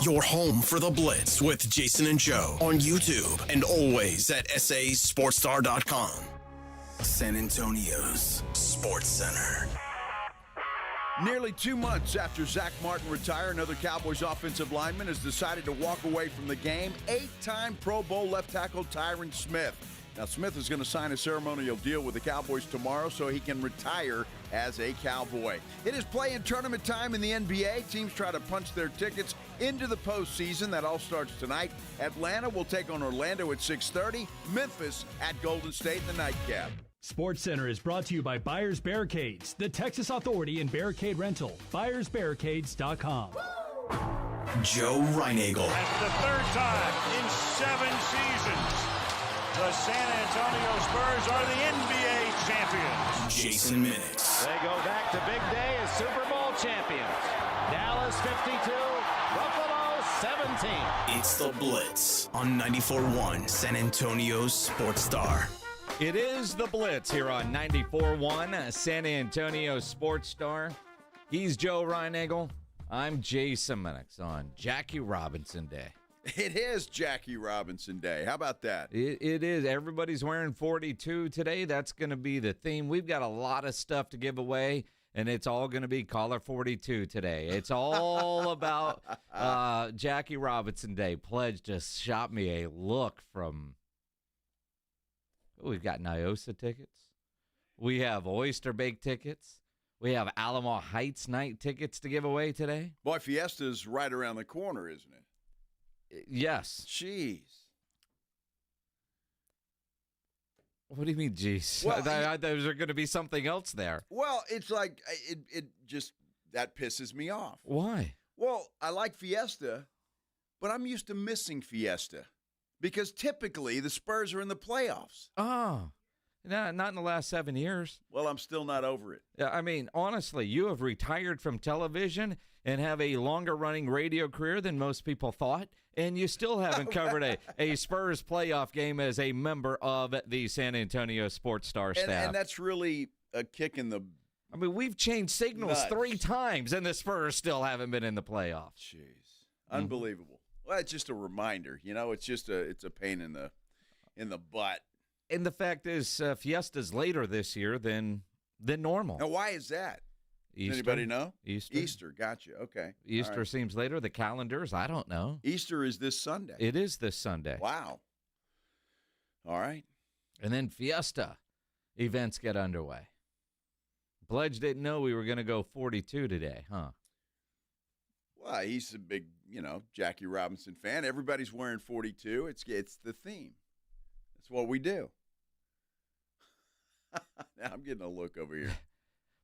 Your home for the Blitz with Jason and Joe on YouTube and always at sasportstar.com. San Antonio's Sports Center. Nearly 2 months after Zach Martin retired, another Cowboys offensive lineman has decided to walk away from the game. 8-time Pro Bowl left tackle Tyron Smith. Now, Smith is going to sign a ceremonial deal with the Cowboys tomorrow so he can retire as a Cowboy. It is play-in tournament time in the NBA. Teams try to punch their tickets into the postseason. That all starts tonight. Atlanta will take on Orlando at 6:30. Memphis at Golden State in the nightcap. SportsCenter is brought to you by Buyers Barricades, the Texas authority in barricade rental. BuyersBarricades.com. Joe Reinagel. That's the third time in 7 seasons the San Antonio Spurs are the NBA champions. Jason Minix. They go back to big day as Super Bowl champions. Dallas 52, Buffalo 17. It's the Blitz on 94.1 San Antonio's Sports Star. It is the Blitz here on 94.1 San Antonio Sports Star. He's Joe Reinagel. I'm Jason Minix on Jackie Robinson Day. It is Jackie Robinson Day. How about that? It is. Everybody's wearing 42 today. That's going to be the theme. We've got a lot of stuff to give away, and it's all going to be Caller 42 today. It's all about Jackie Robinson Day. Pledge just shot me a look from... We've got Nyosa tickets. We have Oyster Bake tickets. We have Alamo Heights night tickets to give away today. Boy, Fiesta's right around the corner, isn't it? Yes. Jeez. What do you mean, geez? Well, There's going to be something else there. Well, it's like, it just, that pisses me off. Why? Well, I like Fiesta, but I'm used to missing Fiesta. Because typically the Spurs are in the playoffs. Oh, not in the last 7 years. Well, I'm still not over it. I mean, honestly, you have retired from television and have a longer-running radio career than most people thought, and you still haven't covered a Spurs playoff game as a member of the San Antonio Sports Star staff. And that's really a kick in the I mean, we've changed signals nuts. 3 times, and the Spurs still haven't been in the playoffs. Jeez. Unbelievable. Well, it's just a reminder, it's a pain in the butt. And the fact is, Fiesta's later this year than normal. Now, why is that? Easter? Does anybody know? Easter. Gotcha. Okay. Easter All right. seems later. The calendars, I don't know. Easter is this Sunday. It is this Sunday. Wow. All right. And then Fiesta events get underway. Pledge didn't know we were going to go 42 today, huh? Well, he's a big, Jackie Robinson fan. Everybody's wearing 42. It's the theme. That's what we do. Now I'm getting a look over here.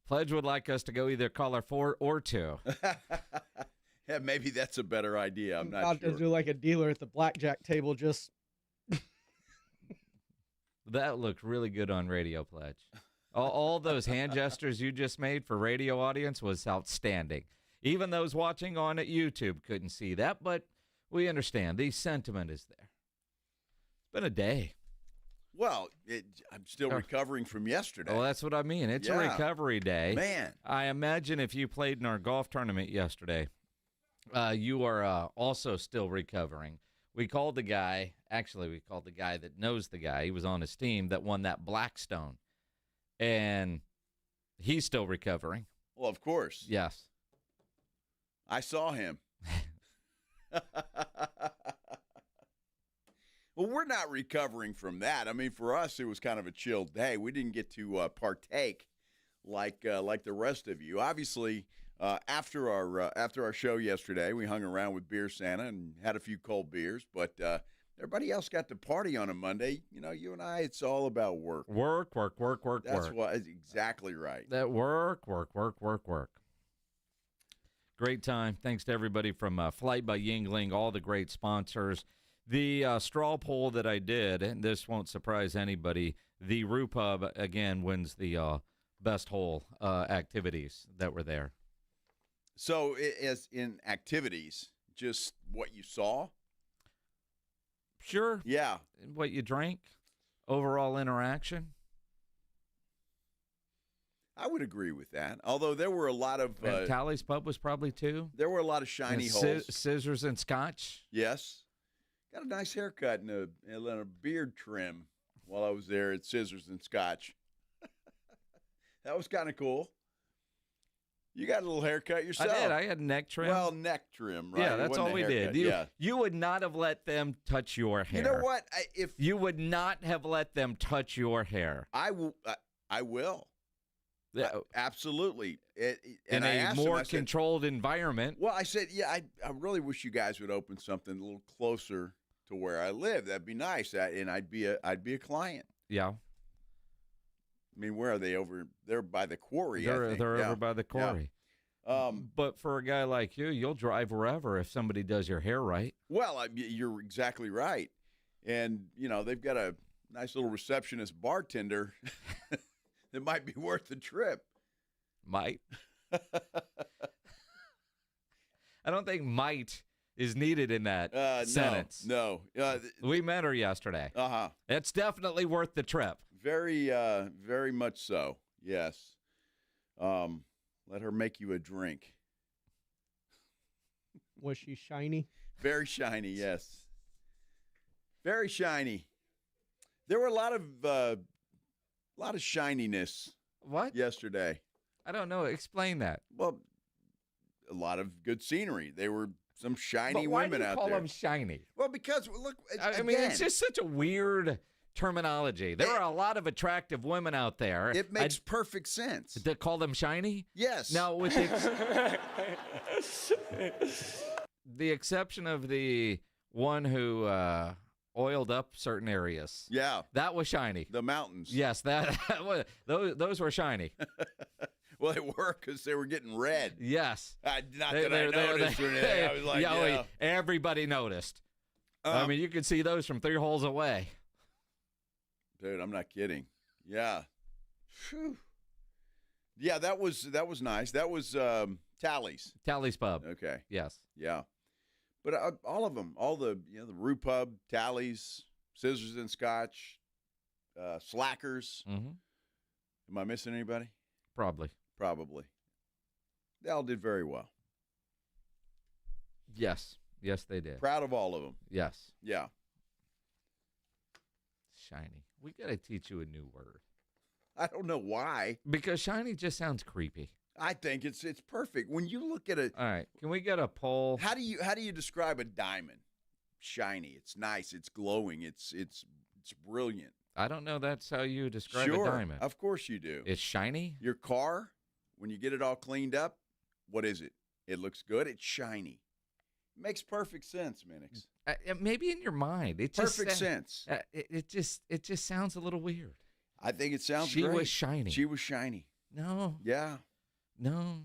Pledge would like us to go either caller 4 or 2. Yeah, maybe that's a better idea. I'm not about sure. to do like a dealer at the blackjack table. Just That looked really good on radio, Pledge. All those hand gestures you just made for radio audience was outstanding. Even those watching on YouTube couldn't see that, but we understand. The sentiment is there. It's been a day. Well, I'm still recovering from yesterday. Well, that's what I mean. It's a recovery day. Man. I imagine if you played in our golf tournament yesterday, you are also still recovering. We called the guy that knows the guy. He was on his team that won that Blackstone. And he's still recovering. Well, of course. Yes. I saw him. Well, we're not recovering from that. I mean, for us, it was kind of a chill day. We didn't get to partake like the rest of you. Obviously, after our show yesterday, we hung around with Beer Santa and had a few cold beers. But everybody else got to party on a Monday. You and I, it's all about work. Work. That's exactly right. That work. Great time. Thanks to everybody from Flight by Yingling, all the great sponsors. The straw poll that I did, and this won't surprise anybody, the Roo Pub, again, wins the best hole activities that were there. So as in activities, just what you saw? Sure. Yeah. What you drank, overall interaction. I would agree with that. Although there were a lot of Tally's Pub was probably 2. There were a lot of shiny And holes. Scissors and Scotch. Yes. Got a nice haircut and a beard trim while I was there at Scissors and Scotch. That was kind of cool. You got a little haircut yourself. I did. I had neck trim. Well, neck trim, right? Yeah, It that's wasn't all a we haircut. did. You would not have let them touch your hair. You know what? You would not have let them touch your hair. I will. Yeah. Absolutely. In a more controlled environment. Well, I said, yeah, I really wish you guys would open something a little closer to where I live. That'd be nice. And I'd be a client. Yeah. I mean, where are they? Over there by the quarry? They're I think. over by the quarry. Yeah. But for a guy like you, you'll drive wherever if somebody does your hair right. Well, you're exactly right. And, they've got a nice little receptionist bartender that might be worth the trip. Might. I don't think might is needed in that sentence. No. We met her yesterday. Uh-huh. It's definitely worth the trip. Very, very much so. Yes. Let her make you a drink. Was she shiny? Very shiny, yes. Very shiny. There were a lot of shininess. What? Yesterday. I don't know. Explain that. Well, a lot of good scenery. There were some shiny why women do you out call there. them shiny? Well, because look, I mean, it's just such a weird terminology. There are a lot of attractive women out there. It makes perfect sense. To call them shiny? Yes. Now, with the exception of the one who oiled up certain areas. Yeah. That was shiny. The mountains. Yes, those were shiny. Well, they were because they were getting red. Yes. Not that I noticed or anything. I was like, yeah. Everybody noticed. I mean, you could see those from 3 holes away. Dude, I'm not kidding. Yeah. Whew. Yeah, that was nice. That was Tally's. Tally's Pub. Okay. Yes. Yeah. But all of them, all the the Rue Pub, Tally's, Scissors and Scotch, Slackers. Mm-hmm. Am I missing anybody? Probably. They all did very well. Yes. Yes, they did. Proud of all of them. Yes. Yeah. Shiny. We got to teach you a new word. I don't know why. Because shiny just sounds creepy. I think it's perfect. When you look at it. All right. Can we get a poll? How do you describe a diamond? Shiny. It's nice. It's glowing. It's brilliant. I don't know that's how you describe Sure, a diamond. Of course you do. It's shiny? Your car, when you get it all cleaned up, what is it? It looks good. It's shiny. It makes perfect sense, Minix. Maybe in your mind. It just perfect sense. It just sounds a little weird. I think it sounds great. She was shiny. She was shiny. No. Yeah. No.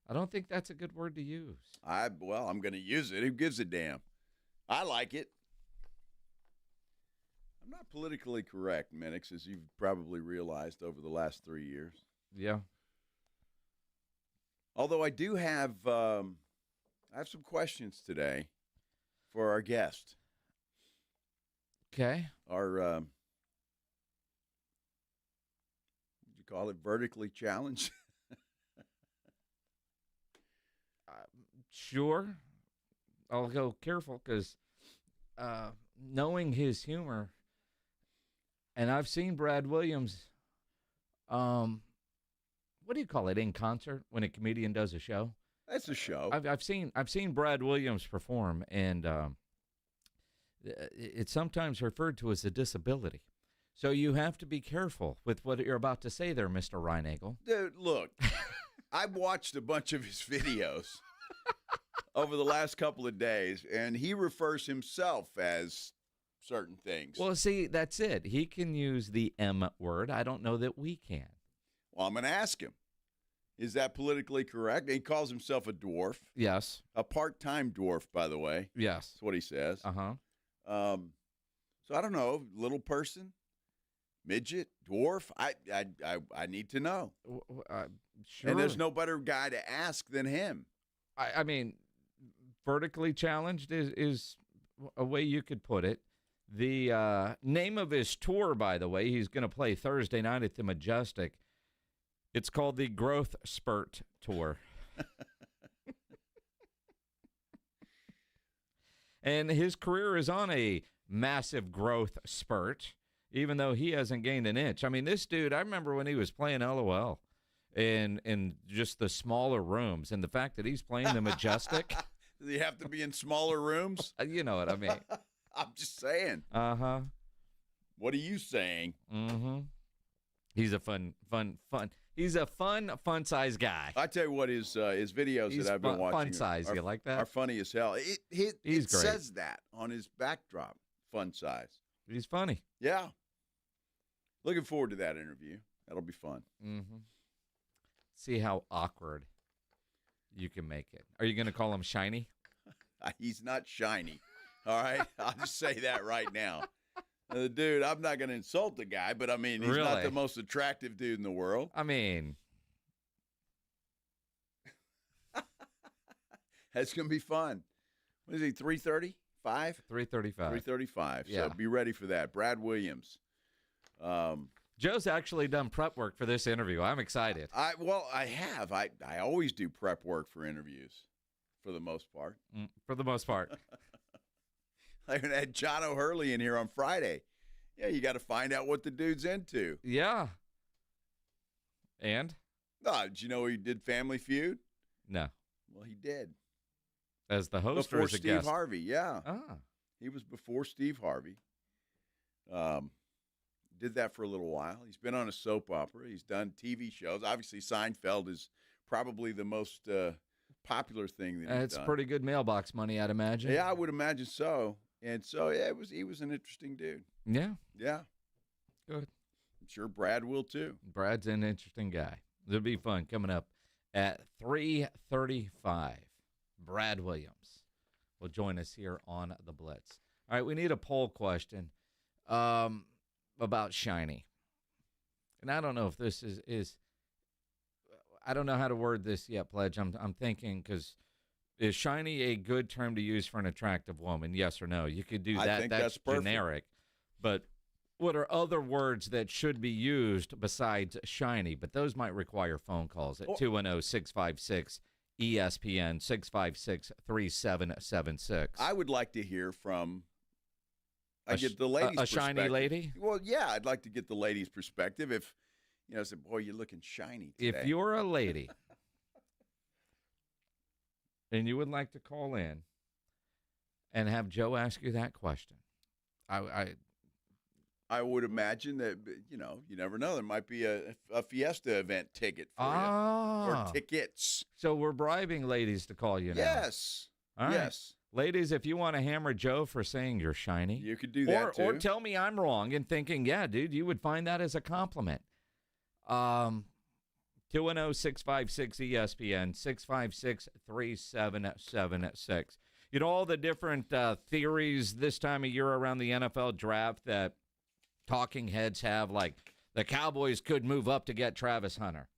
I don't think that's a good word to use. I'm going to use it. Who gives a damn? I like it. I'm not politically correct, Minix, as you've probably realized over the last 3 years. Yeah. Although I do have I have some questions today for our guest. Okay. Our would you call it vertically challenged? Sure. I'll go careful because knowing his humor, and I've seen Brad Williams, what do you call it, in concert when a comedian does a show? That's a show. I've seen Brad Williams perform, and it's sometimes referred to as a disability. So you have to be careful with what you're about to say there, Mr. Reinagel. Dude, look, I've watched a bunch of his videos over the last couple of days, and he refers himself as certain things. Well, see, that's it. He can use the M word. I don't know that we can. Well, I'm going to ask him. Is that politically correct? He calls himself a dwarf. Yes. A part-time dwarf, by the way. Yes. That's what he says. Uh-huh. So I don't know, little person, midget, dwarf. I need to know. Sure. And there's no better guy to ask than him. I mean, vertically challenged is a way you could put it. The name of his tour, by the way, he's going to play Thursday night at the Majestic. It's called the Growth Spurt Tour. And his career is on a massive growth spurt, even though he hasn't gained an inch. I mean, this dude, I remember when he was playing LOL in just the smaller rooms, and the fact that he's playing the Majestic. Does he have to be in smaller rooms? You know what I mean. I'm just saying. Uh-huh. What are you saying? Mm-hmm. He's a fun. He's a fun-sized guy. I tell you what, his videos He's that I've been watching fun size. You like that? Are funny as hell. It great. says that on his backdrop, fun size. He's funny. Yeah. Looking forward to that interview. That'll be fun. Mm-hmm. See how awkward you can make it. Are you going to call him shiny? He's not shiny. All right? I'll just say that right now. Dude, I'm not going to insult the guy, but, I mean, he's not the most attractive dude in the world. I mean. That's going to be fun. What is he, 3:30? 5? 3:35. 3:35. Yeah. So be ready for that. Brad Williams. Joe's actually done prep work for this interview. I'm excited. I have. I always do prep work for interviews, for the most part. For the most part. I had John O'Hurley in here on Friday. Yeah, you got to find out what the dude's into. Yeah. And? Did you know he did Family Feud? No. Well, he did. As the host before or as a Steve guest? Harvey, yeah. Ah. He was before Steve Harvey. Did that for a little while. He's been on a soap opera. He's done TV shows. Obviously, Seinfeld is probably the most popular thing that he's done. It's pretty good mailbox money, I'd imagine. Yeah, I would imagine so. And so, yeah, he was an interesting dude. Yeah. Yeah. Good. I'm sure Brad will, too. Brad's an interesting guy. It'll be fun coming up at 3:35. Brad Williams will join us here on the Blitz. All right, we need a poll question about shiny. And I don't know if this is I don't know how to word this yet, Pledge. I'm thinking because is shiny a good term to use for an attractive woman? Yes or no? You could do that. I think that's generic. But what are other words that should be used besides shiny? But those might require phone calls at 210-656-ESPN, 656-3776. I would like to hear from get the ladies' a shiny lady? Well, yeah, I'd like to get the ladies' perspective. If, say, boy, you're looking shiny today. If you're a lady and you would like to call in and have Joe ask you that question, I would imagine that, you never know. There might be a Fiesta event ticket for you. Or tickets. So we're bribing ladies to call you now. Yes. All right. Yes. Ladies, if you want to hammer Joe for saying you're shiny. You could do that, too. Or tell me I'm wrong and thinking, yeah, dude, you would find that as a compliment. 210-656-ESPN, 656-3776. All the different theories this time of year around the NFL draft that talking heads have, like the Cowboys could move up to get Travis Hunter.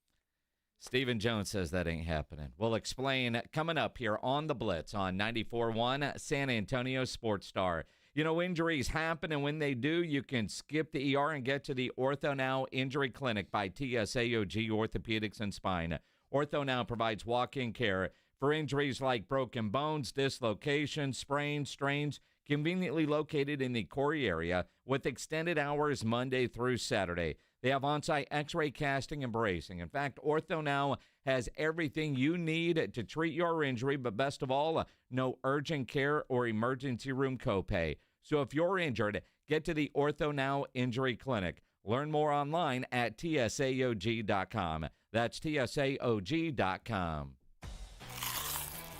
Stephen Jones says that ain't happening. We'll explain coming up here on the Blitz on 94.1 San Antonio Sports Star. Injuries happen, and when they do, you can skip the ER and get to the Ortho Now Injury Clinic by TSAOG Orthopedics and Spine. Ortho Now provides walk-in care for injuries like broken bones, dislocations, sprains, strains, conveniently located in the Corey area with extended hours Monday through Saturday. They have on-site x-ray casting and bracing. In fact, Ortho Now has everything you need to treat your injury, but best of all, no urgent care or emergency room copay. So if you're injured, get to the Ortho Now Injury Clinic. Learn more online at TSAOG.com. That's TSAOG.com.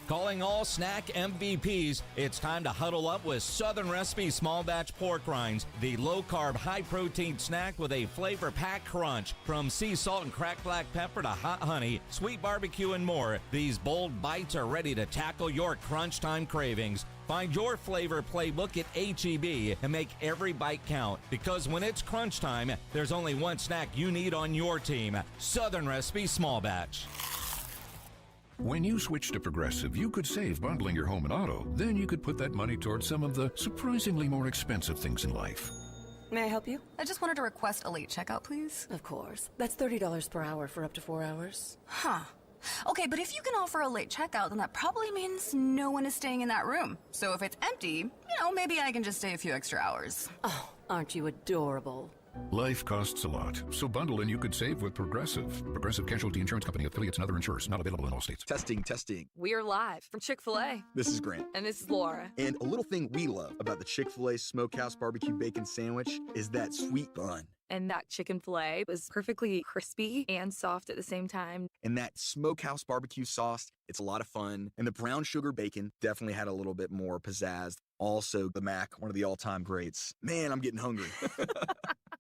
Calling all snack MVPs, it's time to huddle up with Southern Recipe Small Batch Pork Rinds, the low-carb, high-protein snack with a flavor-packed crunch. From sea salt and cracked black pepper to hot honey, sweet barbecue, and more, these bold bites are ready to tackle your crunch time cravings. Find your flavor playbook at H-E-B and make every bite count, because when it's crunch time, there's only one snack you need on your team: Southern Recipe Small Batch. When you switch to Progressive, you could save bundling your home and auto. Then you could put that money towards some of the surprisingly more expensive things in life. May I help you? I just wanted to request a late checkout, please. Of course. That's $30 per hour for up to 4 hours. Huh. Okay, but if you can offer a late checkout, then that probably means no one is staying in that room. So if it's empty, maybe I can just stay a few extra hours. Oh, aren't you adorable? Life costs a lot, so bundle and you could save with Progressive. Progressive Casualty Insurance Company, affiliates, and other insurers. Not available in all states. Testing. We're live from Chick-fil-A. This is Grant. And this is Laura. And a little thing we love about the Chick-fil-A Smokehouse Barbecue Bacon Sandwich is that sweet bun. And that chicken filet was perfectly crispy and soft at the same time. And that Smokehouse Barbecue sauce, it's a lot of fun. And the brown sugar bacon definitely had a little bit more pizzazz. Also, the mac, one of the all-time greats. Man, I'm getting hungry.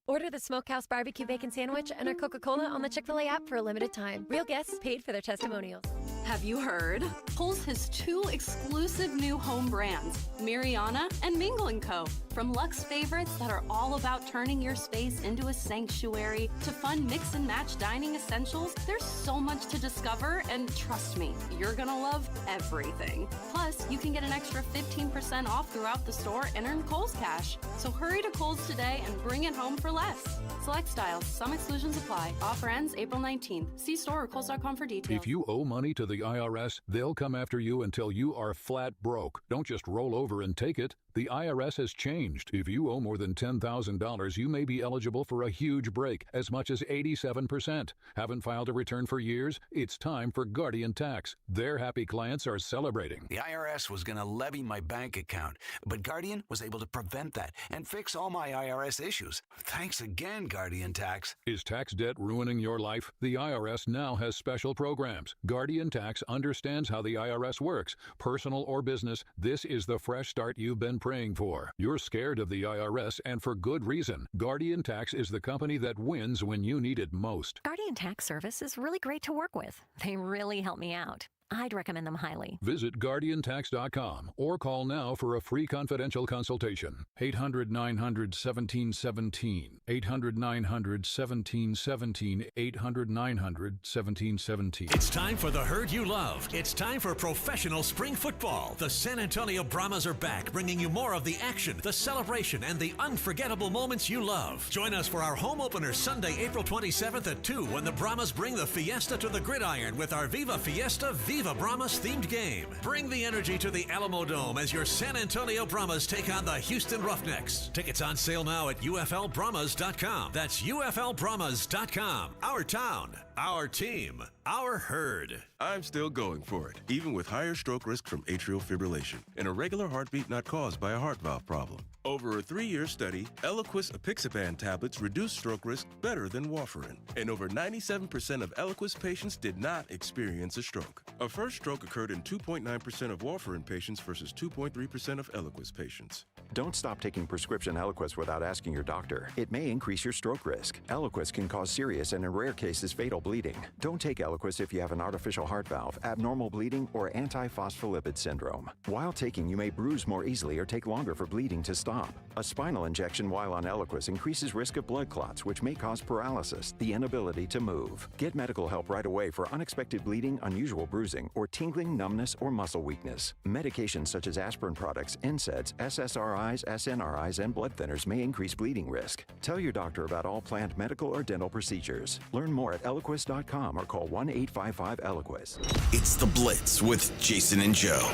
Order the Smokehouse Barbecue Bacon Sandwich and a Coca-Cola on the Chick-fil-A app for a limited time. Real guests paid for their testimonials. Have you heard? Kohl's has 2 exclusive new home brands, Mariana and Mingle & Co. From luxe favorites that are all about turning your space into a sanctuary to fun mix and match dining essentials, there's so much to discover, and trust me, you're gonna love everything. Plus, you can get an extra 15% off throughout the store and earn Kohl's cash. So hurry to Kohl's today and bring it home for less. Select styles, some exclusions apply. Offer ends April 19th. See store or Kohl's.com for details. If you owe money to the IRS, they'll come after you until you are flat broke. Don't just roll over and take it. The IRS has changed. If you owe more than $10,000, you may be eligible for a huge break, as much as 87%. Haven't filed a return for years? It's time for Guardian Tax. Their happy clients are celebrating. The IRS was going to levy my bank account, but Guardian was able to prevent that and fix all my IRS issues. Thanks again, Guardian Tax. Is tax debt ruining your life? The IRS now has special programs. Guardian Tax understands how the IRS works. Personal or business, this is the fresh start you've been praying for. You're scared of the IRS, and for good reason. Guardian Tax is the company that wins when you need it most. Guardian Tax Service is really great to work with. They really help me out. I'd recommend them highly. Visit GuardianTax.com or call now for a free confidential consultation. 800-900-1717. 800-900-1717. 800-900-1717. It's time for the herd you love. It's time for professional spring football. The San Antonio Brahmas are back, bringing you more of the action, the celebration, and the unforgettable moments you love. Join us for our home opener Sunday, April 27th at 2 when the Brahmas bring the Fiesta to the gridiron with our Viva Fiesta Viva Brahmas themed game. Bring the energy to the Alamo Dome as your San Antonio Brahmas take on the Houston Roughnecks. Tickets on sale now at UFLbrahmas.com. That's UFLbrahmas.com. Our town, our team, our herd. I'm still going for it, even with higher stroke risk from atrial fibrillation and a regular heartbeat not caused by a heart valve problem. Over a 3-year study, Eliquis apixaban tablets reduced stroke risk better than warfarin, and over 97% of Eliquis patients did not experience a stroke. A first stroke occurred in 2.9% of warfarin patients versus 2.3% of Eliquis patients. Don't stop taking prescription Eliquis without asking your doctor. It may increase your stroke risk. Eliquis can cause serious and in rare cases fatal bleeding. Don't take Eliquis if you have an artificial heart valve, abnormal bleeding, or antiphospholipid syndrome. While taking, you may bruise more easily or take longer for bleeding to stop. A spinal injection while on Eliquis increases risk of blood clots, which may cause paralysis, the inability to move. Get medical help right away for unexpected bleeding, unusual bruising, or tingling, numbness, or muscle weakness. Medications such as aspirin products, NSAIDs, SSRIs, SNRIs, and blood thinners may increase bleeding risk. Tell your doctor about all planned medical or dental procedures. Learn more at Eliquis.com or call 1-855-ELIQUIS. It's The Blitz with Jason and Joe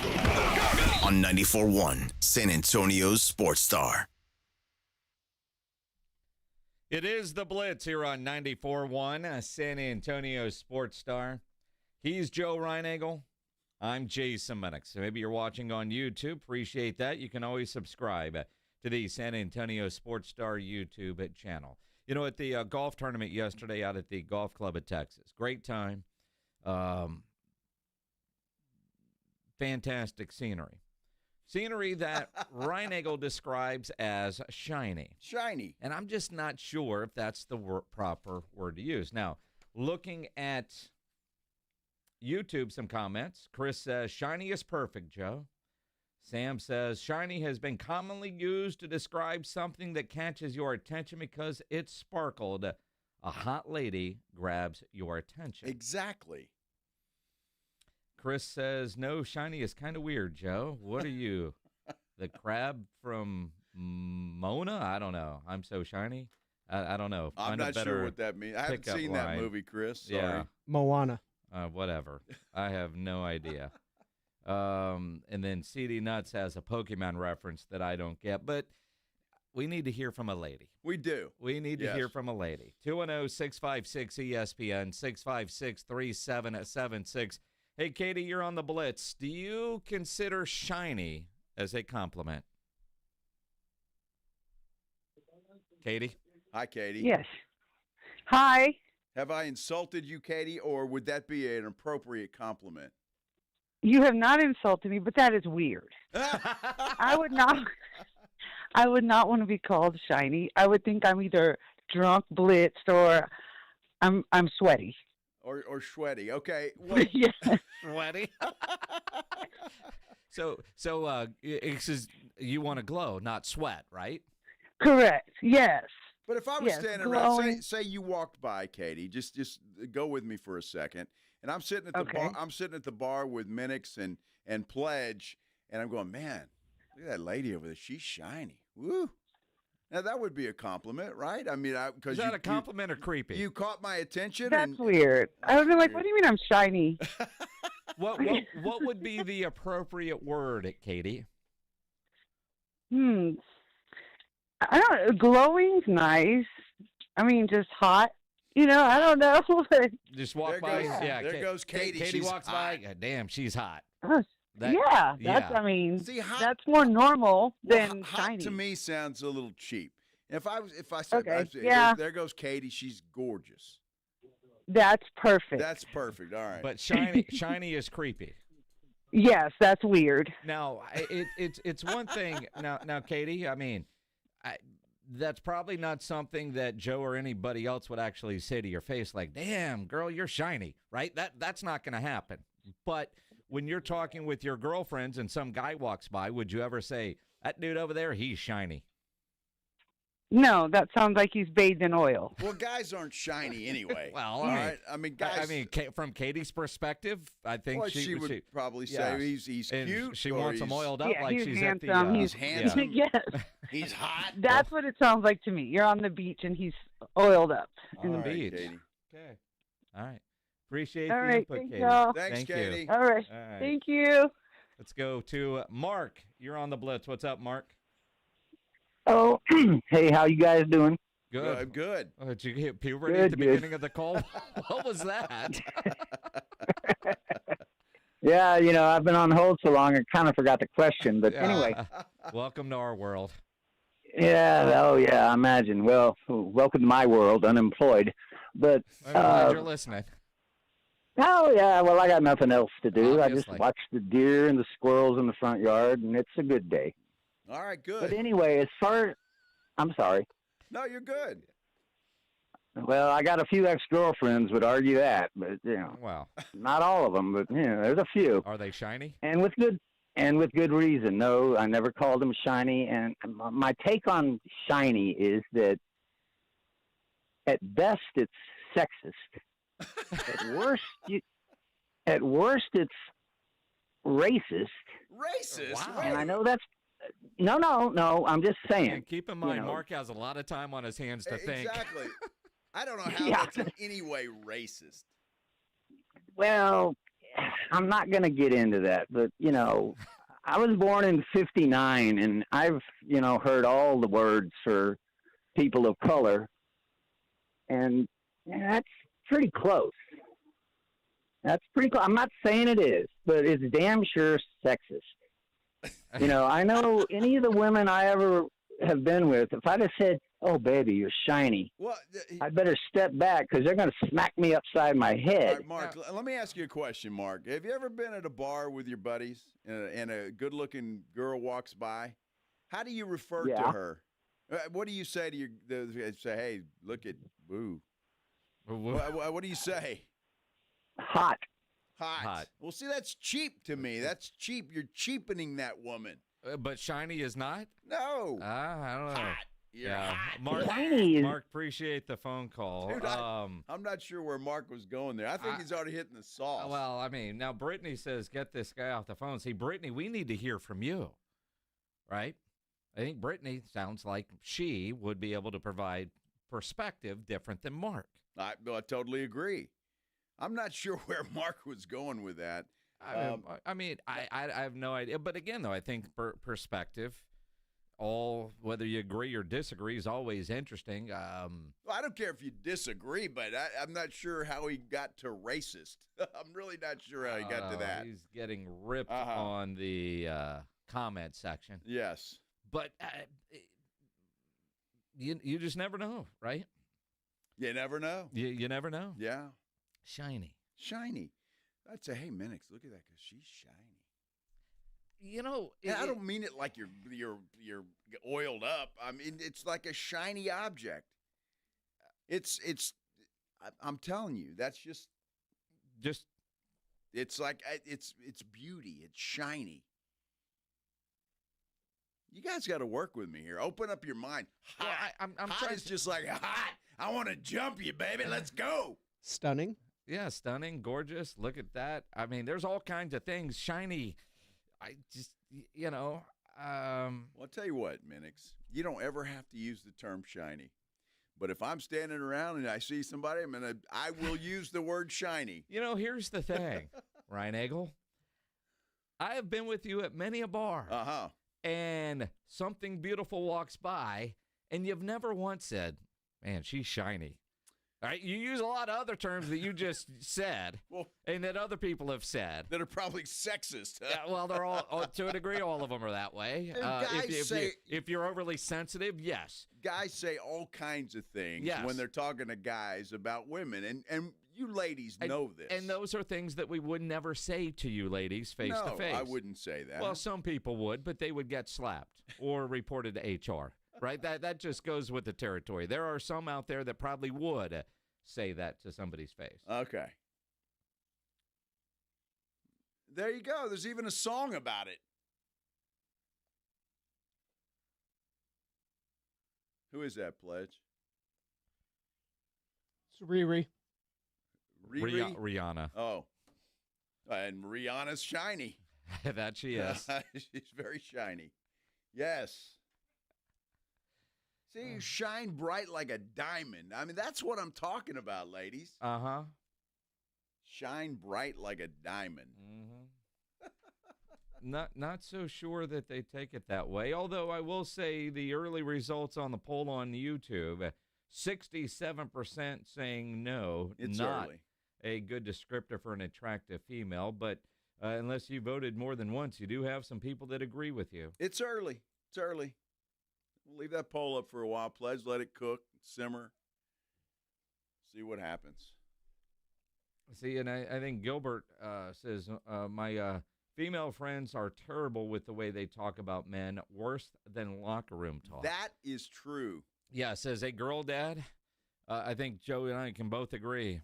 on 94.1 San Antonio's Sports Star. It is The Blitz here on 94.1 San Antonio Sports Star. He's Joe Reinagel. I'm Jason Minix. So maybe you're watching on YouTube. Appreciate that. You can always subscribe to the San Antonio Sports Star YouTube channel. You know, at the golf tournament yesterday out at the Golf Club of Texas. Great time. Fantastic scenery. Scenery that Reinagel describes as shiny. Shiny. And I'm just not sure if that's the proper word to use. Now, looking at YouTube, some comments. Chris says, shiny is perfect, Joe. Sam says, shiny has been commonly used to describe something that catches your attention because it sparkled. A hot lady grabs your attention. Exactly. Chris says, no, shiny is kind of weird, Joe. What are you, the crab from Mona? I don't know. I'm so shiny. I don't know. I'm not sure what that means. I haven't seen that movie, Chris. Sorry. Yeah. Moana. Whatever. I have no idea. And then CD Nuts has a Pokemon reference that I don't get, but we need to hear from a lady. We do. We need to hear from a lady. 210-656-ESPN, 656-3776. Hey, Katie, you're on the Blitz. Do you consider shiny as a compliment? Katie? Hi, Katie. Yes. Hi. Have I insulted you, Katie, or would that be an appropriate compliment? You have not insulted me, but that is weird. I would not want to be called shiny. I would think I'm either drunk, blitzed, or I'm sweaty. Or sweaty. Okay. Well, Yeah. Sweaty. So it says you want to glow, not sweat, right? Correct. Yes. But if I was standing around, say you walked by, Katie, just go with me for a second, and I'm sitting at the bar. I'm sitting at the bar with Minix and Pledge, and I'm going, man, look at that lady over there. She's shiny. Woo. Now that would be a compliment, right? I mean, is that a compliment or creepy? You caught my attention. That's weird. I would be like, what do you mean I'm shiny? What would be the appropriate word, Katie? I don't know. Glowing's nice. I mean, just hot. I don't know. Just walk by. There goes Katie. Katie she's walks hot. by. Damn, she's hot. I mean, that's more normal than hot shiny. to me sounds a little cheap. If I said, Okay, there goes Katie. She's gorgeous. That's perfect. That's perfect. All right. But shiny is creepy. Yes, that's weird. Now, it's one thing. Now, Katie, I mean, that's probably not something that Joe or anybody else would actually say to your face, like, damn, girl, you're shiny, right? That's not going to happen. But when you're talking with your girlfriends and some guy walks by, would you ever say, that dude over there, he's shiny? No, that sounds like he's bathed in oil. Well, guys aren't shiny anyway. Well, all right. I mean, guys. I mean, from Katie's perspective, I think she would probably say he's cute. She wants him oiled up like he's she's handsome. at the. He's handsome. Yes. He's hot. That's what it sounds like to me. You're on the beach and he's oiled up in the beach. Katie. Okay. All right. Appreciate All the right, input, thank Katie. y'all. Thanks, Thank Katie. you. All right. Thank you. Let's go to Mark. You're on the Blitz. What's up, Mark? Oh, hey, how you guys doing? Good. Good. Oh, did you hit puberty at the beginning of the call? What was that? Yeah, I've been on hold so long, I kind of forgot the question. But anyway. Welcome to our world. Yeah, I imagine. Well, welcome to my world, unemployed. But I'm glad you're listening. Oh, yeah, well, I got nothing else to do. I Obviously. just watch the deer and the squirrels in the front yard, and it's a good day. All right, good. But anyway, I'm sorry. No, you're good. Well, I got a few ex-girlfriends would argue that, but Wow. not all of them, but there's a few. Are they shiny? And with good reason. No, I never called them shiny. And my take on shiny is that at best it's sexist. At worst it's racist. Racist? Wow. And I know that's no. I'm just saying. And keep in mind, Mark has a lot of time on his hands to think. Exactly. I don't know how that's in any way racist. Well, I'm not going to get into that, but I was born in '59, and I've heard all the words for people of color, and that's pretty close. That's pretty close. I'm not saying it is, but it's damn sure sexist. I know any of the women I ever have been with, if I'd have said, oh, baby, you're shiny, I'd better step back because they're going to smack me upside my head. All right, Mark, let me ask you a question, Mark. Have you ever been at a bar with your buddies and a good-looking girl walks by? How do you refer to her? What do you say to say, hey, look at boo? What do you say? Hot. Well, see, that's cheap to me. That's cheap. You're cheapening that woman. But shiny is not? No. I don't know. Hot. Mark, appreciate the phone call. Dude, I'm not sure where Mark was going there. I think he's already hitting the sauce. Well, I mean, now Brittany says, get this guy off the phone. See, Brittany, we need to hear from you, right? I think Brittany sounds like she would be able to provide perspective different than Mark. I totally agree. I'm not sure where Mark was going with that. I have no idea. But again, though, I think perspective, whether you agree or disagree, is always interesting. I don't care if you disagree, but I'm not sure how he got to racist. I'm really not sure how he got to that. He's getting ripped on the comment section. Yes. But you just never know, right? You never know. You never know. Yeah. Shiny. I'd say, hey, Minix, look at that because she's shiny. You know, I don't mean it like you're oiled up. I mean, it's like a shiny object. I'm telling you, that's just. It's like it's beauty. It's shiny. You guys got to work with me here. Open up your mind. Hot. I'm hot trying is just like hot. I want to jump you, baby. Let's go. Stunning. Yeah, stunning, gorgeous. Look at that. I mean, there's all kinds of things. Shiny. I just, Well, I'll tell you what, Minix. You don't ever have to use the term shiny. But if I'm standing around and I see somebody, I will use the word shiny. Here's the thing, Ryan Eagle. I have been with you at many a bar. And something beautiful walks by, and you've never once said, man, she's shiny. All right, you use a lot of other terms that you just said, and that other people have said. That are probably sexist. Huh? Yeah, well, they're all, to a degree, all of them are that way. If you're overly sensitive, yes. Guys say all kinds of things when they're talking to guys about women, and you ladies know this. And those are things that we would never say to you ladies face to face. No, I wouldn't say that. Well, some people would, but they would get slapped or reported to HR. Right? That just goes with the territory. There are some out there that probably would say that to somebody's face. Okay. There you go. There's even a song about it. Who is that, Pledge? It's Riri. Rihanna. Oh. And Rihanna's shiny. That she is. She's very shiny. Yes. See, you shine bright like a diamond. I mean, that's what I'm talking about, ladies. Uh-huh. Shine bright like a diamond. Not so sure that they take it that way, although I will say the early results on the poll on YouTube, 67% saying no, it's not early. A good descriptor for an attractive female, but unless you voted more than once, you do have some people that agree with you. It's early. It's early. We'll leave that poll up for a while, Pledge. Let it cook, simmer, see what happens. See, and I think Gilbert says, my female friends are terrible with the way they talk about men, worse than locker room talk. That is true. Yeah, says, hey, girl dad, I think Joey and I can both agree.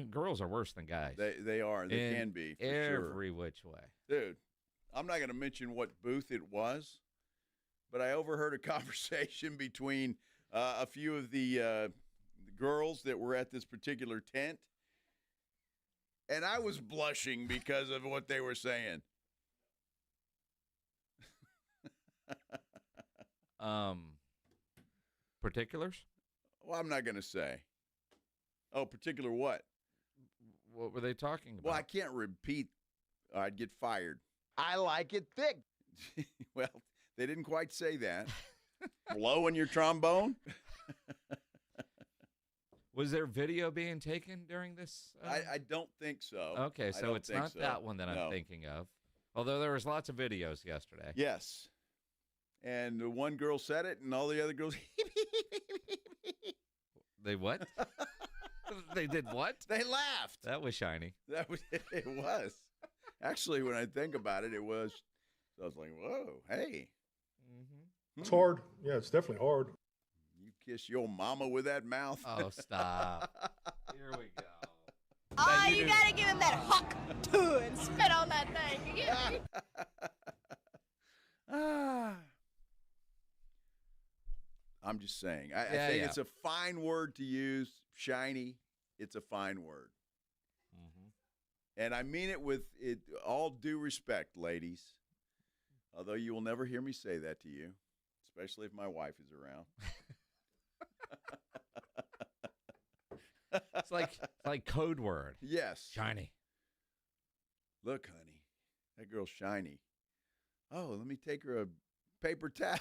Girls are worse than guys. They are. They can be, for every sure. which way. Dude, I'm not going to mention what booth it was, but I overheard a conversation between a few of the girls that were at this particular tent, and I was blushing because of what they were saying. Particulars? Well, I'm not going to say. Oh, particular what? What were they talking about? Well, I can't repeat. I'd get fired. I like it thick. Well, they didn't quite say that. Blow in your trombone? Was there video being taken during this? I don't think so. Okay, so it's not that one that I'm thinking of. Although there was lots of videos yesterday. Yes. And the one girl said it, and all the other girls. They what? They did what? They laughed. That was shiny. It was. Actually, when I think about it, it was. I was like, whoa, hey. Mm-hmm. It's hard. Yeah, it's definitely hard. You kiss your mama with that mouth? Oh, stop. Here we go. Oh, you got to give him that huck too and spit on that thing. I'm just saying. I think it's a fine word to use. Shiny. It's a fine word. Mm-hmm. And I mean it with all due respect, ladies. Although you will never hear me say that to you. especially if my wife is around. It's like code word. Yes. Shiny. Look, honey, that girl's shiny. Oh, let me take her a paper towel.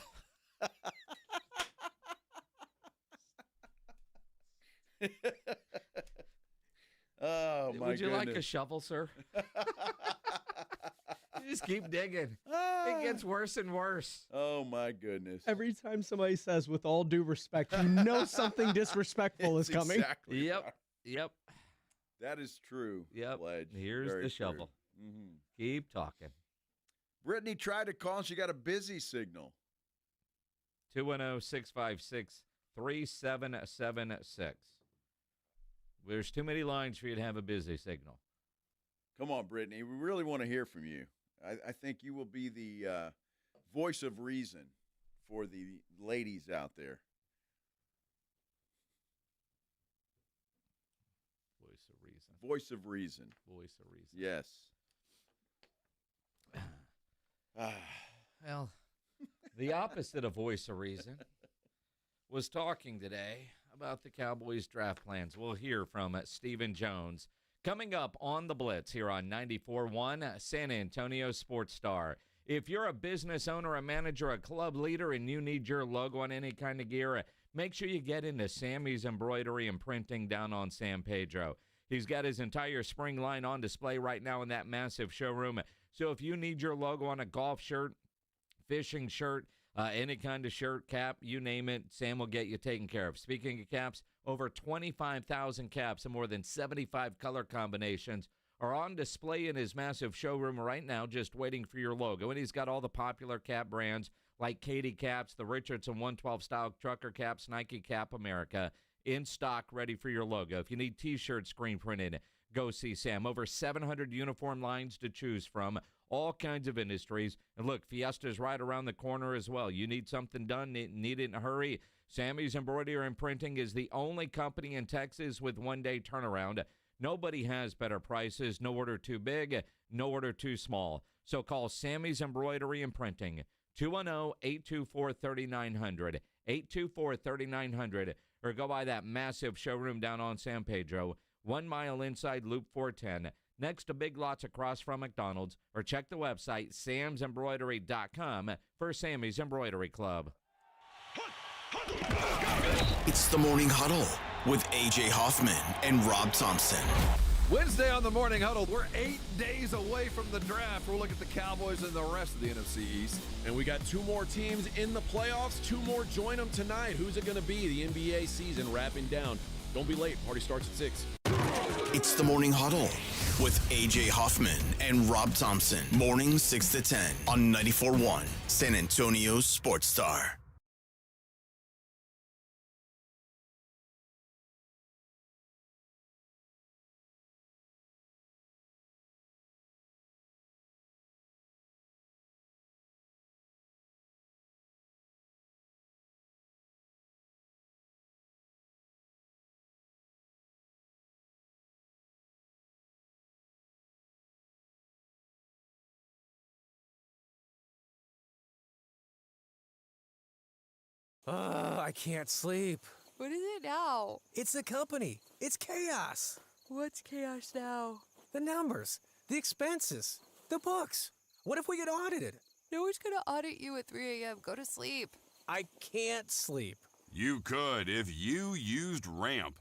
Oh, my Would you goodness. like a shovel, sir? You just keep digging. It gets worse and worse. Oh, my goodness. Every time somebody says, with all due respect, you know something disrespectful is coming. Exactly Yep. right. Yep. That is true. Yep. Pledge. Here's Very the true. shovel. Mhm. Keep talking. Brittany tried to call, and she got a busy signal. 210-656-3776. There's too many lines for you to have a busy signal. Come on, Brittany. We really want to hear from you. I think you will be the voice of reason for the ladies out there. Voice of reason. Voice of reason. Voice of reason. Yes. Well, the opposite of voice of reason was talking today about the Cowboys draft plans. We'll hear from Stephen Jones coming up on the Blitz here on 94.1 San Antonio Sports Star. If you're a business owner, a manager, a club leader, and you need your logo on any kind of gear, make sure you get into Sammy's Embroidery and Printing down on San Pedro. He's got his entire spring line on display right now in that massive showroom. So if you need your logo on a golf shirt, fishing shirt, any kind of shirt, cap, you name it, Sam will get you taken care of. Speaking of caps, over 25,000 caps and more than 75 color combinations are on display in his massive showroom right now, just waiting for your logo. And he's got all the popular cap brands like Katie Caps, the Richardson 112 style trucker caps, Nike Cap America, in stock, ready for your logo. If you need T-shirts screen printed, go see Sam. Over 700 uniform lines to choose from, all kinds of industries. And look, Fiesta's right around the corner as well. You need something done, need it in a hurry. Sammy's Embroidery and Printing is the only company in Texas with one-day turnaround. Nobody has better prices. No order too big, no order too small. So call Sammy's Embroidery and Printing, 210-824-3900, 824-3900, or go by that massive showroom down on San Pedro, 1 mile inside Loop 410, next to Big Lots across from McDonald's, or check the website, samsembroidery.com, for Sammy's Embroidery Club. It's the Morning Huddle with A.J. Hoffman and Rob Thompson. Wednesday on the Morning Huddle, we're 8 days away from the draft. We'll look at the Cowboys and the rest of the NFC East. And we got two more teams in the playoffs. Two more join them tonight. Who's it going to be? The NBA season wrapping down. Don't be late. Party starts at 6. It's the Morning Huddle with A.J. Hoffman and Rob Thompson. Mornings 6 to 10 on 94.1 San Antonio Sports Star. I can't sleep. What is it now? It's the company. It's chaos. What's chaos now? The numbers, the expenses, the books. What if we get audited? No one's gonna audit you at 3 a.m. Go to sleep. I can't sleep. You could if you used Ramp.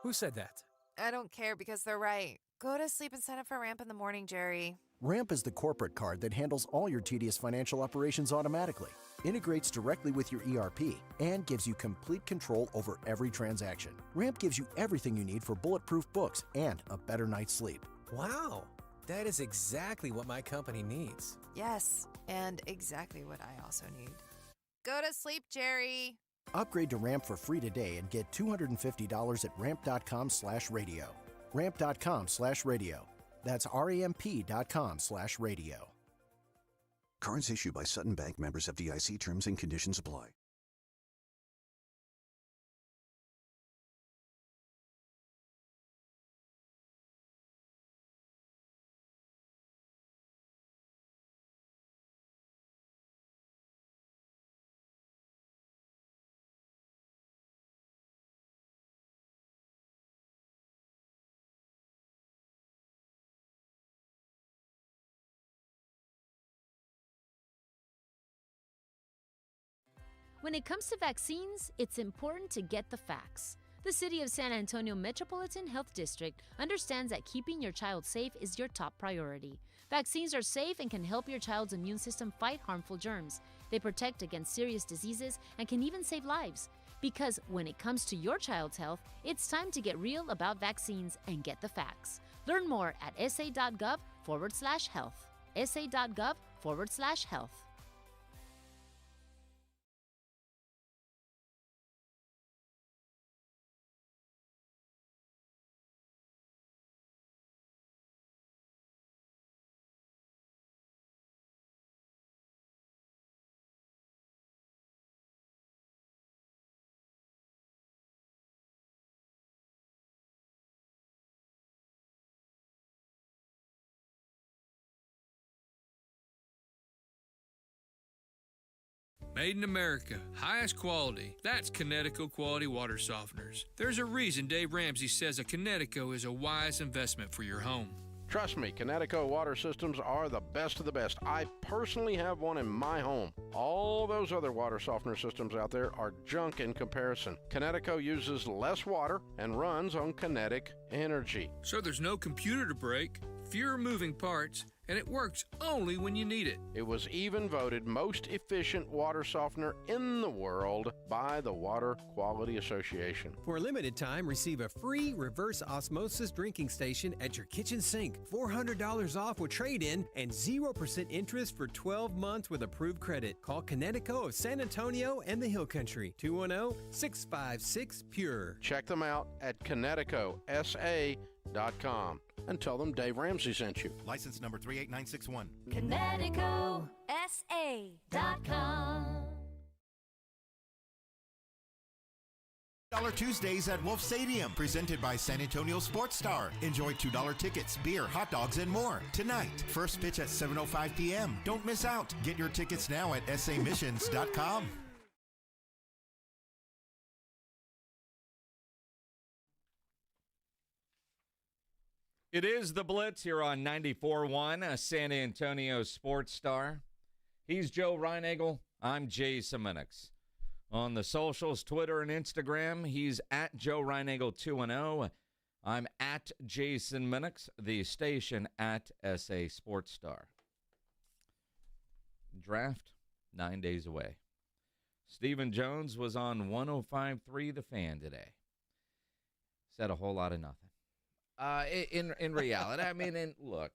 Who said that? I don't care because they're right. Go to sleep and sign up for Ramp in the morning, Jerry. Ramp is the corporate card that handles all your tedious financial operations automatically, integrates directly with your ERP, and gives you complete control over every transaction. Ramp gives you everything you need for bulletproof books and a better night's sleep. Wow, that is exactly what my company needs. Yes, and exactly what I also need. Go to sleep, Jerry. Upgrade to Ramp for free today and get $250 at ramp.com/radio. Ramp.com/radio. That's ramp.com/radio. Cards issued by Sutton Bank, members FDIC. Terms and conditions apply. When it comes to vaccines, it's important to get the facts. The City of San Antonio Metropolitan Health District understands that keeping your child safe is your top priority. Vaccines are safe and can help your child's immune system fight harmful germs. They protect against serious diseases and can even save lives. Because when it comes to your child's health, it's time to get real about vaccines and get the facts. Learn more at sa.gov/health. sa.gov/health. Made in America, highest quality. That's Kinetico Quality Water Softeners. There's a reason Dave Ramsey says a Kinetico is a wise investment for your home. Trust me, Kinetico water systems are the best of the best. I personally have one in my home. All those other water softener systems out there are junk in comparison. Kinetico uses less water and runs on kinetic energy. So there's no computer to break, fewer moving parts, and it works only when you need it. It was even voted most efficient water softener in the world by the Water Quality Association. For a limited time, receive a free reverse osmosis drinking station at your kitchen sink, $400 off with trade-in, and 0% interest for 12 months with approved credit. Call Kinetico of San Antonio and the Hill Country, 210-656-PURE. Check them out at KineticoSA.com and tell them Dave Ramsey sent you. License number 38961. KineticoSA.com. $2 Tuesdays at Wolf Stadium, presented by San Antonio Sports Star. Enjoy $2 tickets, beer, hot dogs, and more. Tonight, first pitch at 7:05 p.m. Don't miss out. Get your tickets now at samissions.com. It is the Blitz here on 94.1, San Antonio Sports Star. He's Joe Reinagel. I'm Jason Minix. On the socials, Twitter and Instagram, he's at Joe Reinagel 210. I'm at Jason Minix, the station at SA Sports Star. Draft, 9 days away. Stephen Jones was on 105.3 The Fan today. Said a whole lot of nothing. In reality, I mean, look,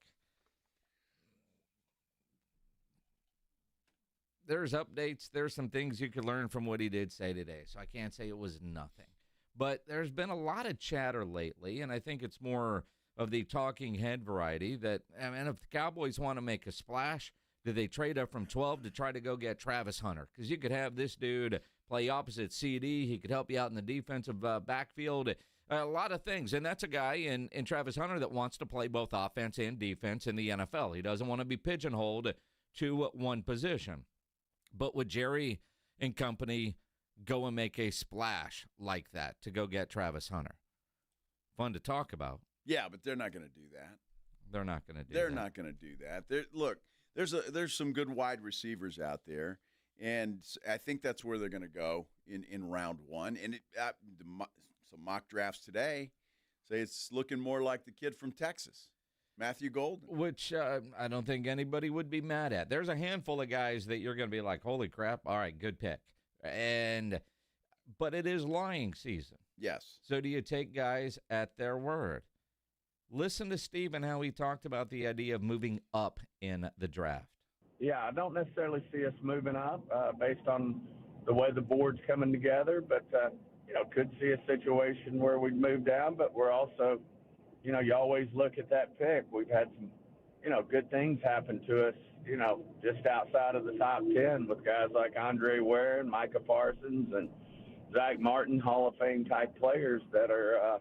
there's updates. There's some things you could learn from what he did say today, so I can't say it was nothing. But there's been a lot of chatter lately, and I think it's more of the talking head variety that, I mean, if the Cowboys want to make a splash, do they trade up from 12 to try to go get Travis Hunter? Because you could have this dude play opposite CD. He could help you out in the defensive backfield. A lot of things, and that's a guy in Travis Hunter that wants to play both offense and defense in the NFL. He doesn't want to be pigeonholed to one position. But would Jerry and company go and make a splash like that to go get Travis Hunter? Fun to talk about. Yeah, but they're not going to do that. They're not going to do They're that. not going to do that. Look, there's some good wide receivers out there, and I think that's where they're going to go in round one. And some mock drafts today say it's looking more like the kid from Texas, Matthew Golden. Which I don't think anybody would be mad at. There's a handful of guys that you're going to be like, holy crap, all right, good pick. But it is lying season. Yes. So do you take guys at their word? Listen to Steve and how he talked about the idea of moving up in the draft. Yeah, I don't necessarily see us moving up based on the way the board's coming together, but could see a situation where we'd move down, but we're also, you always look at that pick. We've had some, good things happen to us, just outside of the top 10 with guys like Andre Ware and Micah Parsons and Zach Martin, Hall of Fame type players that are,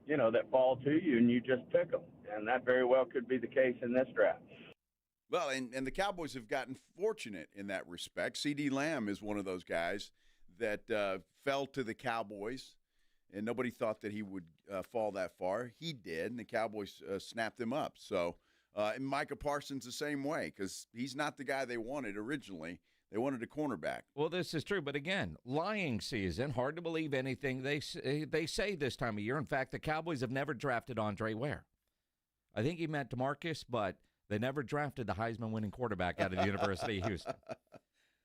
that fall to you and you just pick them. And that very well could be the case in this draft. Well, and the Cowboys have gotten fortunate in that respect. C.D. Lamb is one of those guys that fell to the Cowboys, and nobody thought that he would fall that far. He did, and the Cowboys snapped him up. So, and Micah Parsons the same way, because he's not the guy they wanted originally. They wanted a cornerback. Well, this is true, but again, lying season. Hard to believe anything they say this time of year. In fact, the Cowboys have never drafted Andre Ware. I think he meant DeMarcus, but they never drafted the Heisman-winning quarterback out of the University of Houston.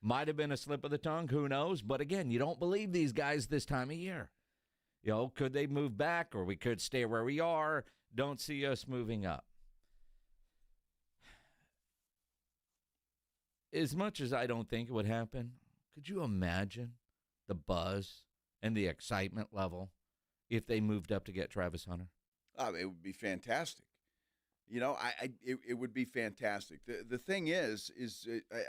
Might have been a slip of the tongue, who knows? But again, you don't believe these guys this time of year. You know, could they move back, or we could stay where we are? Don't see us moving up. As much as I don't think it would happen, could you imagine the buzz and the excitement level if they moved up to get Travis Hunter? It would be fantastic. You know, it would be fantastic. The thing is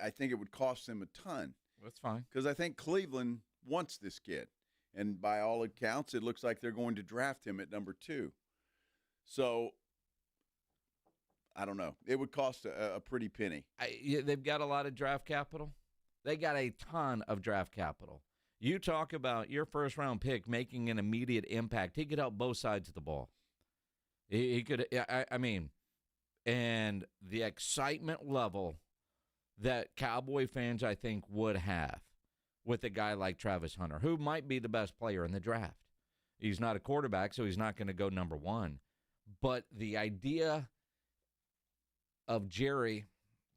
I think it would cost them a ton. That's fine. Because I think Cleveland wants this kid. And by all accounts, it looks like they're going to draft him at number 2. So, I don't know. It would cost a pretty penny. They've got a lot of draft capital. They got a ton of draft capital. You talk about your first-round pick making an immediate impact. He could help both sides of the ball. He could, I mean, and the excitement level that Cowboy fans, I think, would have with a guy like Travis Hunter, who might be the best player in the draft. He's not a quarterback, so he's not going to go number 1. But the idea of Jerry,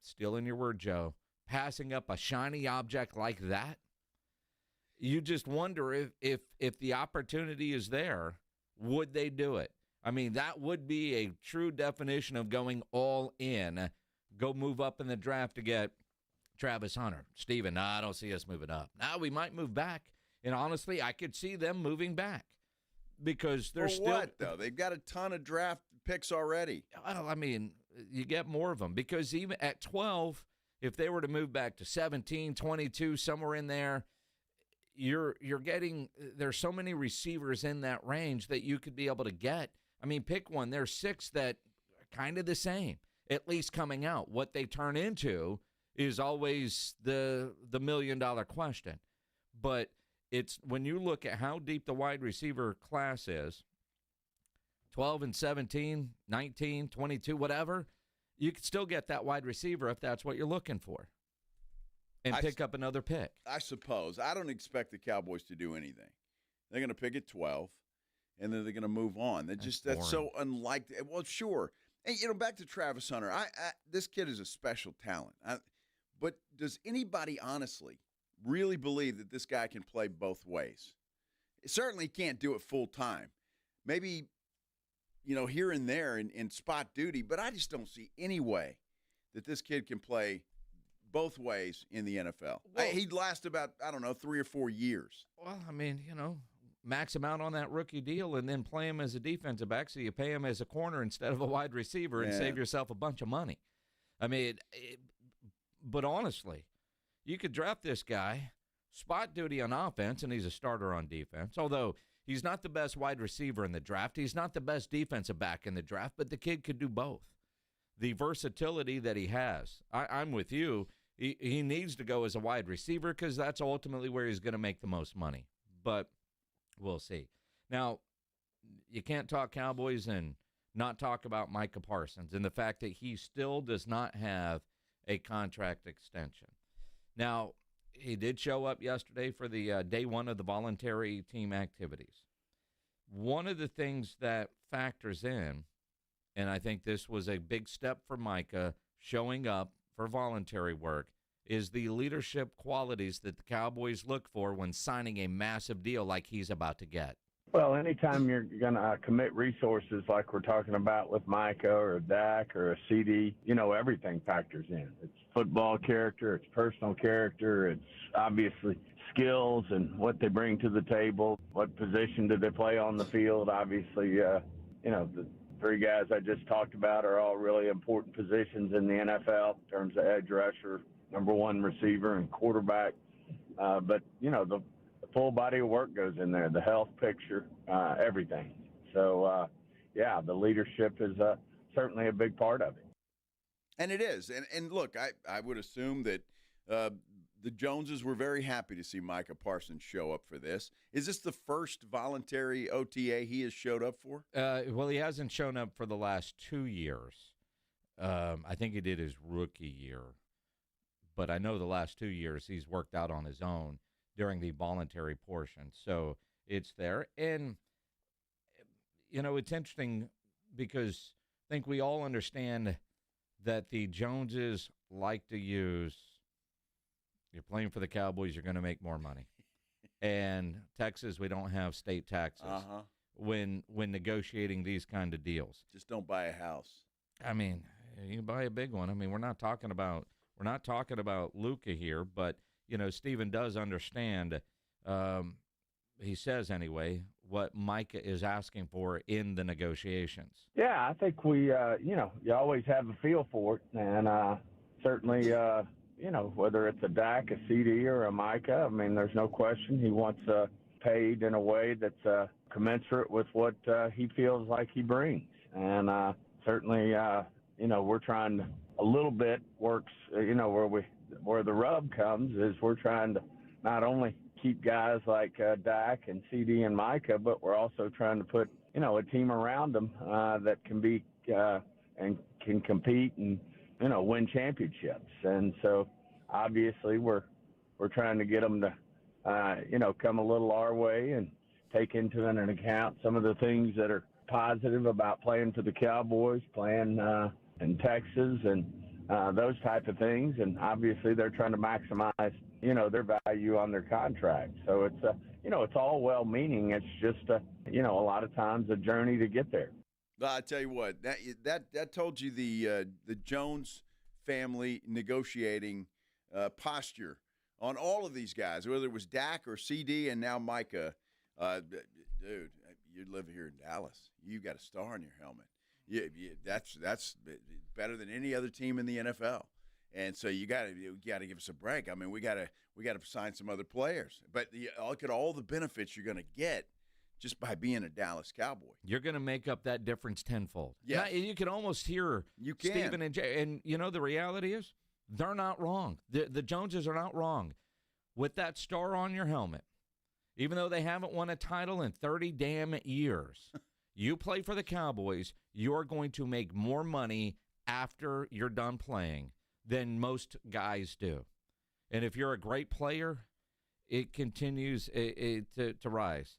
stealing your word, Joe, passing up a shiny object like that, you just wonder if the opportunity is there, would they do it? I mean, that would be a true definition of going all in. Go move up in the draft to get Travis Hunter. Steven, I don't see us moving up. Now we might move back. And honestly, I could see them moving back because they're still. What, though? They've got a ton of draft picks already. Well, I mean, you get more of them because even at 12, if they were to move back to 17, 22, somewhere in there, you're getting, there's so many receivers in that range that you could be able to get. I mean, pick one. There's 6 that are kind of the same, at least coming out. What they turn into is always the $1 million question. But it's when you look at how deep the wide receiver class is, 12 and 17, 19, 22, whatever, you could still get that wide receiver if that's what you're looking for and pick up another pick. I suppose. I don't expect the Cowboys to do anything. They're going to pick at 12, and then they're going to move on. That's so unlike – well, sure. And, you know, back to Travis Hunter. This kid is a special talent. But does anybody honestly really believe that this guy can play both ways? Certainly he can't do it full time. Maybe, you know, here and there in spot duty, but I just don't see any way that this kid can play both ways in the NFL. He'd last about, 3 or 4 years. Well, I mean, you know, max him out on that rookie deal and then play him as a defensive back so you pay him as a corner instead of a wide receiver and save yourself a bunch of money. I mean, but honestly, you could draft this guy, spot duty on offense, and he's a starter on defense. Although he's not the best wide receiver in the draft. He's not the best defensive back in the draft, but the kid could do both. The versatility that he has. I'm with you. He needs to go as a wide receiver because that's ultimately where he's going to make the most money. But we'll see. Now, you can't talk Cowboys and not talk about Micah Parsons and the fact that he still does not have a contract extension. Now, he did show up yesterday for the day 1 of the voluntary team activities. One of the things that factors in, and I think this was a big step for Micah showing up for voluntary work, is the leadership qualities that the Cowboys look for when signing a massive deal like he's about to get. Well, anytime you're going to commit resources like we're talking about with Micah or a Dak or a CD, you know, everything factors in. It's football character, it's personal character, it's obviously skills and what they bring to the table, what position do they play on the field. Obviously, you know, the 3 guys I just talked about are all really important positions in the NFL in terms of edge rusher, number 1 receiver, and quarterback. But, you know, the full body of work goes in there, the health picture, everything. So, the leadership is certainly a big part of it. And it is. And look, I would assume that the Joneses were very happy to see Micah Parsons show up for this. Is this the first voluntary OTA he has showed up for? Well, he hasn't shown up for the last 2 years. I think he did his rookie year. but I know the last 2 years he's worked out on his own during the voluntary portion. So it's there. And, it's interesting because I think we all understand that the Joneses like to use, you're playing for the Cowboys, you're going to make more money. And Texas, we don't have state taxes when negotiating these kind of deals. Just don't buy a house. I mean, you buy a big one. I mean, we're not talking about Luka here, but Stephen does understand. He says anyway what Micah is asking for in the negotiations. Yeah, I think we, you always have a feel for it, and certainly, whether it's a Dak, a CD, or a Micah, I mean, there's no question he wants paid in a way that's commensurate with what he feels like he brings, and certainly, we're trying to a little bit works, where the rub comes is we're trying to not only keep guys like Dak and CD and Micah, but we're also trying to put, a team around them that can be and can compete and, win championships. And so obviously we're trying to get them to, come a little our way and take into an account some of the things that are positive about playing for the Cowboys, playing in Texas and those type of things. And obviously they're trying to maximize, their value on their contract. So it's, it's all well-meaning. It's just, a lot of times a journey to get there. I tell you what, that told you the Jones family negotiating posture on all of these guys, whether it was Dak or CD and now Micah. Dude, you live here in Dallas. You got a star on your helmet. That's better than any other team in the NFL. And so you got to give us a break. I mean, we got to sign some other players. But look at all the benefits you're going to get just by being a Dallas Cowboy. You're going to make up that difference tenfold. Yeah, you can almost hear Stephen and Jay. And the reality is they're not wrong. The Joneses are not wrong. With that star on your helmet, even though they haven't won a title in 30 damn years, you play for the Cowboys, you're going to make more money after you're done playing than most guys do. And if you're a great player, it continues to rise.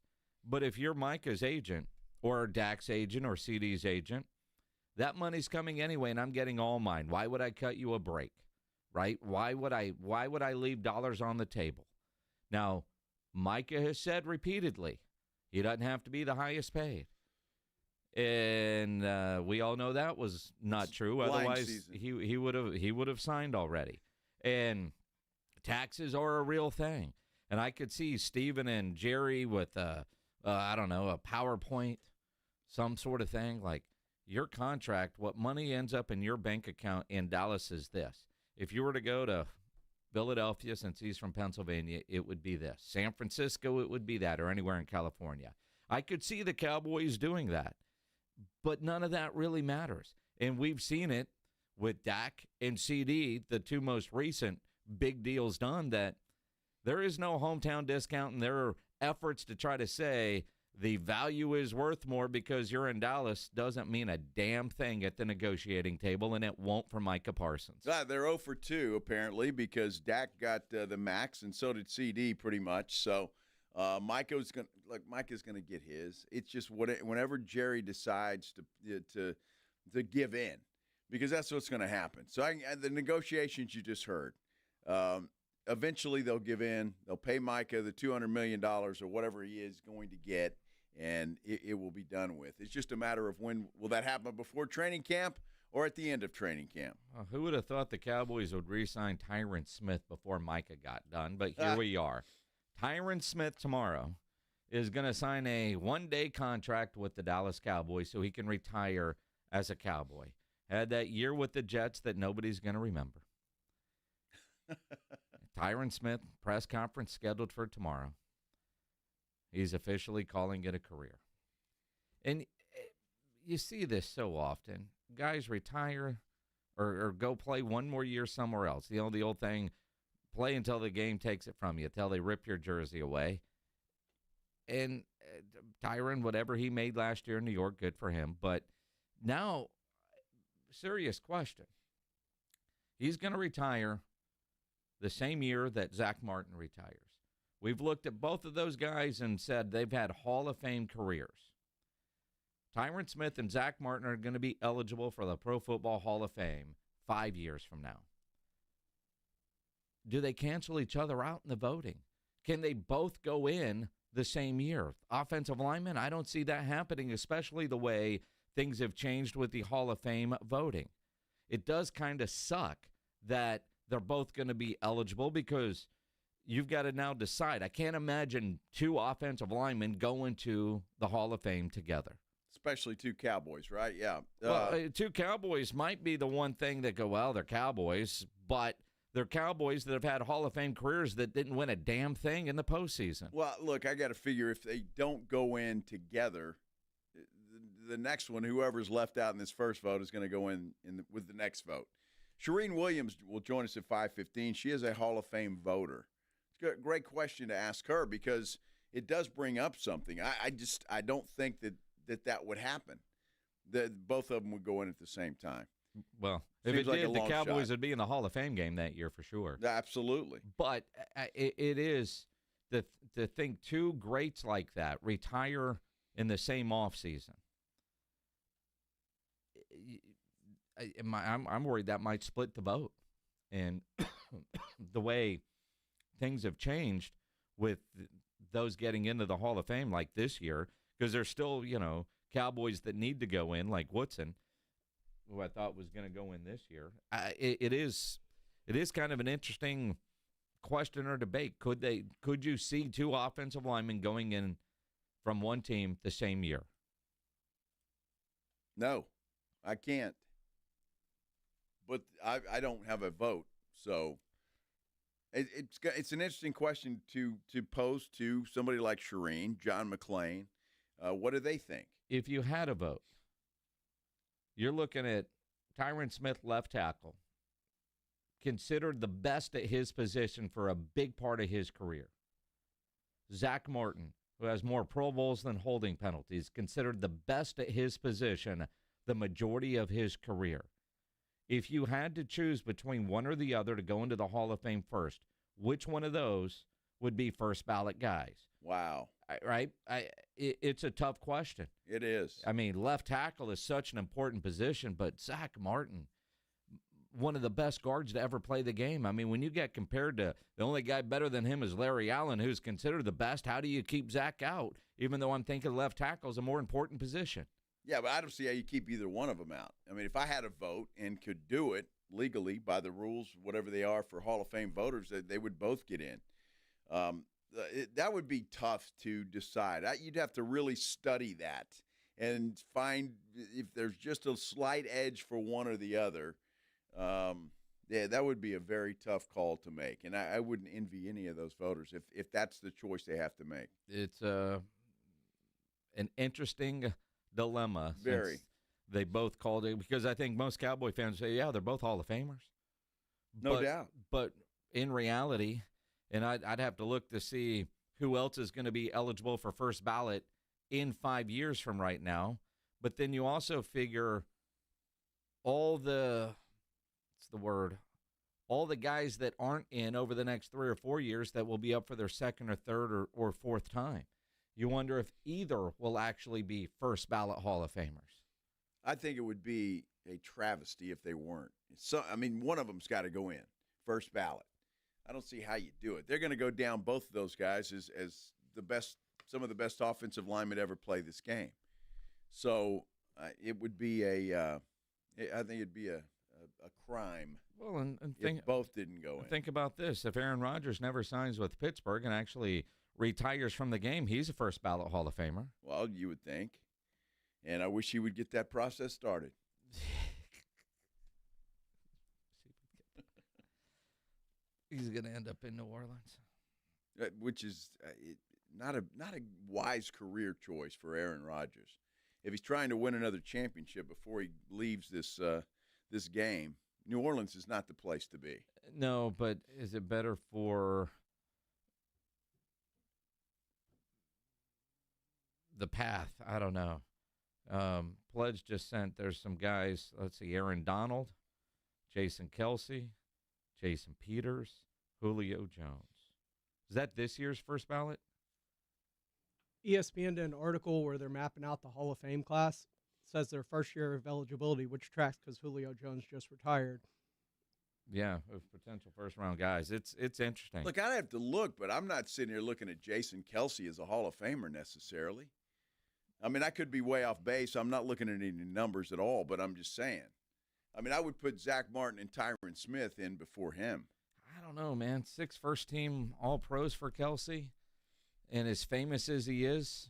But if you're Micah's agent or Dak's agent or CD's agent, that money's coming anyway, and I'm getting all mine. Why would I cut you a break, right? Why would I leave dollars on the table? Now, Micah has said repeatedly he doesn't have to be the highest paid. And we all know that was not true. Otherwise, he would have signed already. And taxes are a real thing. And I could see Steven and Jerry with a PowerPoint, some sort of thing like your contract. What money ends up in your bank account in Dallas is this. If you were to go to Philadelphia, since he's from Pennsylvania, it would be this. San Francisco, it would be that, or anywhere in California. I could see the Cowboys doing that. But none of that really matters. And we've seen it with Dak and CD, the two most recent big deals done, that there is no hometown discount, and there are efforts to try to say the value is worth more because you're in Dallas doesn't mean a damn thing at the negotiating table, and it won't for Micah Parsons. They're 0 for 2, apparently, because Dak got the max, and so did CD pretty much. So Micah's going to get his. It's just whenever Jerry decides to give in, because that's what's going to happen. So the negotiations you just heard, eventually they'll give in. They'll pay Micah the $200 million or whatever he is going to get, and it will be done with. It's just a matter of when will that happen, before training camp or at the end of training camp. Who would have thought the Cowboys would re-sign Tyron Smith before Micah got done? But here we are. Tyron Smith tomorrow is going to sign a one-day contract with the Dallas Cowboys so he can retire as a Cowboy. Had that year with the Jets that nobody's going to remember. Tyron Smith, press conference scheduled for tomorrow. He's officially calling it a career. And you see this so often. Guys retire or go play one more year somewhere else. The old thing, play until the game takes it from you, until they rip your jersey away. And Tyron, whatever he made last year in New York, good for him. But now, serious question. He's going to retire the same year that Zach Martin retires. We've looked at both of those guys and said they've had Hall of Fame careers. Tyron Smith and Zach Martin are going to be eligible for the Pro Football Hall of Fame 5 years from now. Do they cancel each other out in the voting? Can they both go in the same year? Offensive linemen, I don't see that happening, especially the way things have changed with the Hall of Fame voting. It does kind of suck that they're both going to be eligible because you've got to now decide. I can't imagine two offensive linemen going to the Hall of Fame together. Especially two Cowboys, right? Yeah. Two Cowboys might be the one thing that go, well, they're Cowboys, but they're Cowboys that have had Hall of Fame careers that didn't win a damn thing in the postseason. Well, look, I got to figure if they don't go in together, the next one, whoever's left out in this first vote, is going to go in with the next vote. Shireen Williams will join us at 5:15. She is a Hall of Fame voter. It's a great question to ask her because it does bring up something. I don't think that would happen. That both of them would go in at the same time. Well, if it did, the Cowboys would be in the Hall of Fame game that year for sure. Absolutely. But it is to think two greats like that retire in the same offseason. I'm worried that might split the vote. And the way things have changed with those getting into the Hall of Fame like this year, because there's still, Cowboys that need to go in, like Woodson, who I thought was going to go in this year. It is kind of an interesting question or debate. Could you see two offensive linemen going in from one team the same year? No, I can't. But I don't have a vote, so it's an interesting question to pose to somebody like Shireen, John McClain. What do they think? If you had a vote, you're looking at Tyron Smith, left tackle, considered the best at his position for a big part of his career. Zach Martin, who has more Pro Bowls than holding penalties, considered the best at his position the majority of his career. If you had to choose between one or the other to go into the Hall of Fame first, which one of those would be first ballot guys? Wow. Right? It's a tough question. It is. I mean, left tackle is such an important position, but Zach Martin, one of the best guards to ever play the game. I mean, when you get compared to the only guy better than him is Larry Allen, who's considered the best, how do you keep Zach out, even though I'm thinking left tackle is a more important position? Yeah, but I don't see how you keep either one of them out. I mean, if I had a vote and could do it legally by the rules, whatever they are for Hall of Fame voters, they would both get in. That would be tough to decide. You'd have to really study that and find if there's just a slight edge for one or the other. That would be a very tough call to make, and I wouldn't envy any of those voters if that's the choice they have to make. It's an interesting dilemma. Very. They both called it, because I think most Cowboy fans say, yeah, they're both Hall of Famers. No doubt. But in reality, and I'd have to look to see who else is going to be eligible for first ballot in 5 years from right now. But then you also figure all the guys that aren't in over the next 3 or 4 years that will be up for their second or third or fourth time. You wonder if either will actually be first ballot Hall of Famers. I think it would be a travesty if they weren't. So, I mean, one of them's got to go in, first ballot. I don't see how you do it. They're going to go down, both of those guys, as the best, some of the best offensive linemen ever play this game. So it would be I think it'd be a crime. Well, and if both didn't go in. Think about this: if Aaron Rodgers never signs with Pittsburgh and actually retires from the game, he's a first ballot Hall of Famer. Well, you would think. And I wish he would get that process started. He's going to end up in New Orleans. Which is not a wise career choice for Aaron Rodgers. If he's trying to win another championship before he leaves this game, New Orleans is not the place to be. No, but is it better for the path? I don't know. Pledge just sent, there's some guys, let's see, Aaron Donald, Jason Kelsey, Jason Peters, Julio Jones. Is that this year's first ballot? ESPN did an article where they're mapping out the Hall of Fame class. It says their first year of eligibility, which tracks because Julio Jones just retired. Yeah, of potential first-round guys. It's interesting. Look, I'd have to look, but I'm not sitting here looking at Jason Kelsey as a Hall of Famer necessarily. I mean, I could be way off base. I'm not looking at any numbers at all, but I'm just saying. I mean, I would put Zach Martin and Tyron Smith in before him. I don't know, man. 6 first-team All-Pros for Kelsey, and as famous as he is,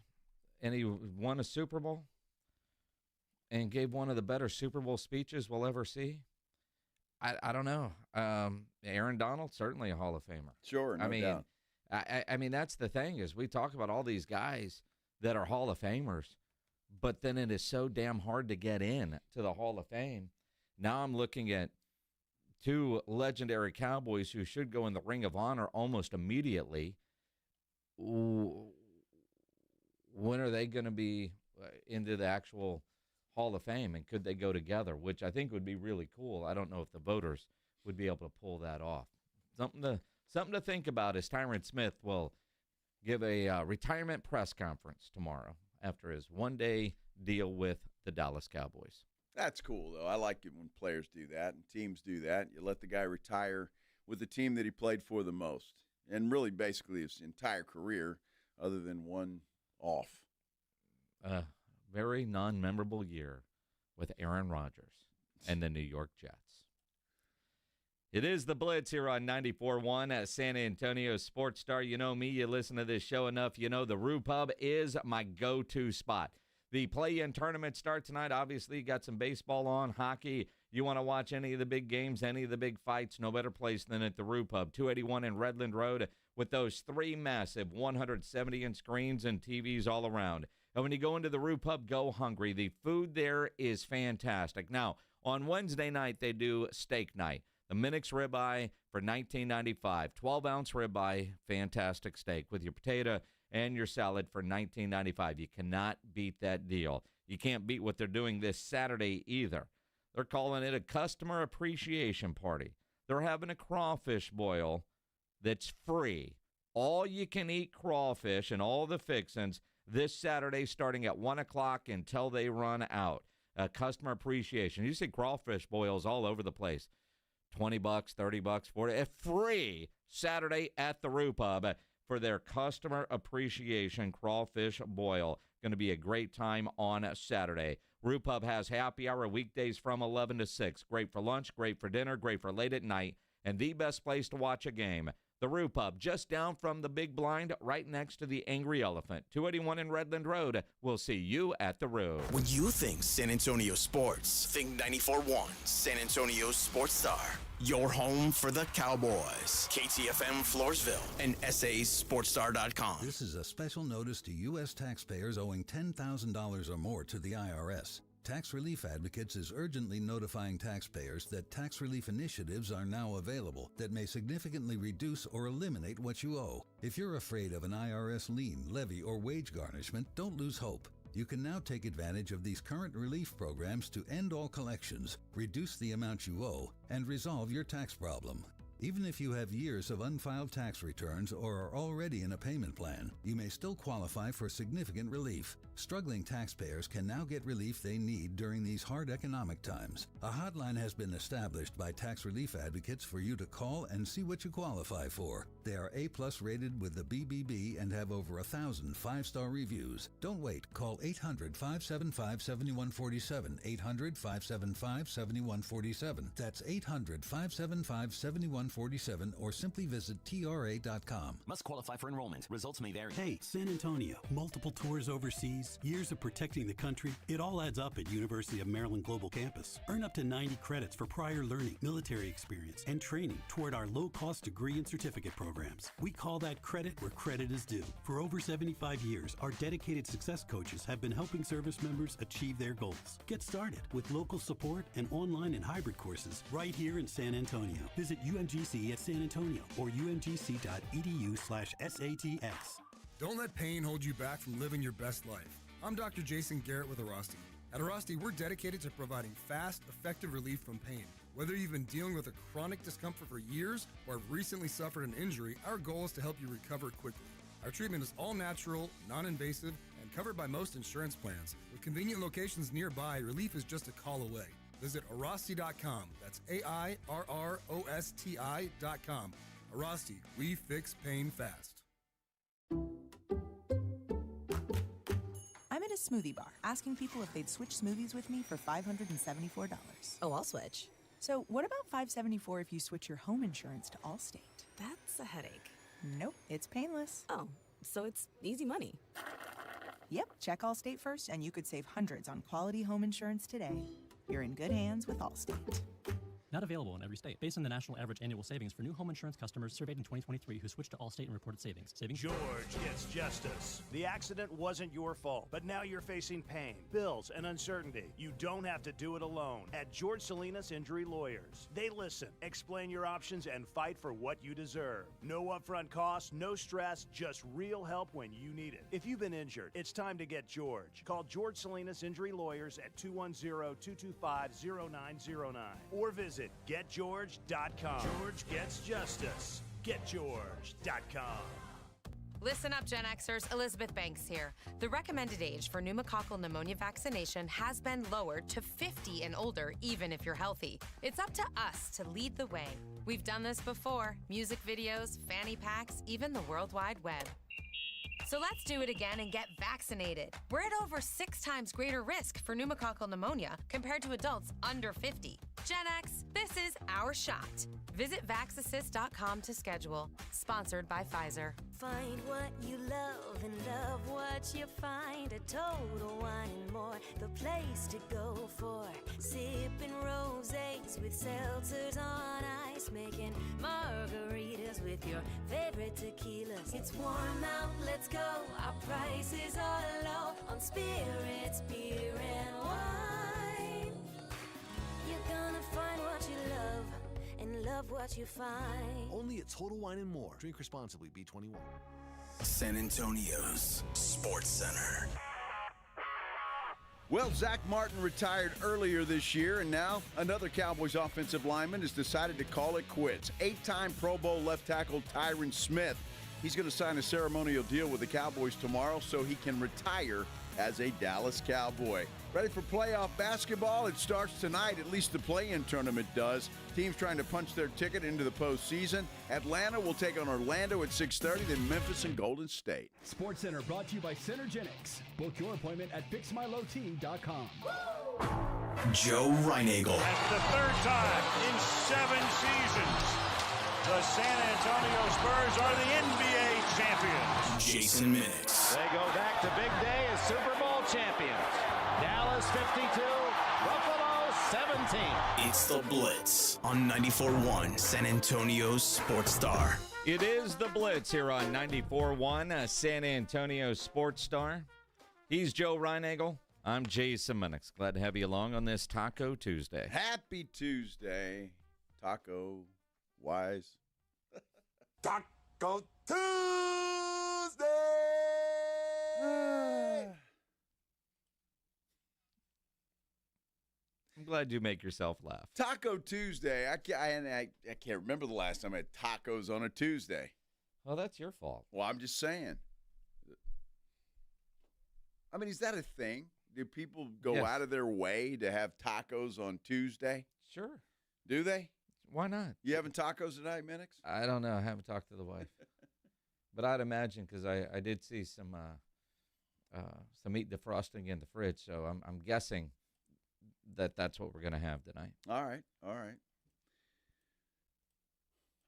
and he won a Super Bowl and gave one of the better Super Bowl speeches we'll ever see. I don't know. Aaron Donald, certainly a Hall of Famer. Sure, no doubt. I mean, that's the thing is we talk about all these guys that are Hall of Famers, but then it is so damn hard to get in to the Hall of Fame. Now I'm looking at 2 legendary Cowboys who should go in the Ring of Honor almost immediately. When are they going to be into the actual Hall of Fame, and could they go together, which I think would be really cool. I don't know if the voters would be able to pull that off. Something to think about as Tyron Smith will give a retirement press conference tomorrow after his one-day deal with the Dallas Cowboys. That's cool, though. I like it when players do that and teams do that. You let the guy retire with the team that he played for the most, and really basically his entire career other than one off. Very non-memorable year with Aaron Rodgers and the New York Jets. It is the Blitz here on 94.1 at San Antonio Sports Star. You know me, you listen to this show enough, you know the Roo Pub is my go-to spot. The play-in tournament start tonight. Obviously, you got some baseball on, hockey. You want to watch any of the big games, any of the big fights, no better place than at the Roo Pub. 281 in Redland Road with those 3 massive 170-inch screens and TVs all around. And when you go into the Roo Pub, go hungry. The food there is fantastic. Now, on Wednesday night, they do steak night. The Minix ribeye for $19.95. 12-ounce ribeye, fantastic steak with your potato and your salad for $19.95. You cannot beat that deal. You can't beat what they're doing this Saturday either. They're calling it a customer appreciation party. They're having a crawfish boil that's free. All you can eat crawfish and all the fixins this Saturday starting at 1 o'clock until they run out. Customer appreciation. You see crawfish boils all over the place. $20, $30, $40. Free Saturday at the Roo Pub for their customer appreciation crawfish boil. Going to be a great time on Saturday. Roo Pub has happy hour weekdays from 11 to 6. Great for lunch, great for dinner, great for late at night, and the best place to watch a game. The Roo Pub, just down from the Big Blind, right next to the Angry Elephant. 281 in Redland Road. We'll see you at the Roo. When you think San Antonio sports, think 94.1 San Antonio Sports Star. Your home for the Cowboys. KTFM Floresville and SASportsStar.com. This is a special notice to U.S. taxpayers owing $10,000 or more to the IRS. Tax Relief Advocates is urgently notifying taxpayers that tax relief initiatives are now available that may significantly reduce or eliminate what you owe. If you're afraid of an IRS lien, levy, or wage garnishment, don't lose hope. You can now take advantage of these current relief programs to end all collections, reduce the amount you owe, and resolve your tax problem. Even if you have years of unfiled tax returns or are already in a payment plan, you may still qualify for significant relief. Struggling taxpayers can now get relief they need during these hard economic times. A hotline has been established by Tax Relief Advocates for you to call and see what you qualify for. They are A+ rated with the BBB and have over 1,000 5-star reviews. Don't wait. Call 800-575-7147. 800-575-7147. That's 800-575-7147 or simply visit TRA.com. Must qualify for enrollment. Results may vary. Hey, San Antonio. Multiple tours overseas, years of protecting the country. It all adds up at University of Maryland Global Campus. Earn up to 90 credits for prior learning, military experience, and training toward our low-cost degree and certificate programs. We call that credit where credit is due. For over 75 years, our dedicated success coaches have been helping service members achieve their goals. Get started with local support and online and hybrid courses right here in San Antonio. Visit UMGC at San Antonio or umgc.edu/SATS. Don't let pain hold you back from living your best life. I'm Dr. Jason Garrett with Arasti. At Arasti, we're dedicated to providing fast, effective relief from pain. Whether you've been dealing with a chronic discomfort for years or have recently suffered an injury, our goal is to help you recover quickly. Our treatment is all natural, non-invasive, and covered by most insurance plans. With convenient locations nearby, relief is just a call away. Visit Arasti.com. That's AIRROSTI.com. Arasti, we fix pain fast. I'm at a smoothie bar asking people if they'd switch smoothies with me for $574. Oh, I'll switch. So what about $574 if you switch your home insurance to Allstate? That's a headache. Nope, it's painless. Oh, so it's easy money. Yep, check Allstate first and you could save hundreds on quality home insurance today. You're in good hands with Allstate. Not available in every state. Based on the national average annual savings for new home insurance customers surveyed in 2023 who switched to Allstate and reported savings. George gets justice. The accident wasn't your fault, but now you're facing pain, bills, and uncertainty. You don't have to do it alone. At George Salinas Injury Lawyers, they listen, explain your options, and fight for what you deserve. No upfront costs, no stress, just real help when you need it. If you've been injured, it's time to get George. Call George Salinas Injury Lawyers at 210-225-0909 or visit GetGeorge.com. George gets justice. GetGeorge.com. Listen up, Gen Xers. Elizabeth Banks here. The recommended age for pneumococcal pneumonia vaccination has been lowered to 50 and older, even if you're healthy. It's up to us to lead the way. We've done this before. Music videos, fanny packs, even the World Wide Web. So let's do it again and get vaccinated. We're at over 6 times greater risk for pneumococcal pneumonia compared to adults under 50. Gen X, this is our shot. Visit vaxassist.com to schedule. Sponsored by Pfizer. Find what you love and love what you find. A Total Wine and More, the place to go for. Sipping rosés with seltzers on ice. Making margaritas with your favorite tequilas. It's warm out, let's go. Our prices are low on spirits, beer, and wine. You're gonna find what you love and love what you find. Only at Total Wine and More. Drink responsibly. B21. San Antonio's Sports Center. Well, Zach Martin retired earlier this year, and now another Cowboys offensive lineman has decided to call it quits. 8-time Pro Bowl left tackle Tyron Smith. He's going to sign a ceremonial deal with the Cowboys tomorrow so he can retire as a Dallas Cowboy. Ready for playoff basketball? It starts tonight, at least the play-in tournament does. Teams trying to punch their ticket into the postseason. Atlanta will take on Orlando at 6:30, then Memphis and Golden State. Sports Center brought to you by Synergenics. Book your appointment at fixmylowteam.com. Joe Reinagel. That's the third time in 7 seasons. The San Antonio Spurs are the NBA champions. Jason Minix. They go back to big day as Super Bowl champions. Dallas 52, Buffalo 17. It's the Blitz on 94.1 San Antonio's Sports Star. It is the Blitz here on 94.1 San Antonio Sports Star. He's Joe Reinagel. I'm Jason Minix. Glad to have you along on this Taco Tuesday. Happy Tuesday, taco-wise. Taco Tuesday! I'm glad you make yourself laugh. Taco Tuesday. I can't remember the last time I had tacos on a Tuesday. Well, that's your fault. Well, I'm just saying. I mean, is that a thing? Do people go out of their way to have tacos on Tuesday? Sure. Do they? Why not? You having tacos tonight, Minix? I don't know. I haven't talked to the wife. But I'd imagine, because I did see some meat defrosting in the fridge, so I'm guessing that's what we're going to have tonight. All right.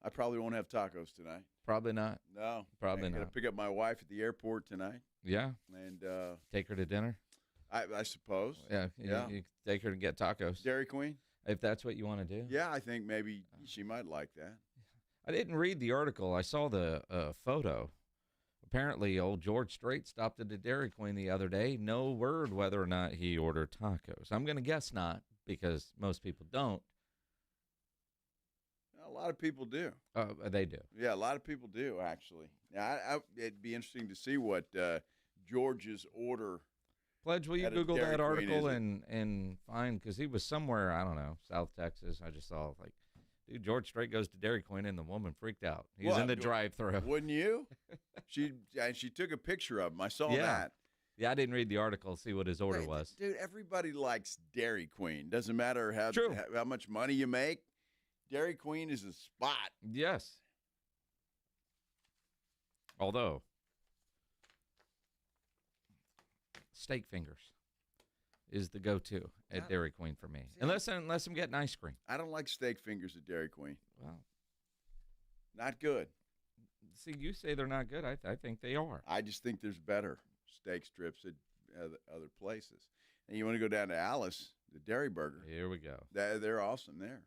I probably won't have tacos tonight. Probably not. No. Probably I'm not. going to pick up my wife at the airport tonight. Yeah. And take her to dinner? I suppose. Yeah. You take her to get tacos. Dairy Queen? If that's what you want to do. Yeah, I think maybe she might like that. I didn't read the article. I saw the photo. Apparently, old George Strait stopped at a Dairy Queen the other day. No word whether or not he ordered tacos. I'm going to guess not, because most people don't. A lot of people do. They do. Yeah, a lot of people do, actually. Now, it'd be interesting to see what George's order Pledge, will you At a Google Dairy that Queen, article is it? and find, because he was somewhere, I don't know, South Texas. I just saw, like, dude, George Strait goes to Dairy Queen, and the woman freaked out. He's in the drive-thru. Wouldn't you? She took a picture of him. I saw that. Yeah, I didn't read the article, see what his order was. Dude, everybody likes Dairy Queen. Doesn't matter how much money you make. Dairy Queen is a spot. Yes. Although, steak fingers is the go-to at Dairy Queen for me. Unless I'm getting ice cream. I don't like steak fingers at Dairy Queen. Well, not good. See, you say they're not good. I think they are. I just think there's better steak strips at other places. And you want to go down to Alice, the Dairy Burger. Here we go. They're awesome there.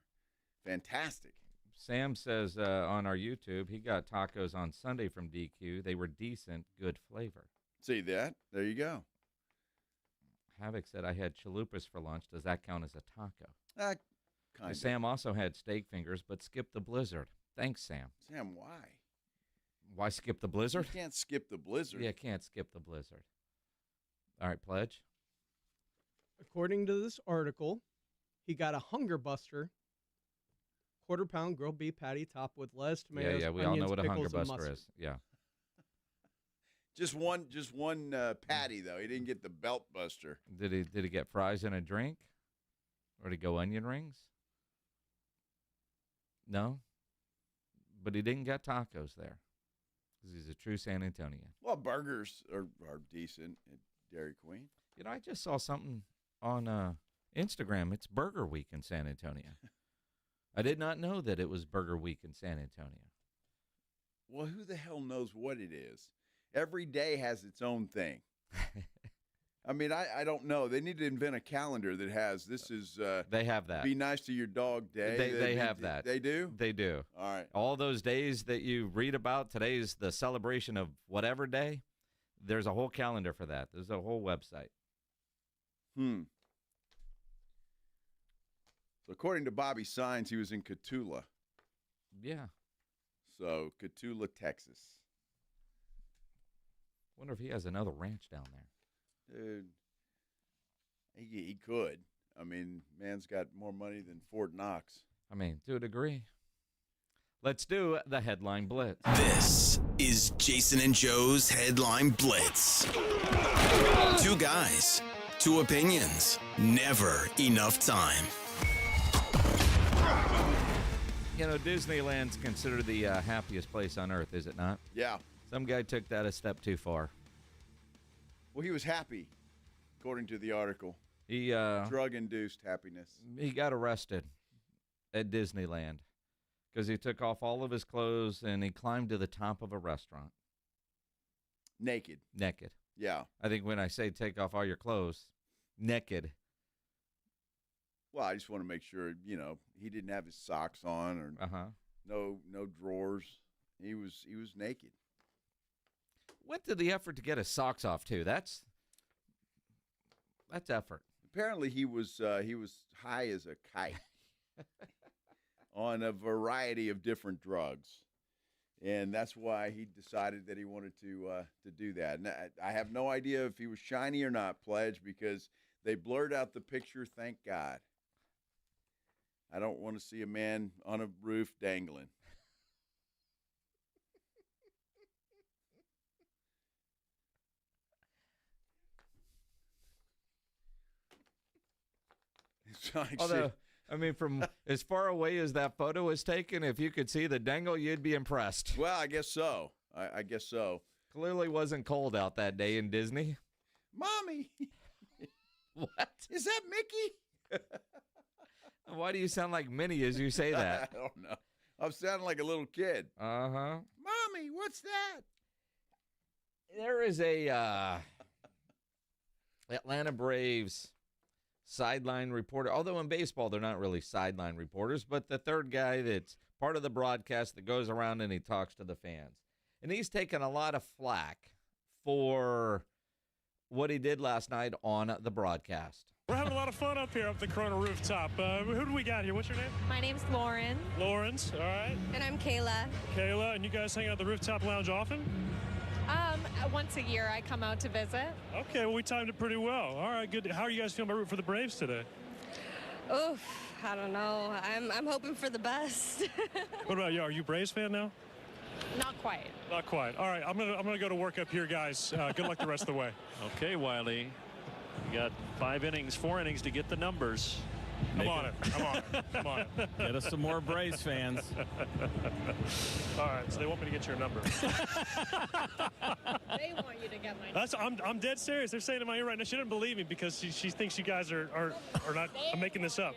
Fantastic. Sam says on our YouTube, he got tacos on Sunday from DQ. They were decent, good flavor. See that? There you go. Havoc said, I had chalupas for lunch. Does that count as a taco? Kind of. Sam also had steak fingers, but skipped the blizzard. Thanks, Sam. Sam, why? Why skip the blizzard? You can't skip the blizzard. Yeah, can't skip the blizzard. All right, Pledge. According to this article, he got a Hunger Buster quarter-pound grilled beef patty topped with lettuce, tomatoes, we onions, all know what a pickles, Hunger and Buster mustard. is. Yeah. Just one patty though. He didn't get the belt buster. Did he get fries and a drink, or did he go onion rings? No, but he didn't get tacos there because he's a true San Antonian. Well, burgers are decent at Dairy Queen. You know, I just saw something on Instagram. It's Burger Week in San Antonio. I did not know that it was Burger Week in San Antonio. Well, who the hell knows what it is? Every day has its own thing. I mean, I don't know. They need to invent a calendar that has, this is... they have that. Be nice to your dog day. They have that. They do? They do. All right. All those days that you read about, today's the celebration of whatever day, there's a whole calendar for that. There's a whole website. So according to Bobby Signs, he was in Cotulla. Yeah. So Cotulla, Texas. Wonder if he has another ranch down there. Dude, he could. I mean, man's got more money than Fort Knox. I mean, to a degree. Let's do the Headline Blitz. This is Jason and Joe's Headline Blitz. Two guys, two opinions, never enough time. You know, Disneyland's considered the happiest place on earth, is it not? Yeah. Some guy took that a step too far. Well, he was happy, according to the article. He drug-induced happiness. He got arrested at Disneyland because he took off all of his clothes and he climbed to the top of a restaurant. Naked. Yeah. I think when I say take off all your clothes, naked. Well, I just want to make sure, you know, he didn't have his socks on or no drawers. He was naked. Went to the effort to get his socks off too. That's effort. Apparently, he was high as a kite on a variety of different drugs, and that's why he decided that he wanted to do that. And I have no idea if he was shiny or not, Pledge, because they blurred out the picture. Thank God. I don't want to see a man on a roof dangling. Although, I mean, from as far away as that photo was taken, if you could see the dangle, you'd be impressed. Well, I guess so. I guess so. Clearly wasn't cold out that day in Disney. Mommy! What? Is that Mickey? Why do you sound like Minnie as you say that? I don't know. I'm sounding like a little kid. Uh-huh. Mommy, what's that? There is a Atlanta Braves sideline reporter, although in baseball they're not really sideline reporters, but the third guy that's part of the broadcast that goes around and he talks to the fans. And he's taken a lot of flack for what he did last night on the broadcast. We're having a lot of fun up here up the Corona rooftop. Who do we got here? What's your name? My name's Lauren. Lawrence, all right. And I'm Kayla. Kayla, and you guys hang out at the rooftop lounge often? once a year I come out to visit. Okay, well, we timed it pretty well. All right, good. How are you guys feeling about rooting for the Braves today? Oof, I don't know. I'm hoping for the best. What about you? Are you a Braves fan now? Not quite. Not quite. All right, I'm gonna go to work up here, guys. Good luck the rest of the way. Okay, Wiley. You got 4 innings to get the numbers. I'm on it. Come on. Get us some more Braves fans. All right, so they want me to get your number. They want you to get my number. I'm dead serious. They're saying in my ear right now. She didn't believe me because she thinks you guys are not. I'm making this up.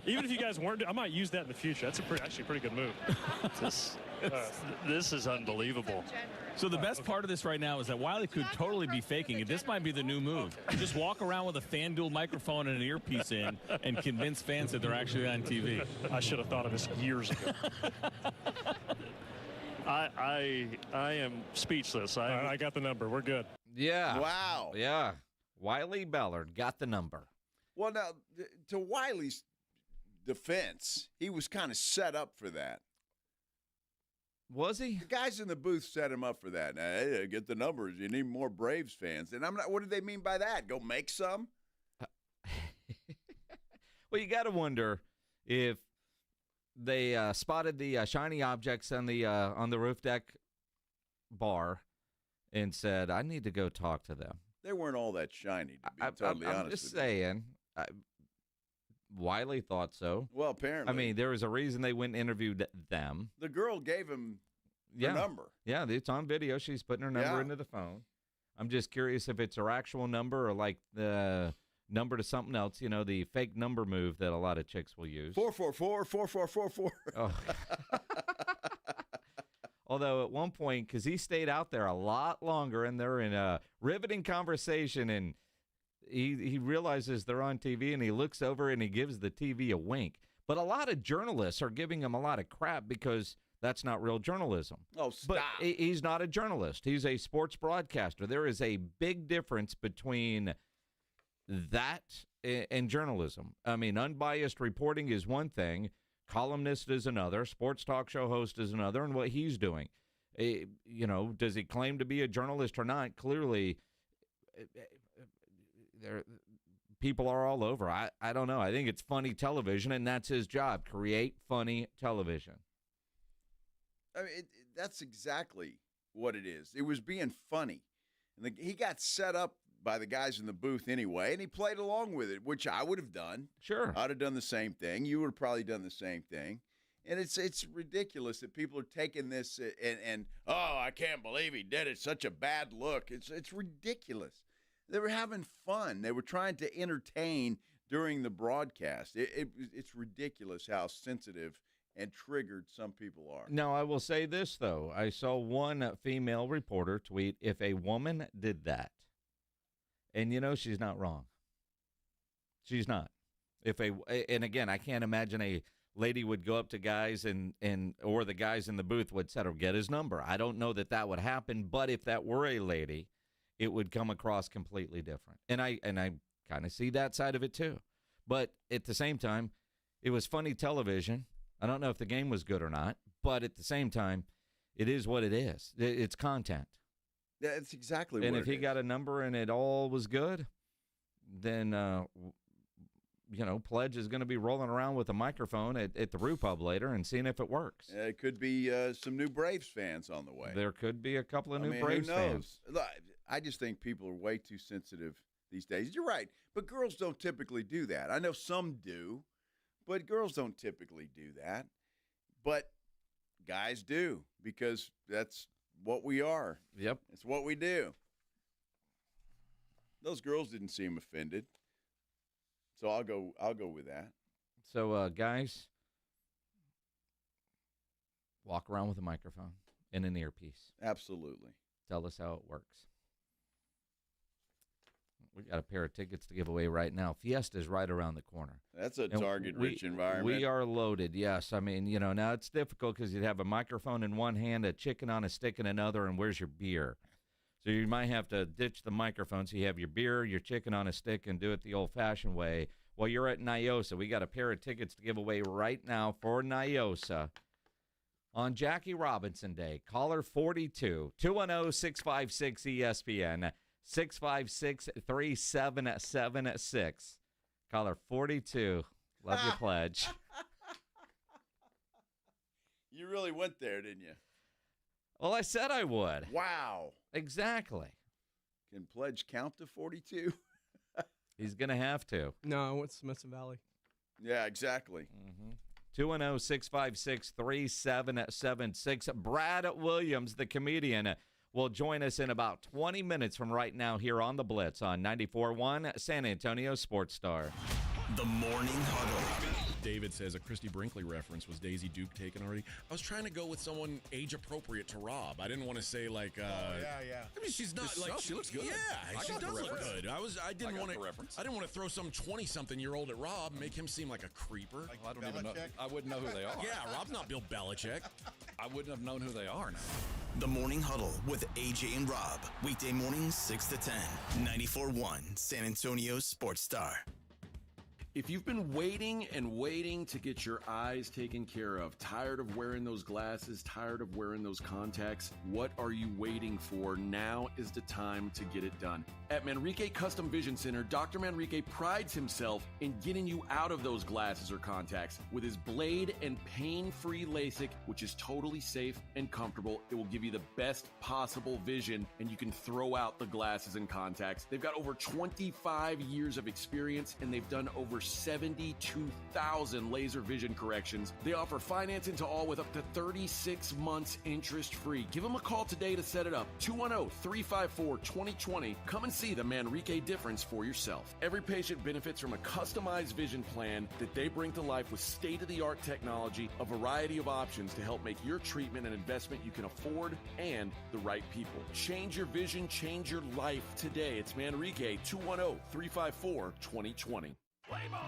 Even if you guys weren't, I might use that in the future. That's actually a pretty good move. This is unbelievable. So the best part of this right now is that Wiley could totally be faking it. This might be the new move. Just walk around with a FanDuel microphone and an earpiece in and convince fans that they're actually on TV. I should have thought of this years ago. I am speechless. I got the number. We're good. Yeah. Wow. Yeah. Wiley Ballard got the number. Well, now, to Wiley's defense, he was kind of set up for that. Was he? The guys in the booth set him up for that. Hey, get the numbers. You need more Braves fans. And I'm not. What do they mean by that? Go make some? Well, you got to wonder if they spotted the shiny objects on the roof deck bar and said, "I need to go talk to them." They weren't all that shiny, to be totally honest. I'm just saying. Wiley thought so. Well, apparently. I mean, there was a reason they went and interviewed them. The girl gave him her number. Yeah, it's on video. She's putting her number into the phone. I'm just curious if it's her actual number or like the number to something else, the fake number move that a lot of chicks will use. 444-4444. Oh. Although at one point, because he stayed out there a lot longer and they're in a riveting conversation, and he realizes they're on TV and he looks over and he gives the TV a wink. But a lot of journalists are giving him a lot of crap because that's not real journalism. Oh, stop. But he's not a journalist. He's a sports broadcaster. There is a big difference between that and journalism. I mean, unbiased reporting is one thing. Columnist is another. Sports talk show host is another. And what he's doing, does he claim to be a journalist or not? Clearly, people are all over. I don't know. I think it's funny television, and that's his job, create funny television. I mean, that's exactly what it is. It was being funny. And he got set up by the guys in the booth anyway, and he played along with it, which I would have done. Sure. I'd have done the same thing. You would have probably done the same thing. And it's ridiculous that people are taking this and I can't believe he did it. Such a bad look. It's ridiculous. They were having fun. They were trying to entertain during the broadcast. It's ridiculous how sensitive and triggered some people are. Now, I will say this, though. I saw one female reporter tweet, if a woman did that, and she's not wrong. She's not. And again, I can't imagine a lady would go up to guys or the guys in the booth would set or get his number. I don't know that would happen, but if that were a lady, it would come across completely different. And I kind of see that side of it too. But at the same time, it was funny television. I don't know if the game was good or not, but at the same time, it is what it is. It's content. Yeah, it's exactly what it is. And if he got a number and it all was good, then, Pledge is going to be rolling around with a microphone at the Brew Pub later and seeing if it works. It could be some new Braves fans on the way. There could be a couple of new Braves fans. I just think people are way too sensitive these days. You're right, but girls don't typically do that. I know some do, but girls don't typically do that. But guys do, because that's what we are. Yep. It's what we do. Those girls didn't seem offended. So I'll go with that. So, guys, walk around with a microphone and an earpiece. Absolutely. Tell us how it works. We got a pair of tickets to give away right now. Fiesta's right around the corner. That's a target-rich environment. We are loaded, yes. I mean, now it's difficult because you'd have a microphone in one hand, a chicken on a stick in another, and where's your beer? So you might have to ditch the microphone so you have your beer, your chicken on a stick, and do it the old-fashioned way. Well, you're at Nyosa. We got a pair of tickets to give away right now for Nyosa. On Jackie Robinson Day, caller 42, 210-656-ESPN, 656-3776. Caller 42, love your pledge. You really went there, didn't you? Well, I said I would. Wow. Exactly. Can pledge count to 42? He's going to have to. No, I went Smithson Valley. Yeah, exactly. 210-656-3776. Brad Williams, the comedian, will join us in about 20 minutes from right now here on The Blitz on 94.1 San Antonio Sports Star. The Morning Huddle. David says a Christy Brinkley reference. Was Daisy Duke taken already? I was trying to go with someone age appropriate to Rob. I didn't want to say like. yeah. I mean, she's not like she looks good. Yeah, she does look good. I didn't want to. reference. I didn't want to throw some 20-something-year-old at Rob, and make him seem like a creeper. I don't even know. I wouldn't know who they are. Yeah, Rob's not Bill Belichick. I wouldn't have known who they are now. The Morning Huddle with AJ and Rob. Weekday mornings 6 to 10. 94.1 San Antonio Sports Star. If you've been waiting and waiting to get your eyes taken care of, tired of wearing those glasses, tired of wearing those contacts, what are you waiting for? Now is the time to get it done. At Manrique Custom Vision Center, Dr. Manrique prides himself in getting you out of those glasses or contacts with his blade and pain-free LASIK, which is totally safe and comfortable. It will give you the best possible vision, and you can throw out the glasses and contacts. They've got over 25 years of experience, and they've done over 72,000 laser vision corrections. They offer financing to all with up to 36 months interest-free. Give them a call today to set it up. 210-354-2020. Come and see the Manrique difference for yourself. Every patient benefits from a customized vision plan that they bring to life with state-of-the-art technology, a variety of options to help make your treatment an investment you can afford and the right people. Change your vision, change your life today. It's Manrique, 210-354-2020.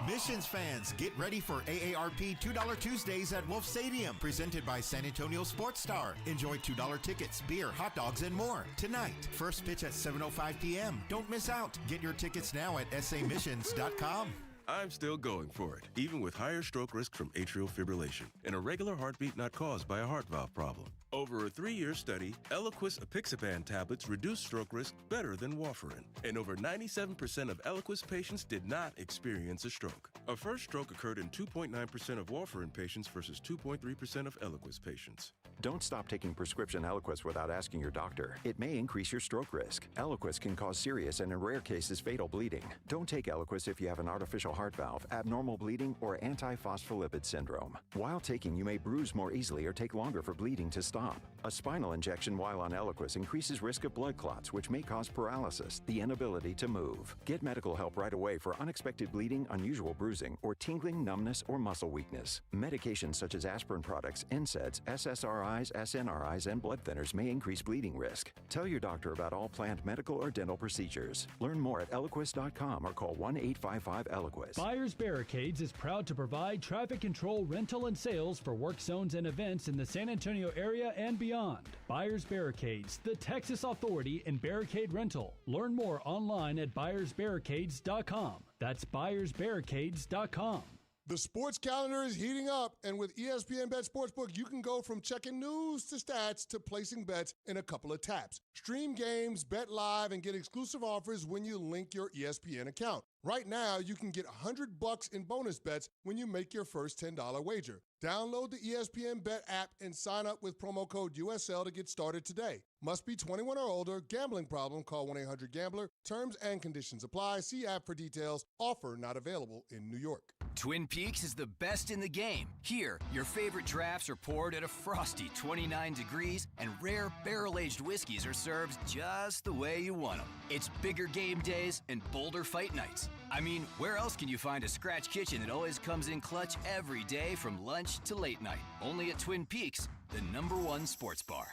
Missions fans, get ready for AARP $2 Tuesdays at Wolf Stadium, presented by San Antonio Sports Star. Enjoy $2 tickets, beer, hot dogs, and more. Tonight, first pitch at 7:05 p.m. Don't miss out. Get your tickets now at samissions.com. I'm still going for it, even with higher stroke risk from atrial fibrillation and a regular heartbeat not caused by a heart valve problem. Over a 3-year study, Eliquis apixaban tablets reduced stroke risk better than warfarin, and over 97% of Eliquis patients did not experience a stroke. A first stroke occurred in 2.9% of warfarin patients versus 2.3% of Eliquis patients. Don't stop taking prescription Eliquis without asking your doctor. It may increase your stroke risk. Eliquis can cause serious and in rare cases fatal bleeding. Don't take Eliquis if you have an artificial heart valve, abnormal bleeding, or antiphospholipid syndrome. While taking, you may bruise more easily or take longer for bleeding to stop. A spinal injection while on Eliquis increases risk of blood clots, which may cause paralysis, the inability to move. Get medical help right away for unexpected bleeding, unusual bruising, or tingling, numbness, or muscle weakness. Medications such as aspirin products, NSAIDs, SSRIs, SNRIs, and blood thinners may increase bleeding risk. Tell your doctor about all planned medical or dental procedures. Learn more at Eliquis.com or call 1-855-ELIQUIS. Buyers Barricades is proud to provide traffic control, rental, and sales for work zones and events in the San Antonio area and beyond. Buyers Barricades, the Texas authority in barricade rental. Learn more online at buyersbarricades.com. That's buyersbarricades.com. The sports calendar is heating up, and with ESPN Bet Sportsbook, you can go from checking news to stats to placing bets in a couple of taps. Stream games, bet live, and get exclusive offers when you link your ESPN account. Right now, you can get $100 in bonus bets when you make your first $10 wager. Download the ESPN Bet app and sign up with promo code USL to get started today. Must be 21 or older. Gambling problem? Call 1-800-GAMBLER. Terms and conditions apply. See app for details. Offer not available in New York. Twin Peaks is the best in the game. Here, your favorite drafts are poured at a frosty 29 degrees, and rare barrel-aged whiskeys are served just the way you want them. It's bigger game days and bolder fight nights. I mean, where else can you find a scratch kitchen that always comes in clutch every day from lunch to late night? Only at Twin Peaks, the #1 sports bar.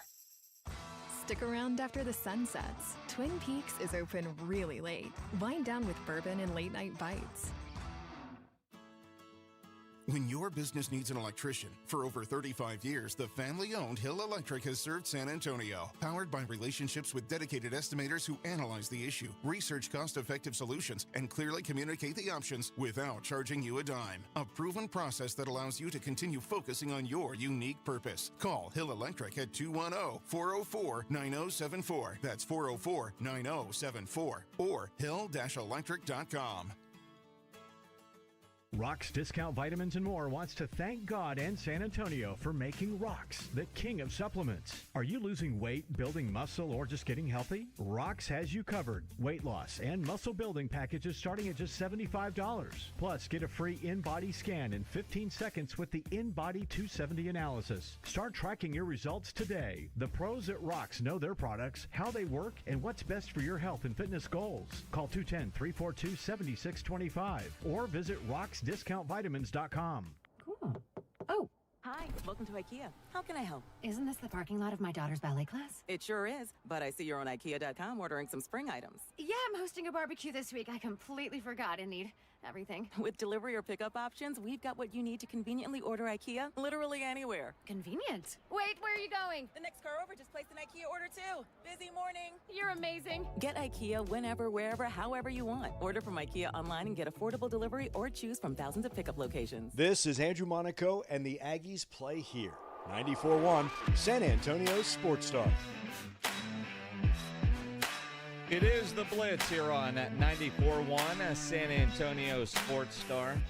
Stick around after the sun sets. Twin Peaks is open really late. Wind down with bourbon and late night bites. When your business needs an electrician, for over 35 years, the family-owned Hill Electric has served San Antonio. Powered by relationships with dedicated estimators who analyze the issue, research cost-effective solutions, and clearly communicate the options without charging you a dime. A proven process that allows you to continue focusing on your unique purpose. Call Hill Electric at 210-404-9074. That's 404-9074. Or hill-electric.com. Rox Discount Vitamins and More wants to thank God and San Antonio for making Rox the king of supplements. Are you losing weight, building muscle, or just getting healthy? Rox has you covered. Weight loss and muscle building packages starting at just $75. Plus, get a free in-body scan in 15 seconds with the In-Body 270 analysis. Start tracking your results today. The pros at Rox know their products, how they work, and what's best for your health and fitness goals. Call 210-342-7625 or visit RoxDiscountVitamins.com. Cool. Oh, hi. Welcome to IKEA. How can I help? Isn't this the parking lot of my daughter's ballet class? It sure is, but I see you're on IKEA.com ordering some spring items. Yeah, I'm hosting a barbecue this week. I completely forgot I need everything. With delivery or pickup options, we've got what you need to conveniently order IKEA literally anywhere. Convenient. Wait, where are you going? The next car over just placed an IKEA order too. Busy morning. You're amazing. Get IKEA whenever, wherever, however you want. Order from IKEA online and get affordable delivery or choose from thousands of pickup locations. This is Andrew Monaco, and the Aggies play here. 94.1 San Antonio Sports Star. It is the Blitz here on 94.1 San Antonio Sports Star.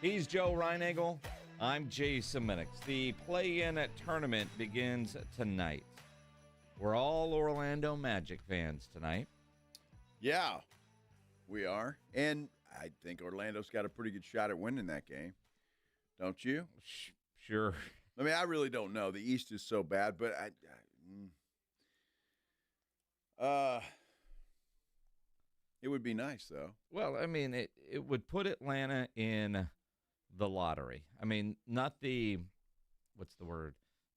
He's Joe Reinagel. I'm Jason Minix. The play-in tournament begins tonight. We're all Orlando Magic fans tonight. Yeah, we are. And I think Orlando's got a pretty good shot at winning that game. Don't you? Sure. I mean, I really don't know. The East is so bad, but it would be nice, though. Well, I mean, it would put Atlanta in the lottery. I mean, not the,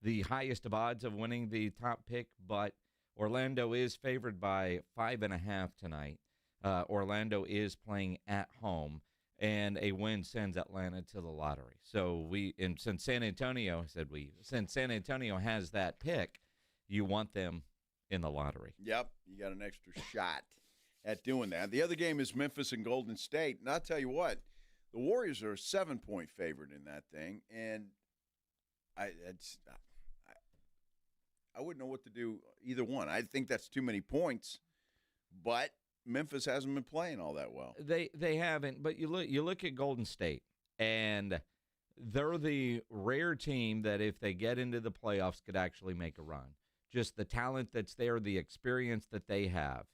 the highest of odds of winning the top pick, but Orlando is favored by 5.5 tonight. Orlando is playing at home, and a win sends Atlanta to the lottery. So since San Antonio has that pick, you want them in the lottery. Yep, you got an extra shot at doing that. The other game is Memphis and Golden State. And I'll tell you what, the Warriors are a 7-point favorite in that thing. And I wouldn't know what to do either one. I think that's too many points. But Memphis hasn't been playing all that well. They haven't. But you look at Golden State, and they're the rare team that if they get into the playoffs could actually make a run. Just the talent that's there, the experience that they have.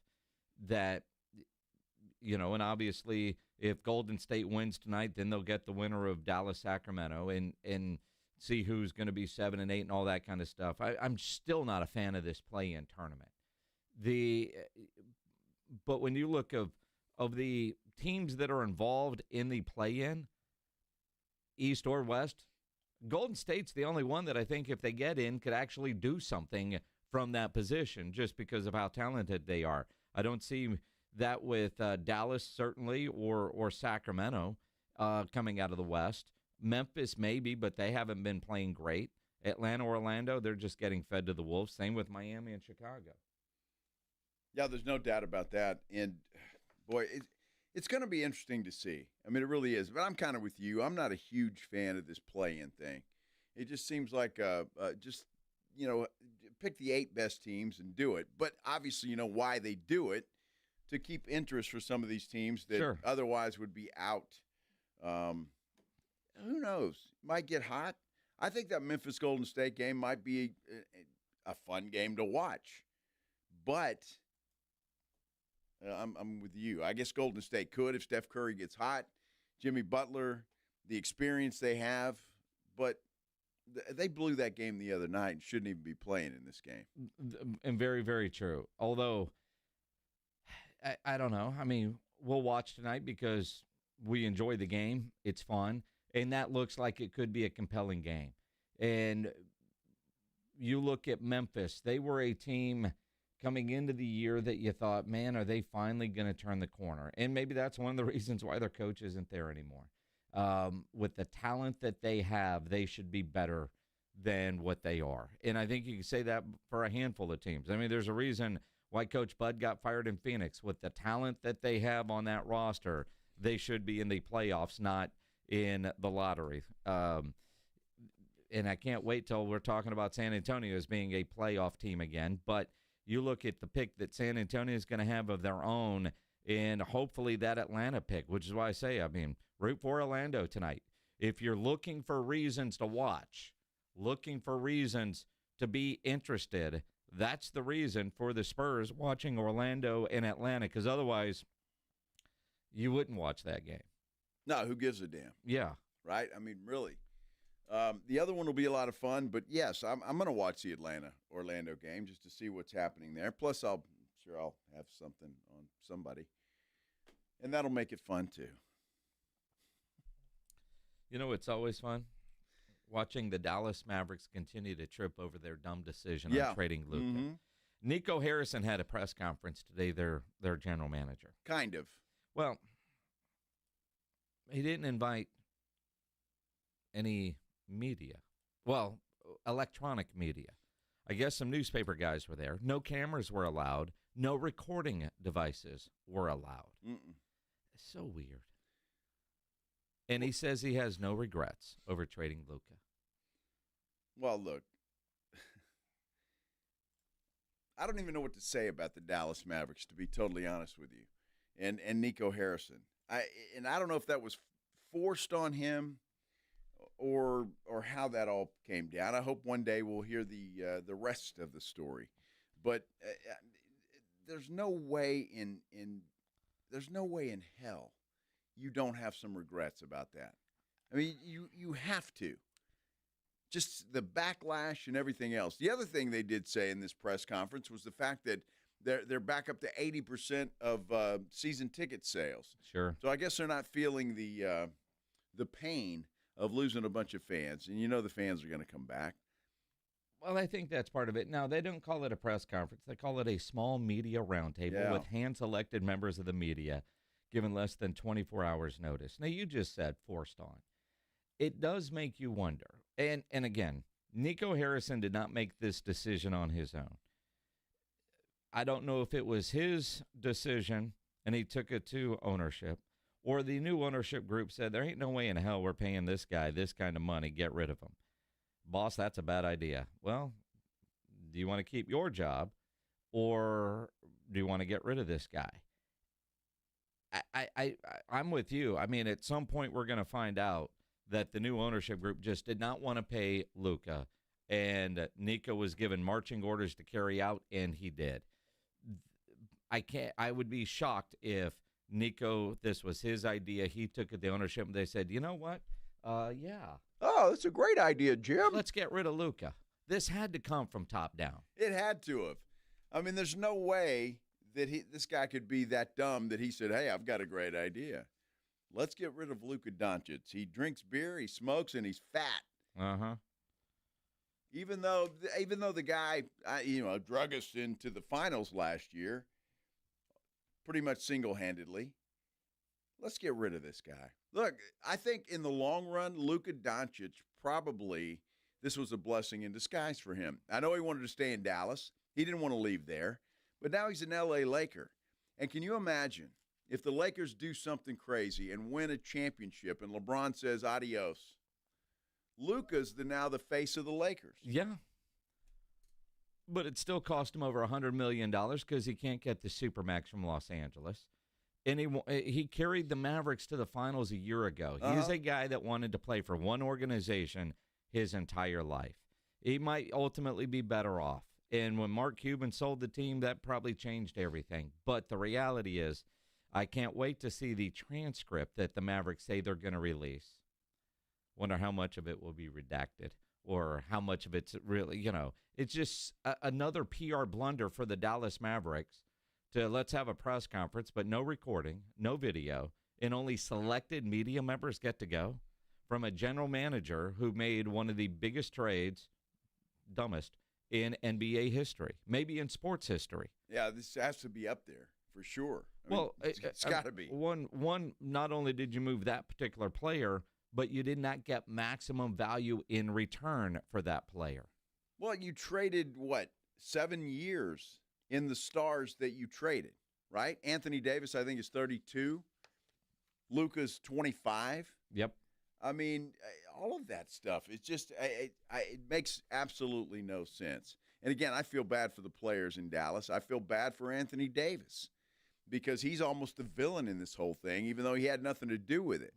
That, and obviously if Golden State wins tonight, then they'll get the winner of Dallas-Sacramento and see who's going to be 7 and 8 and all that kind of stuff. I'm still not a fan of this play-in tournament. But when you look of the teams that are involved in the play-in, East or West, Golden State's the only one that I think if they get in could actually do something from that position just because of how talented they are. I don't see that with Dallas, certainly, or Sacramento coming out of the West. Memphis, maybe, but they haven't been playing great. Atlanta, Orlando, they're just getting fed to the Wolves. Same with Miami and Chicago. Yeah, there's no doubt about that. And, boy, it's going to be interesting to see. I mean, it really is. But I'm kind of with you. I'm not a huge fan of this play-in thing. It just seems like pick the 8 best teams and do it. But obviously, you know why they do it, to keep interest for some of these teams that otherwise would be out. Who knows? Might get hot. I think that Memphis Golden State game might be a fun game to watch. But I'm with you. I guess Golden State could if Steph Curry gets hot. Jimmy Butler, the experience they have. But they blew that game the other night and shouldn't even be playing in this game. And very, very true. Although, I don't know. I mean, we'll watch tonight because we enjoy the game. It's fun. And that looks like it could be a compelling game. And you look at Memphis. They were a team coming into the year that you thought, man, are they finally going to turn the corner? And maybe that's one of the reasons why their coach isn't there anymore. With the talent that they have, they should be better than what they are. And I think you can say that for a handful of teams. I mean, there's a reason why Coach Bud got fired in Phoenix. With the talent that they have on that roster, they should be in the playoffs, not in the lottery. And I can't wait till we're talking about San Antonio as being a playoff team again. But you look at the pick that San Antonio is going to have of their own, and hopefully that Atlanta pick, which is why I say, I mean, root for Orlando tonight. If you're looking for reasons to watch, looking for reasons to be interested, that's the reason for the Spurs watching Orlando and Atlanta, because otherwise you wouldn't watch that game. No, who gives a damn? Yeah. Right? I mean, really. The other one will be a lot of fun, but yes, I'm going to watch the Atlanta-Orlando game just to see what's happening there. Plus, I'll have something on somebody, and that'll make it fun too. You know, it's always fun watching the Dallas Mavericks continue to trip over their dumb decision on trading Luka. Mm-hmm. Nico Harrison had a press conference today, their general manager. Kind of. Well, he didn't invite any media. Well, electronic media. I guess some newspaper guys were there. No cameras were allowed. No recording devices were allowed. It's so weird. And he says he has no regrets over trading Luka. Well, look, I don't even know what to say about the Dallas Mavericks, to be totally honest with you, and Nico Harrison. I don't know if that was forced on him or how that all came down. I hope one day we'll hear the rest of the story. But there's no way in hell you don't have some regrets about that. I mean, you have to. Just the backlash and everything else. The other thing they did say in this press conference was the fact that they're back up to 80% of season ticket sales. Sure. So I guess they're not feeling the pain of losing a bunch of fans, and you know the fans are going to come back. Well, I think that's part of it. Now, they don't call it a press conference. They call it a small media roundtable with hand-selected members of the media given less than 24 hours notice. Now, you just said forced on. It does make you wonder. And again, Nico Harrison did not make this decision on his own. I don't know if it was his decision and he took it to ownership, or the new ownership group said, there ain't no way in hell we're paying this guy this kind of money. Get rid of him. Boss, that's a bad idea. Well, do you want to keep your job, or do you want to get rid of this guy? I'm with you. I mean, at some point we're going to find out that the new ownership group just did not want to pay Luka, and Nico was given marching orders to carry out, and he did. I would be shocked if Nico, this was his idea, he took it to ownership, and they said, you know what? Yeah. Oh, that's a great idea, Jim. Let's get rid of Luka. This had to come from top down. It had to have. I mean, there's no way that this guy could be that dumb that he said, hey, I've got a great idea. Let's get rid of Luka Doncic. He drinks beer, he smokes, and he's fat. Uh-huh. Even though the guy, drug us into the finals last year, pretty much single-handedly, let's get rid of this guy. Look, I think in the long run, Luka Doncic probably, this was a blessing in disguise for him. I know he wanted to stay in Dallas. He didn't want to leave there. But now he's an L.A. Laker. And can you imagine if the Lakers do something crazy and win a championship and LeBron says adios? Luka's now the face of the Lakers. Yeah. But it still cost him over $100 million because he can't get the Supermax from Los Angeles. And he carried the Mavericks to the finals a year ago. He's a guy that wanted to play for one organization his entire life. He might ultimately be better off. And when Mark Cuban sold the team, that probably changed everything. But the reality is, I can't wait to see the transcript that the Mavericks say they're going to release. Wonder how much of it will be redacted or how much of it's really, it's just another PR blunder for the Dallas Mavericks to let's have a press conference, but no recording, no video, and only selected media members get to go from a general manager who made one of the biggest trades, dumbest, in NBA history, maybe in sports history. Yeah, this has to be up there for sure. It's got to be. One, not only did you move that particular player, but you did not get maximum value in return for that player. Well, you traded, 7 years in the stars that you traded, right? Anthony Davis, I think, is 32. Luka's 25. Yep. I mean, all of that stuff, it's just it makes absolutely no sense. And, again, I feel bad for the players in Dallas. I feel bad for Anthony Davis because he's almost the villain in this whole thing, even though he had nothing to do with it.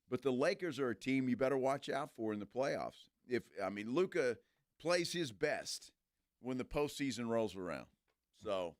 But the Lakers are a team you better watch out for in the playoffs. Luka plays his best when the postseason rolls around. So,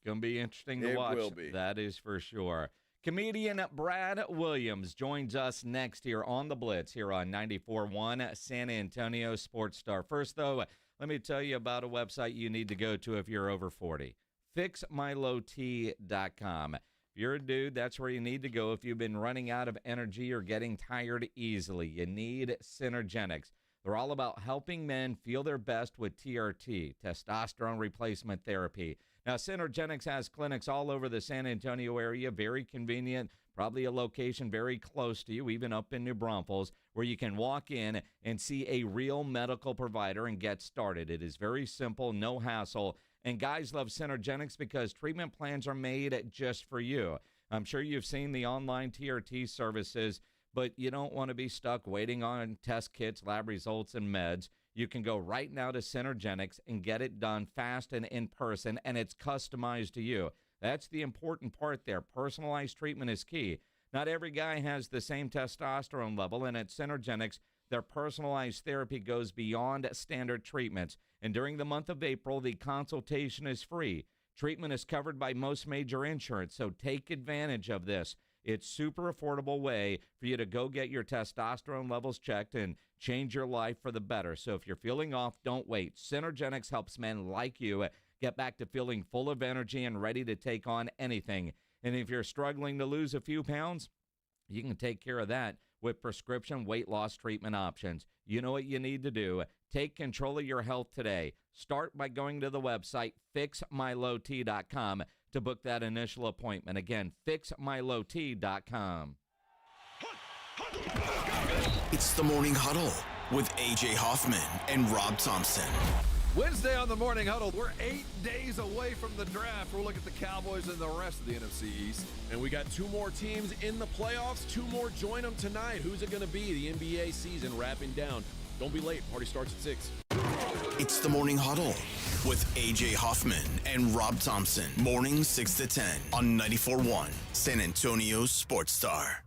going to be interesting to watch. It will be. That is for sure. Comedian Brad Williams joins us next here on The Blitz here on 94.1 San Antonio Sports Star. First, though, let me tell you about a website you need to go to if you're over 40. FixMyLowT.com. If you're a dude, that's where you need to go if you've been running out of energy or getting tired easily. You need Synergenics. They're all about helping men feel their best with TRT, testosterone replacement therapy. Now, Synergenics has clinics all over the San Antonio area, very convenient, probably a location very close to you, even up in New Braunfels, where you can walk in and see a real medical provider and get started. It is very simple, no hassle. And guys love Synergenics because treatment plans are made just for you. I'm sure you've seen the online TRT services, but you don't want to be stuck waiting on test kits, lab results, and meds. You can go right now to Synergenics and get it done fast and in person, and it's customized to you. That's the important part there. Personalized treatment is key. Not every guy has the same testosterone level, and at Synergenics, their personalized therapy goes beyond standard treatments. And during the month of April, the consultation is free. Treatment is covered by most major insurance, so take advantage of this. It's super affordable way for you to go get your testosterone levels checked and change your life for the better. So if you're feeling off, don't wait. Synergenics helps men like you get back to feeling full of energy and ready to take on anything. And if you're struggling to lose a few pounds, you can take care of that with prescription weight loss treatment options. You know what you need to do. Take control of your health today. Start by going to the website FixMyLowT.com to book that initial appointment. Again, FixMyLowT.com. It's the Morning Huddle with A.J. Hoffman and Rob Thompson. Wednesday on the Morning Huddle, we're 8 days away from the draft. We'll look at the Cowboys and the rest of the NFC East. And we got 2 more teams in the playoffs. 2 more join them tonight. Who's it going to be? The NBA season wrapping down. Don't be late. Party starts at 6. It's the Morning Huddle with A.J. Hoffman and Rob Thompson. Morning 6 to 10 on 94.1 San Antonio Sports Star.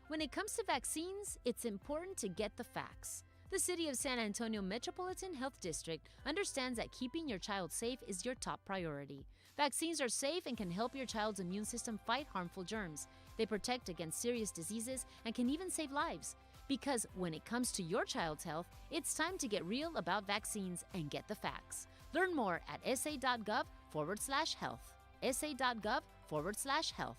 When it comes to vaccines, it's important to get the facts. The City of San Antonio Metropolitan Health District understands that keeping your child safe is your top priority. Vaccines are safe and can help your child's immune system fight harmful germs. They protect against serious diseases and can even save lives. Because when it comes to your child's health, it's time to get real about vaccines and get the facts. Learn more at sa.gov/health. sa.gov/health.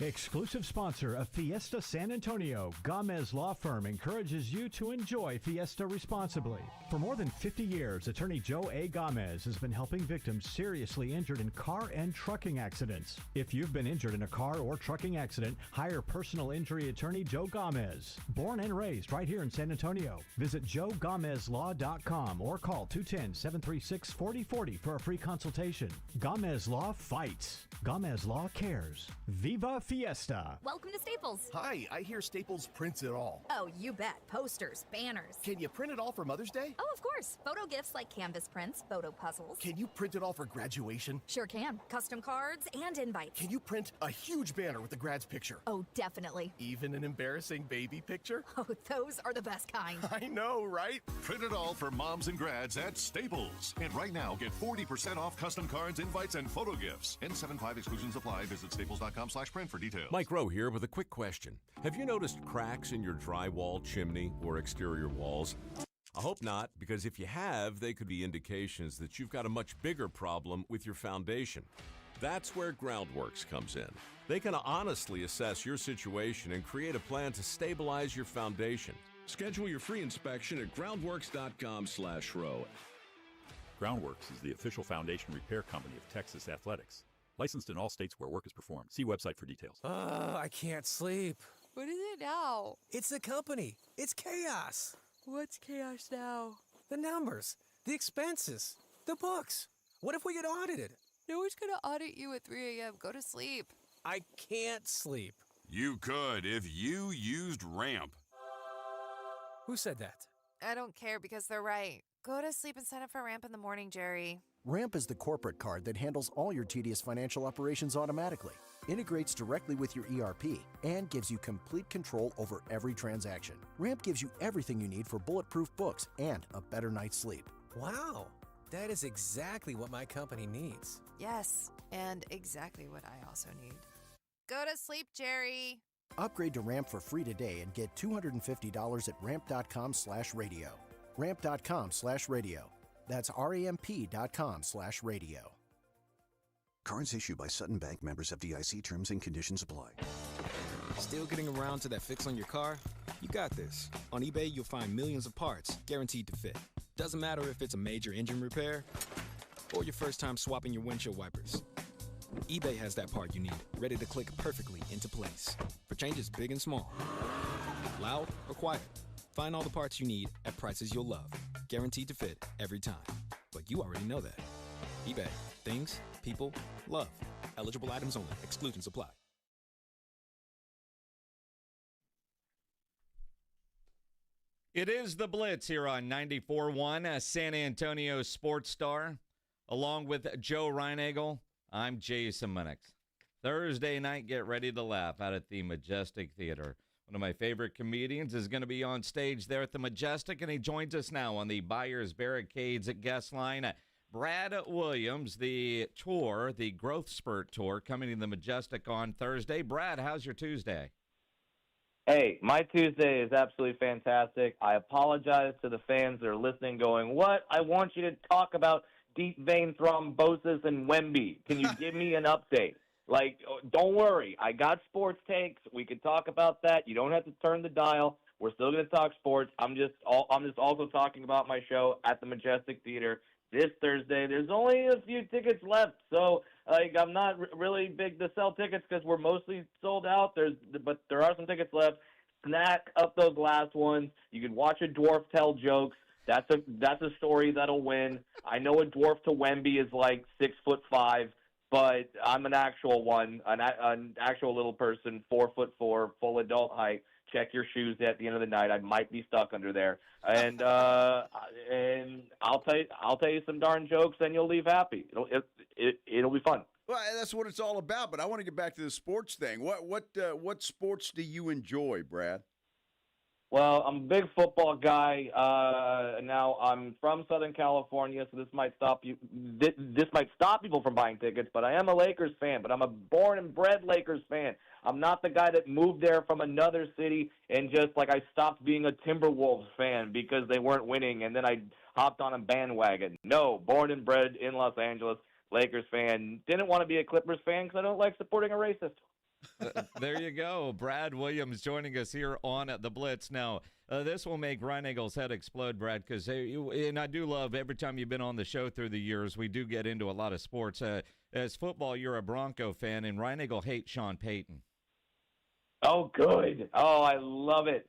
Exclusive sponsor of Fiesta San Antonio, Gomez Law Firm encourages you to enjoy Fiesta responsibly. For more than 50 years, attorney Joe A. Gomez has been helping victims seriously injured in car and trucking accidents. If you've been injured in a car or trucking accident, hire personal injury attorney Joe Gomez. Born and raised right here in San Antonio. Visit joegomezlaw.com or call 210-736-4040 for a free consultation. Gomez Law fights. Gomez Law cares. Viva Fiesta. Welcome to Staples. Hi, I hear Staples prints it all. Oh, you bet. Posters, banners. Can you print it all for Mother's Day? Oh, of course. Photo gifts like canvas prints, photo puzzles. Can you print it all for graduation? Sure can. Custom cards and invites. Can you print a huge banner with the grad's picture? Oh, definitely. Even an embarrassing baby picture? Oh, those are the best kind. I know, right? Print it all for moms and grads at Staples. And right now, get 40% off custom cards, invites, and photo gifts. N75 exclusions apply. Visit staples.com/print for details. Mike Rowe here with a quick question. Have you noticed cracks in your drywall, chimney, or exterior walls? I hope not, because if you have, they could be indications that you've got a much bigger problem with your foundation. That's where Groundworks comes in. They can honestly assess your situation and create a plan to stabilize your foundation. Schedule your free inspection at groundworks.com/row. Groundworks is the official foundation repair company of Texas Athletics. Licensed in all states where work is performed. See website for details. I can't sleep. What is it now? It's the company. It's chaos. What's chaos now? The numbers, the expenses, the books. What if we get audited? No one's gonna audit you at 3 a.m. Go to sleep. I can't sleep. You could if you used Ramp. Who said that? I don't care because they're right. Go to sleep and sign up for Ramp in the morning, Jerry. Ramp is the corporate card that handles all your tedious financial operations automatically, integrates directly with your ERP, and gives you complete control over every transaction. Ramp gives you everything you need for bulletproof books and a better night's sleep. Wow, that is exactly what my company needs. Yes, and exactly what I also need. Go to sleep, Jerry. Upgrade to Ramp for free today and get $250 at ramp.com/radio. Ramp.com/radio. That's ramp.com/radio. Cards issued by Sutton Bank, members FDIC. Terms and conditions apply. Still getting around to that fix on your car? You got this. On eBay, you'll find millions of parts guaranteed to fit. Doesn't matter if it's a major engine repair or your first time swapping your windshield wipers. eBay has that part you need, ready to click perfectly into place for changes big and small. Loud or quiet, find all the parts you need at prices you'll love. Guaranteed to fit every time. But you already know that. eBay. Things, people, love. Eligible items only. Exclusions apply. It is the Blitz here on 94.1, San Antonio Sports Star. Along with Joe Reinagel, I'm Jason Minix. Thursday night, get ready to laugh out at the Majestic Theater. One of my favorite comedians is going to be on stage there at the Majestic, and he joins us now on the Buyers Barricades guest line. Brad Williams, the tour, the Growth Spurt Tour, coming to the Majestic on Thursday. Brad, how's your Tuesday? Hey, my Tuesday is absolutely fantastic. I apologize to the fans that are listening going, what? I want you to talk about deep vein thrombosis and Wemby. Can you give me an update? Like, don't worry. I got sports takes. We can talk about that. You don't have to turn the dial. We're still going to talk sports. I'm just also talking about my show at the Majestic Theater this Thursday. There's only a few tickets left, so I'm not really big to sell tickets because we're mostly sold out. But there are some tickets left. Snack up those last ones. You can watch a dwarf tell jokes. That's a story that'll win. I know a dwarf to Wemby is like 6'5", but I'm an actual one, an actual little person, 4'4", full adult height. Check your shoes at the end of the night. I might be stuck under there, and I'll tell you some darn jokes, and you'll leave happy. It'll be fun. Well, that's what it's all about. But I want to get back to the sports thing. What sports do you enjoy, Brad? Well, I'm a big football guy. Now I'm from Southern California, so this might stop you. This might stop people from buying tickets. But I am a Lakers fan. But I'm a born and bred Lakers fan. I'm not the guy that moved there from another city and just I stopped being a Timberwolves fan because they weren't winning, and then I hopped on a bandwagon. No, born and bred in Los Angeles, Lakers fan. Didn't want to be a Clippers fan because I don't like supporting a racist. There you go. Brad Williams joining us here on the Blitz. Now, this will make Reinagel's head explode, Brad, because and I do love every time you've been on the show through the years, we do get into a lot of sports. As football, you're a Bronco fan, and Reinagel hates Sean Payton. Oh, good. Oh, I love it.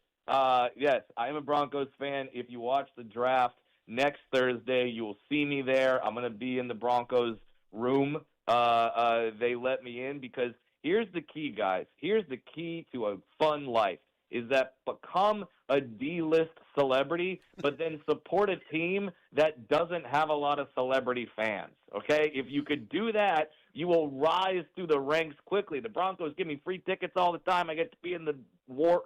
Yes, I am a Broncos fan. If you watch the draft next Thursday, you will see me there. I'm going to be in the Broncos room. They let me in because here's the key, guys. Here's the key to a fun life is that become a D-list celebrity, but then support a team that doesn't have a lot of celebrity fans, okay? If you could do that, you will rise through the ranks quickly. The Broncos give me free tickets all the time. I get to be in the war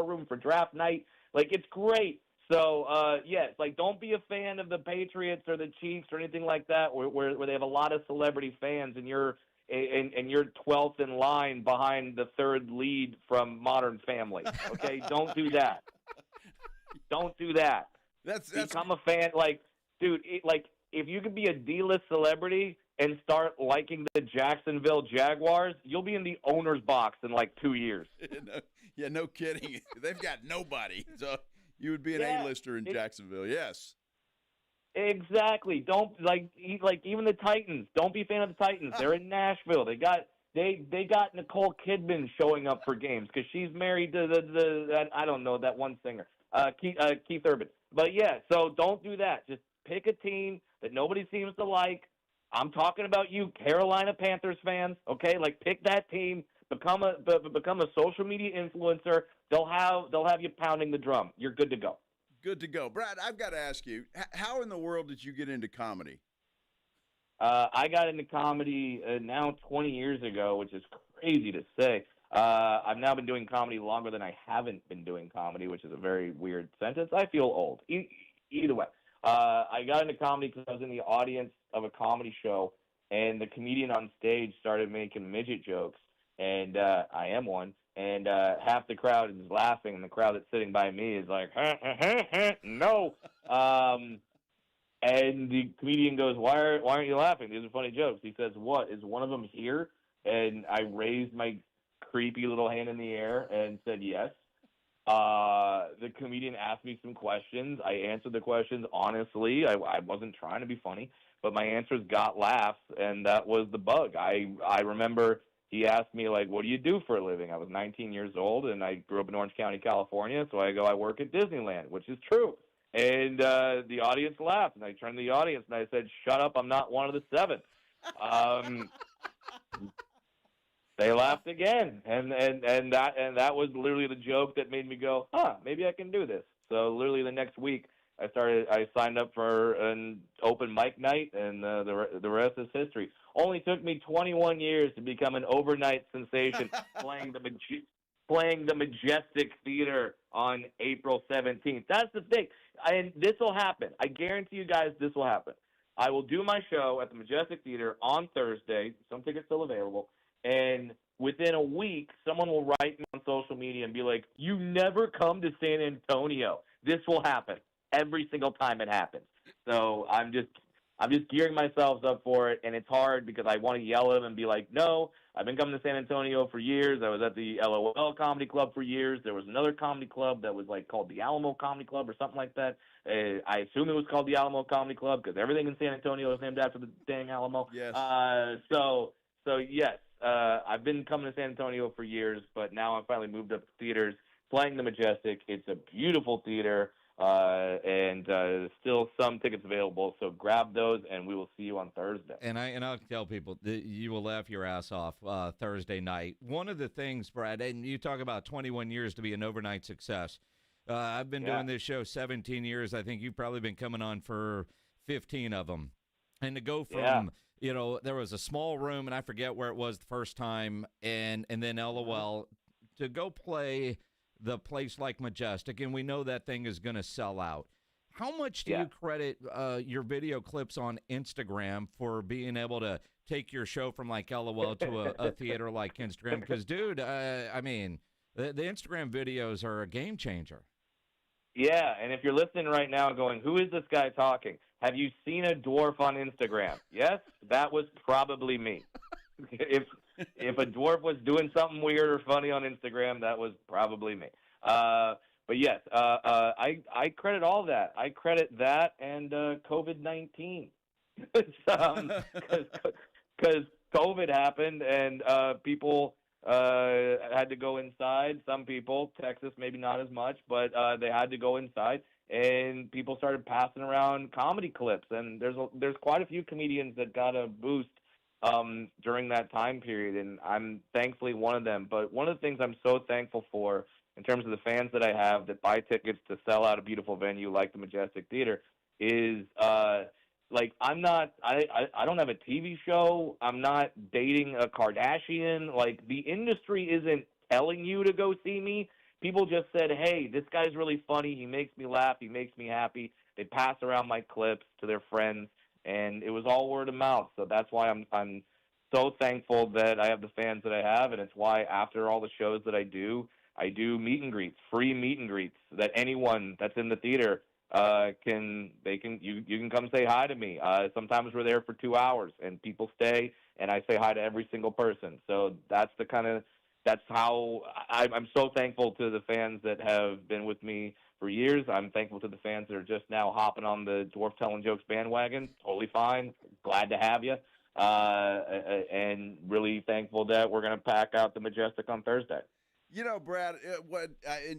room for draft night. It's great. So, yes, don't be a fan of the Patriots or the Chiefs or anything like that where they have a lot of celebrity fans and you're 12th in line behind the third lead from Modern Family. Okay, don't do that. Don't do that. That's become a fan. Dude, if you could be a D-list celebrity and start liking the Jacksonville Jaguars, you'll be in the owner's box in 2 years. No kidding. They've got nobody. So you would be an A-lister in Jacksonville. Yes. Exactly. Don't even the Titans. Don't be a fan of the Titans. They're in Nashville. They got Nicole Kidman showing up for games because she's married to the I don't know, that one singer, Keith Urban. But yeah, so don't do that. Just pick a team that nobody seems to like. I'm talking about you, Carolina Panthers fans. Okay, like pick that team. Become a social media influencer. They'll have you pounding the drum. You're good to go. Good to go. Brad, I've got to ask you, how in the world did you get into comedy? I got into comedy now 20 years ago, which is crazy to say. I've now been doing comedy longer than I haven't been doing comedy, which is a very weird sentence. I feel old. Either way. I got into comedy because I was in the audience of a comedy show, and the comedian on stage started making midget jokes, and I am one. And half the crowd is laughing, and the crowd that's sitting by me is like, no. And the comedian goes, why aren't you laughing? These are funny jokes. He says, what, is one of them here? And I raised my creepy little hand in the air and said yes. The comedian asked me some questions. I answered the questions honestly. I wasn't trying to be funny, but my answers got laughs, and that was the bug. I remember he asked me, like, what do you do for a living? I was 19 years old, and I grew up in Orange County, California, so I work at Disneyland, which is true. And the audience laughed, and I turned to the audience, and I said, shut up, I'm not one of the seven. They laughed again, and that was literally the joke that made me go, maybe I can do this. So literally the next week, I signed up for an open mic night, and the rest is history. Only took me 21 years to become an overnight sensation playing the Majestic Theater on April 17th. That's the thing. And this will happen. I guarantee you guys this will happen. I will do my show at the Majestic Theater on Thursday. Some tickets still available. And within a week, someone will write me on social media and be like, you never come to San Antonio. This will happen every single time it happens. So I'm just gearing myself up for it, and it's hard because I want to yell at them and be like, no, I've been coming to San Antonio for years. I was at the LOL Comedy Club for years. There was another comedy club that was called the Alamo Comedy Club or something like that. I assume it was called the Alamo Comedy Club because everything in San Antonio is named after the dang Alamo. Yes. So yes, I've been coming to San Antonio for years, but now I've finally moved up to theaters, playing the Majestic. It's a beautiful theater. And still some tickets available, so grab those, and we will see you on Thursday. And I'll tell people that you will laugh your ass off Thursday night. One of the things, Brad, and you talk about 21 years to be an overnight success. I've been doing this show 17 years. I think you've probably been coming on for 15 of them. And to go from, there was a small room, and I forget where it was the first time, and then LOL, to go play the place like Majestic, and we know that thing is going to sell out. How much do you credit your video clips on Instagram for being able to take your show from like LOL to a theater like Instagram? Because, dude, I mean, the Instagram videos are a game changer. Yeah, and if you're listening right now going, who is this guy talking? Have you seen a dwarf on Instagram? Yes, that was probably me. If a dwarf was doing something weird or funny on Instagram, that was probably me. But yes, I credit all that. I credit that and COVID-19. Because COVID happened and people had to go inside. Some people, Texas maybe not as much, but they had to go inside. And people started passing around comedy clips. And there's quite a few comedians that got a boost during that time period, and I'm thankfully one of them. But one of the things I'm so thankful for in terms of the fans that I have that buy tickets to sell out a beautiful venue like the Majestic Theater is I don't have a TV show. I'm not dating a Kardashian. Like, the industry isn't telling you to go see me. People just said, hey, this guy's really funny. He makes me laugh. He makes me happy. They pass around my clips to their friends. And it was all word of mouth, so that's why I'm so thankful that I have the fans that I have, and it's why after all the shows that I do meet and greets, free meet and greets that anyone that's in the theater you can come say hi to me. Sometimes we're there for 2 hours, and people stay, and I say hi to every single person. So that's the kind of that's how I'm so thankful to the fans that have been with me for years. I'm thankful to the fans that are just now hopping on the Dwarf Telling Jokes bandwagon. Totally fine. Glad to have you. And really thankful that we're going to pack out the Majestic on Thursday. You know, Brad,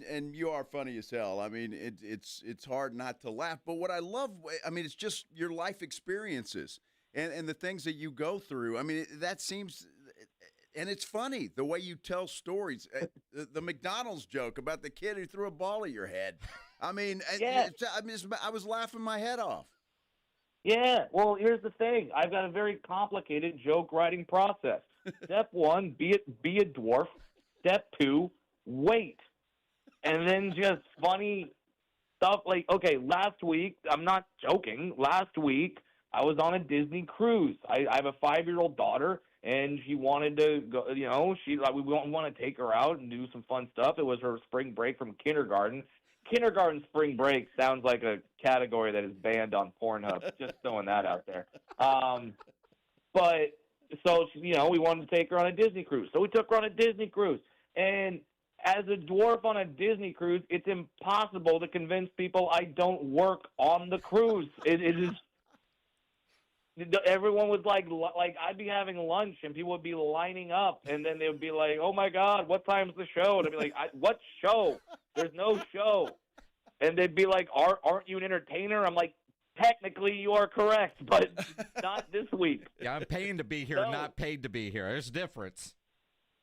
and you are funny as hell. I mean, it's hard not to laugh. But what I love, I mean, it's just your life experiences and the things that you go through. I mean, that seems, and it's funny the way you tell stories. The McDonald's joke about the kid who threw a ball at your head. I mean, yeah. I was laughing my head off. Yeah, well, here's the thing. I've got a very complicated joke writing process. Step 1, be a dwarf. Step 2, wait. And then just funny stuff like, okay, last week, I'm not joking, last week I was on a Disney cruise. I have a 5-year-old daughter, and she wanted to go, we want to take her out and do some fun stuff. It was her spring break from kindergarten. Kindergarten spring break sounds like a category that is banned on Pornhub. Just throwing that out there. But so, we wanted to take her on a Disney cruise. So we took her on a Disney cruise. And as a dwarf on a Disney cruise, it's impossible to convince people I don't work on the cruise. It is. Everyone was like I'd be having lunch and people would be lining up, and then they would be like, "Oh my God, what time's the show?" And I'd be like, "What show? There's no show." And they'd be like, "Aren't you an entertainer?" I'm like, "Technically, you are correct, but not this week." Yeah, I'm paying to be here, not paid to be here. There's a difference.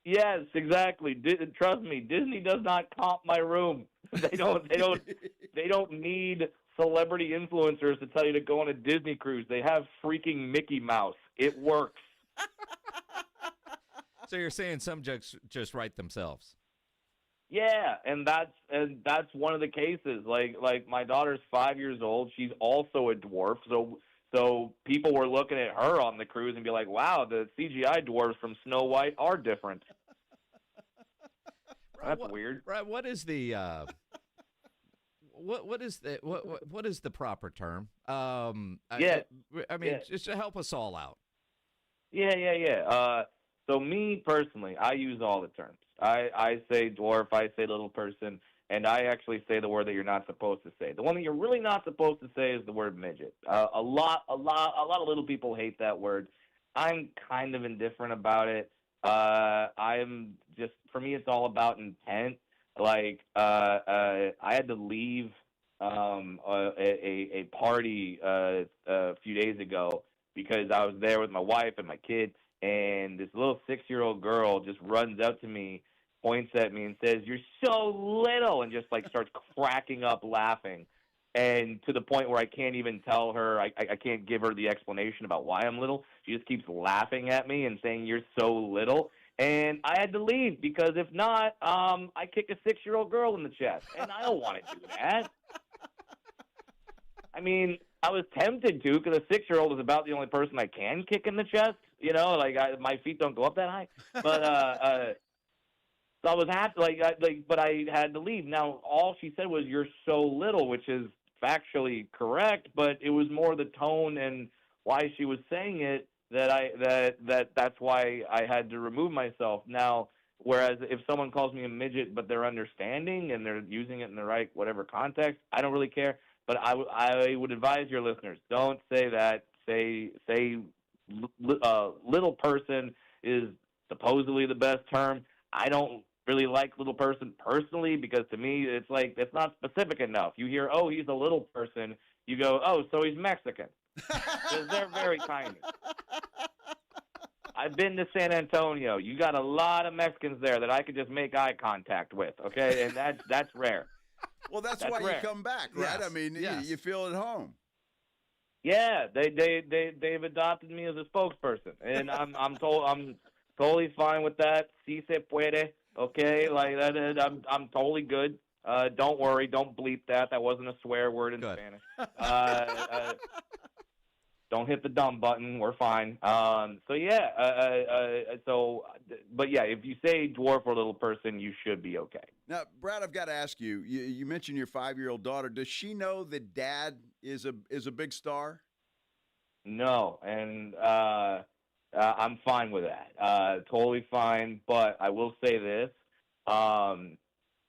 Yes, exactly. Trust me, Disney does not comp my room. They don't need celebrity influencers to tell you to go on a Disney cruise. They have freaking Mickey Mouse. It works. So you're saying some jokes just write themselves? Yeah, and that's one of the cases. Like my daughter's 5 years old. She's also a dwarf, so people were looking at her on the cruise and be like, "Wow, the CGI dwarves from Snow White are different." That's weird. Right? What is the what is the proper term? I mean, just to help us all out. Yeah. So me personally, I use all the terms. I say dwarf, I say little person, and I actually say the word that you're not supposed to say. The one that you're really not supposed to say is the word midget. A lot of little people hate that word. I'm kind of indifferent about it. I'm just, for me, it's all about intent. Like, I had to leave a party a few days ago because I was there with my wife and my kid, and this little 6-year-old girl just runs up to me, points at me, and says, "You're so little," and just like starts cracking up laughing. And to the point where I can't even tell her, I can't give her the explanation about why I'm little. She just keeps laughing at me and saying, "You're so little." And I had to leave because if not, I kick a 6-year-old girl in the chest. And I don't want to do that. I mean, I was tempted to because a 6-year-old is about the only person I can kick in the chest. My feet don't go up that high. But so I was happy, but I had to leave. Now, all she said was, "You're so little," which is factually correct, but it was more the tone and why she was saying it that's why I had to remove myself. Now, whereas if someone calls me a midget, but they're understanding and they're using it in the right whatever context, I don't really care. But I would advise your listeners, don't say that. Say little person is supposedly the best term. I don't really like little person personally because to me it's like it's not specific enough. You hear, "Oh, he's a little person," you go, "Oh, so he's Mexican," because they're very tiny. I've been to San Antonio. You got a lot of Mexicans there that I could just make eye contact with. Okay, and that's rare. Well, that's why rare. you come back, right? Yes. I mean, Yes. you feel at home. Yeah, they've adopted me as a spokesperson, and I'm totally fine with that. Si se puede, okay? Like that, I'm totally good. Don't worry, don't bleep that. That wasn't a swear word in Spanish. Don't hit the dumb button. We're fine. But yeah, if you say dwarf or little person, you should be okay. Now, Brad, I've got to ask you. You mentioned your 5-year-old daughter. Does she know that Dad is a big star? No, and I'm fine with that. Totally fine. But I will say this.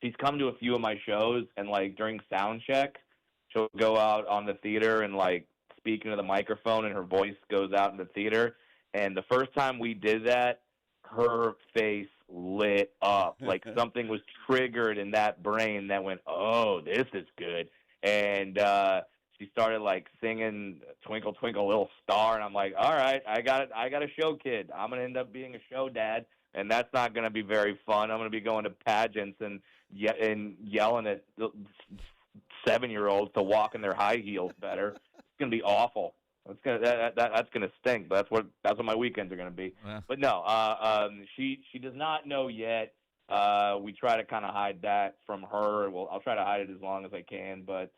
She's come to a few of my shows, and, like, during sound check, she'll go out on the theater and, like, speak into the microphone, and her voice goes out in the theater. And the first time we did that, her face lit up. Like something was triggered in that brain that went, oh, this is good. And she started, like, singing Twinkle, Twinkle, Little Star. And I'm like, all right, I got a show kid. I'm going to end up being a show dad. And that's not going to be very fun. I'm going to be going to pageants and yelling at 7-year-olds to walk in their high heels better. It's going to be awful. That's gonna stink. But that's what my weekends are gonna be. Yeah. But no, she does not know yet. We try to kind of hide that from her. Well, I'll try to hide it as long as I can. But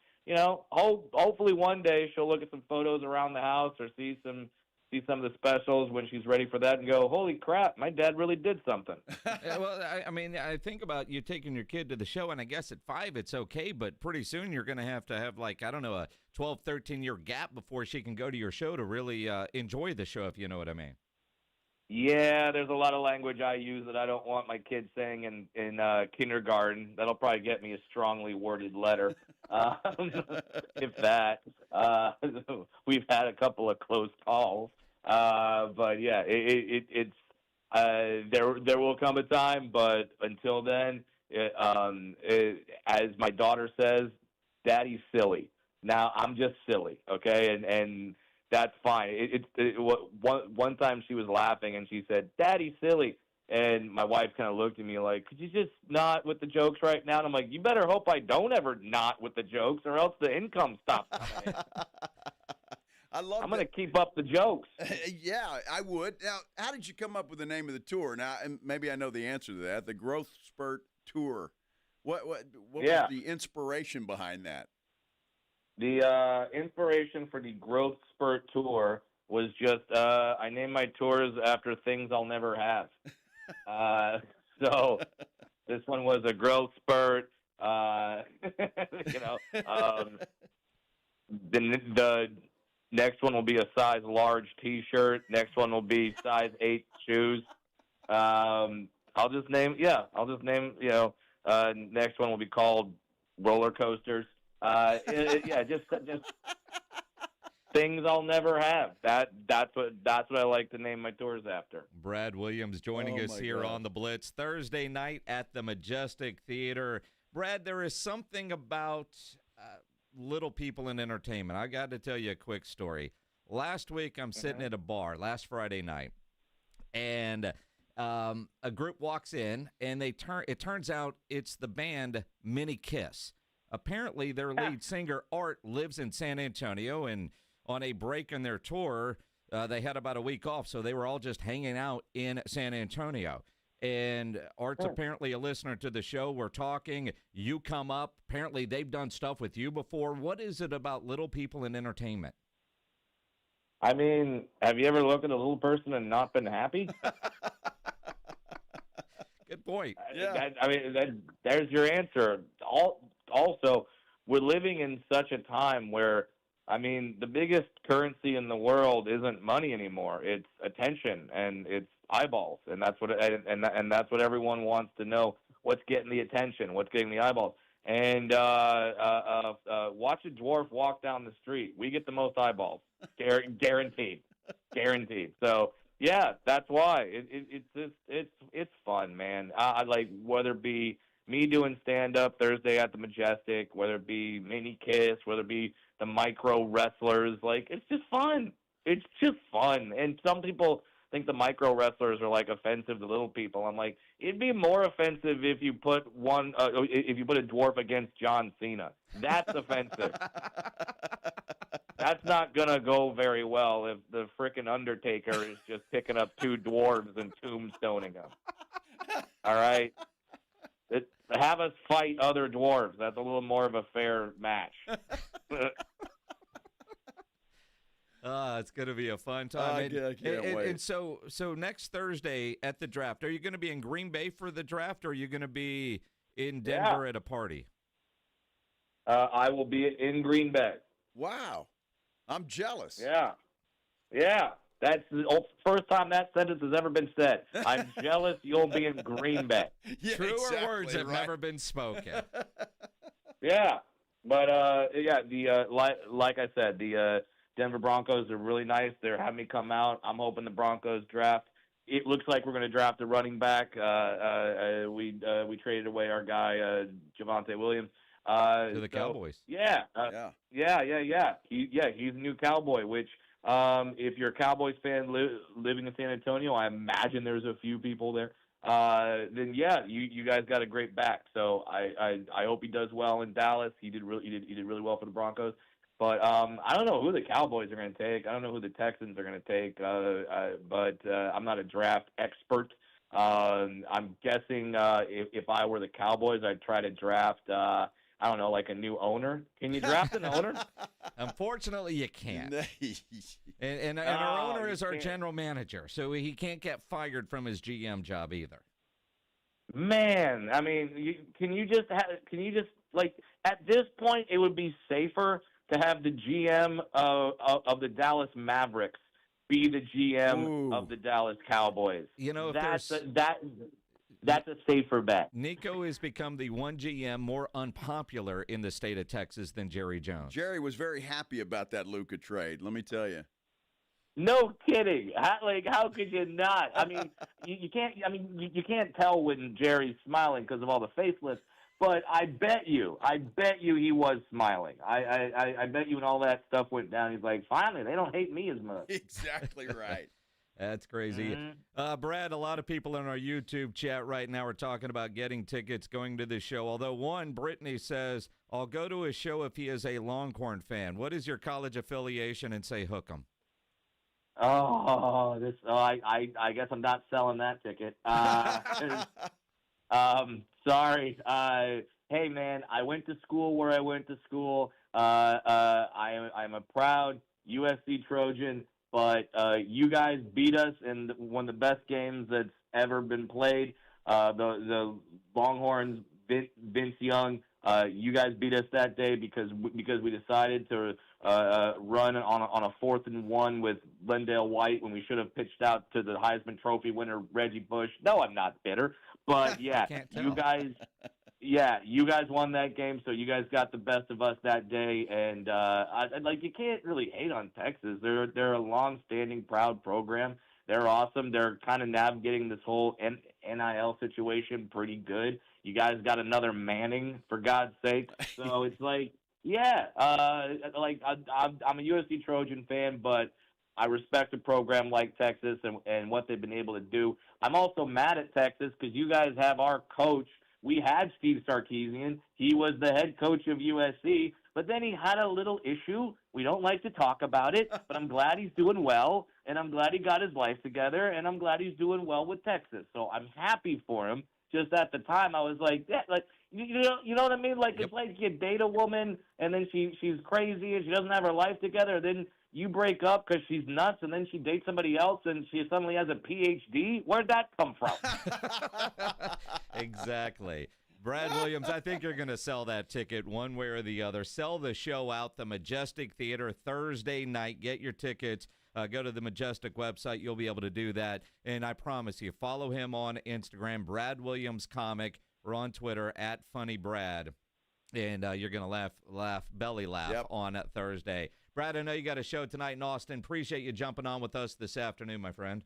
hopefully one day she'll look at some photos around the house or see some of the specials when she's ready for that and go, holy crap, my dad really did something. Yeah, well, I mean, I think about you taking your kid to the show, and I guess at 5 it's okay, but pretty soon you're going to have, like, I don't know, a 12, 13-year gap before she can go to your show to really enjoy the show, if you know what I mean. Yeah, there's a lot of language I use that I don't want my kids saying in kindergarten. That'll probably get me a strongly worded letter, if that. We've had a couple of close calls. But yeah, it's there will come a time, but until then, as my daughter says, Daddy's silly. Now I'm just silly, okay, and that's fine. One time she was laughing and she said, "Daddy's silly," and my wife kind of looked at me like, "Could you just not with the jokes right now?" And I'm like, "You better hope I don't ever not with the jokes, or else the income stops coming in." I'm going to keep up the jokes. Yeah, I would. Now, how did you come up with the name of the tour? Now, and maybe I know the answer to that. The Growth Spurt Tour. What was the inspiration behind that? The inspiration for the Growth Spurt Tour was just I named my tours after things I'll never have. So this one was a Growth Spurt. The next one will be a size large T-shirt. Next one will be size 8 shoes. I'll just name. Next one will be called roller coasters. Just things I'll never have. That's what I like to name my tours after. Brad Williams joining us here on the Blitz Thursday night at the Majestic Theater. Brad, there is something about little people in entertainment. I got to tell you a quick story. Last week, I'm sitting at a bar last Friday night, and a group walks in, and it turns out it's the band Mini Kiss. Apparently, their lead singer, Art, lives in San Antonio, and on a break in their tour, they had about a week off, so they were all just hanging out in San Antonio. And Art's apparently a listener to the show. We're talking. You come up. Apparently, they've done stuff with you before. What is it about little people in entertainment? I mean, have you ever looked at a little person and not been happy? Good point. Yeah. There's your answer. Also, we're living in such a time where, I mean, the biggest currency in the world isn't money anymore. It's attention and it's eyeballs, and that's what that's what everyone wants to know. What's getting the attention? What's getting the eyeballs? And watch a dwarf walk down the street. We get the most eyeballs, guaranteed. So yeah, that's why it's fun, man. I like whether it be me doing stand-up Thursday at the Majestic, whether it be Mini Kiss, whether it be the micro wrestlers. Like, it's just fun. It's just fun. And some people think the micro wrestlers are, like, offensive to little people. I'm like, it'd be more offensive if you put if you put a dwarf against John Cena. That's offensive. That's not going to go very well if the frickin' Undertaker is just picking up 2 dwarves and tombstoning them. All right? Have us fight other dwarves. That's a little more of a fair match. It's going to be a fun time. I can't wait. And so next Thursday at the draft, are you going to be in Green Bay for the draft, or are you going to be in Denver at a party? I will be in Green Bay. Wow. I'm jealous. Yeah. That's the first time that sentence has ever been said. I'm jealous you'll be in Green Bay. Yeah, Truer exactly, words have right? never been spoken. Yeah, but like I said, the Denver Broncos are really nice. They're having me come out. I'm hoping the Broncos draft. It looks like we're going to draft a running back. We traded away our guy Javonte Williams To the Cowboys. Yeah. He's a new Cowboy. Which, if you're a Cowboys fan living in San Antonio, I imagine there's a few people there. Then you guys got a great back. So I hope he does well in Dallas. He did really well for the Broncos. But I don't know who the Cowboys are going to take. I don't know who the Texans are going to take. But I'm not a draft expert. I'm guessing if I were the Cowboys, I'd try to draft, I don't know, like a new owner. Can you draft an owner? Unfortunately, you can't. And our owner is our general manager, so he can't get fired from his GM job either. Man, I mean, can you just like at this point, it would be safer to have the GM of the Dallas Mavericks be the GM of the Dallas Cowboys. You know, if that's a safer bet. Nico has become the one GM more unpopular in the state of Texas than Jerry Jones. Jerry was very happy about that Luka trade, let me tell you. No kidding. How could you not? I mean, you can't. I mean, you can't tell when Jerry's smiling because of all the facelifts. But I bet you he was smiling. I bet you when all that stuff went down, he's like, finally, they don't hate me as much. Exactly right. That's crazy. Brad, a lot of people in our YouTube chat right now are talking about getting tickets, going to the show. Although Brittany says, I'll go to a show if he is a Longhorn fan. What is your college affiliation? And say hook 'em. I guess I'm not selling that ticket. Sorry. Hey, man, I went to school where I went to school. I'm a proud USC Trojan, but you guys beat us in one of the best games that's ever been played. The Longhorns, Vince Young, you guys beat us that day because we decided to run on a 4th and 1 with Lendale White when we should have pitched out to the Heisman Trophy winner Reggie Bush. No, I'm not bitter. But yeah, you guys won that game, so you guys got the best of us that day. And you can't really hate on Texas. They're a long-standing, proud program. They're awesome. They're kind of navigating this whole NIL situation pretty good. You guys got another Manning, for God's sake. So it's like, yeah, I'm a USC Trojan fan, but I respect a program like Texas and what they've been able to do. I'm also mad at Texas because you guys have our coach. We had Steve Sarkisian. He was the head coach of USC, but then he had a little issue. We don't like to talk about it, but I'm glad he's doing well, and I'm glad he got his life together, and I'm glad he's doing well with Texas. So I'm happy for him. Just at the time, I was like, yeah, like you know what I mean? Like, It's like you date a woman, and then she's crazy, and she doesn't have her life together, then you break up because she's nuts, and then she dates somebody else, and she suddenly has a PhD? Where'd that come from? Exactly. Brad Williams, I think you're going to sell that ticket one way or the other. Sell the show out, the Majestic Theater, Thursday night. Get your tickets. Go to the Majestic website. You'll be able to do that. And I promise you, follow him on Instagram, Brad Williams Comic, or on Twitter, @FunnyBrad. And you're going to belly laugh on Thursday. Brad, I know you got a show tonight in Austin. Appreciate you jumping on with us this afternoon, my friend.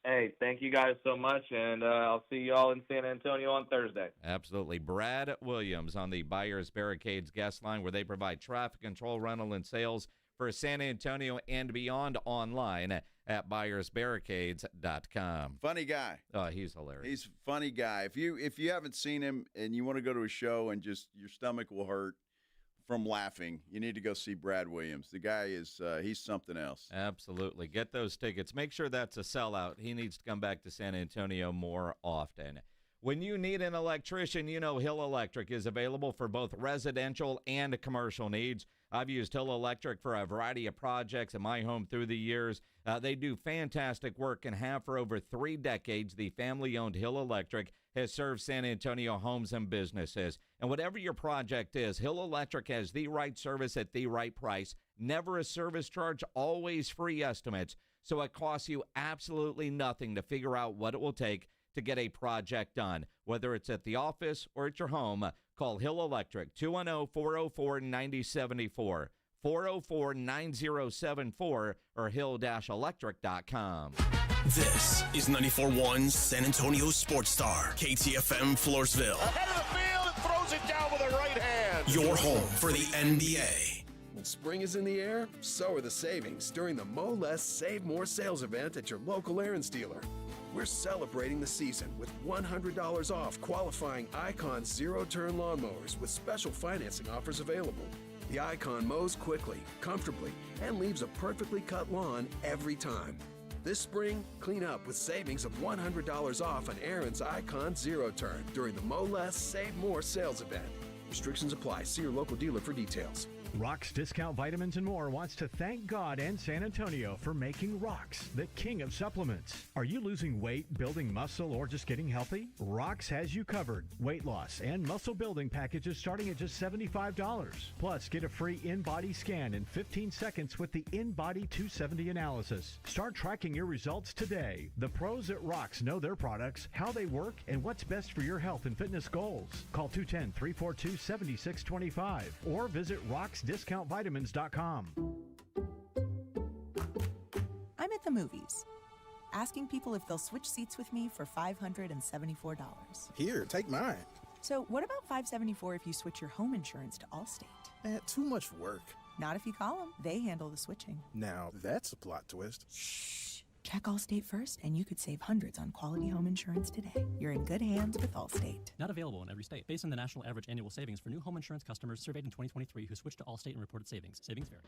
Hey, thank you guys so much, and I'll see you all in San Antonio on Thursday. Absolutely. Brad Williams on the Buyers Barricades guest line, where they provide traffic control, rental, and sales for San Antonio and beyond, online at buyersbarricades.com. Funny guy. Oh, he's hilarious. He's a funny guy. If you haven't seen him and you want to go to a show and just your stomach will hurt from laughing, you need to go see Brad Williams. The guy is he's something else. Absolutely. Get those tickets. Make sure that's a sellout. He needs to come back to San Antonio more often. When you need an electrician, you know Hill Electric is available for both residential and commercial needs. I've used Hill Electric for a variety of projects in my home through the years. They do fantastic work and have for over 3 decades. The family-owned Hill Electric has served San Antonio homes and businesses. And whatever your project is, Hill Electric has the right service at the right price. Never a service charge, always free estimates. so it costs you absolutely nothing to figure out what it will take to get a project done. Whether it's at the office or at your home, call Hill Electric, 210-404-9074, 404-9074, or hill-electric.com. This is 94.1 San Antonio Sports Star, KTFM Floresville. Ahead of the field and throws it down with a right hand. Your home for the NBA. When spring is in the air, so are the savings during the Mow Less, Save More sales event at your local Aaron's dealer. We're celebrating the season with $100 off qualifying Icon zero-turn lawnmowers with special financing offers available. The Icon mows quickly, comfortably, and leaves a perfectly cut lawn every time. This spring, clean up with savings of $100 off on Aaron's Icon zero-turn during the Mow Less, Save More sales event. Restrictions apply. See your local dealer for details. Rock's Discount Vitamins and More wants to thank God and San Antonio for making Rock's the king of supplements. Are you losing weight, building muscle, or just getting healthy? Rock's has you covered. Weight loss and muscle building packages starting at just $75. Plus, get a free in-body scan in 15 seconds with the In-Body 270 analysis. Start tracking your results today. The pros at Rock's know their products, how they work, and what's best for your health and fitness goals. Call 210-342-7625 or visit rocksdiscountvitamins.com. I'm at the movies, asking people if they'll switch seats with me for $574. Here, take mine. So what about $574 if you switch your home insurance to Allstate? Too much work. Not if you call them. They handle the switching. Now, that's a plot twist. Shh. Check Allstate first, and you could save hundreds on quality home insurance today. You're in good hands with Allstate. Not available in every state. Based on the national average annual savings for new home insurance customers surveyed in 2023 who switched to Allstate and reported savings. Savings vary.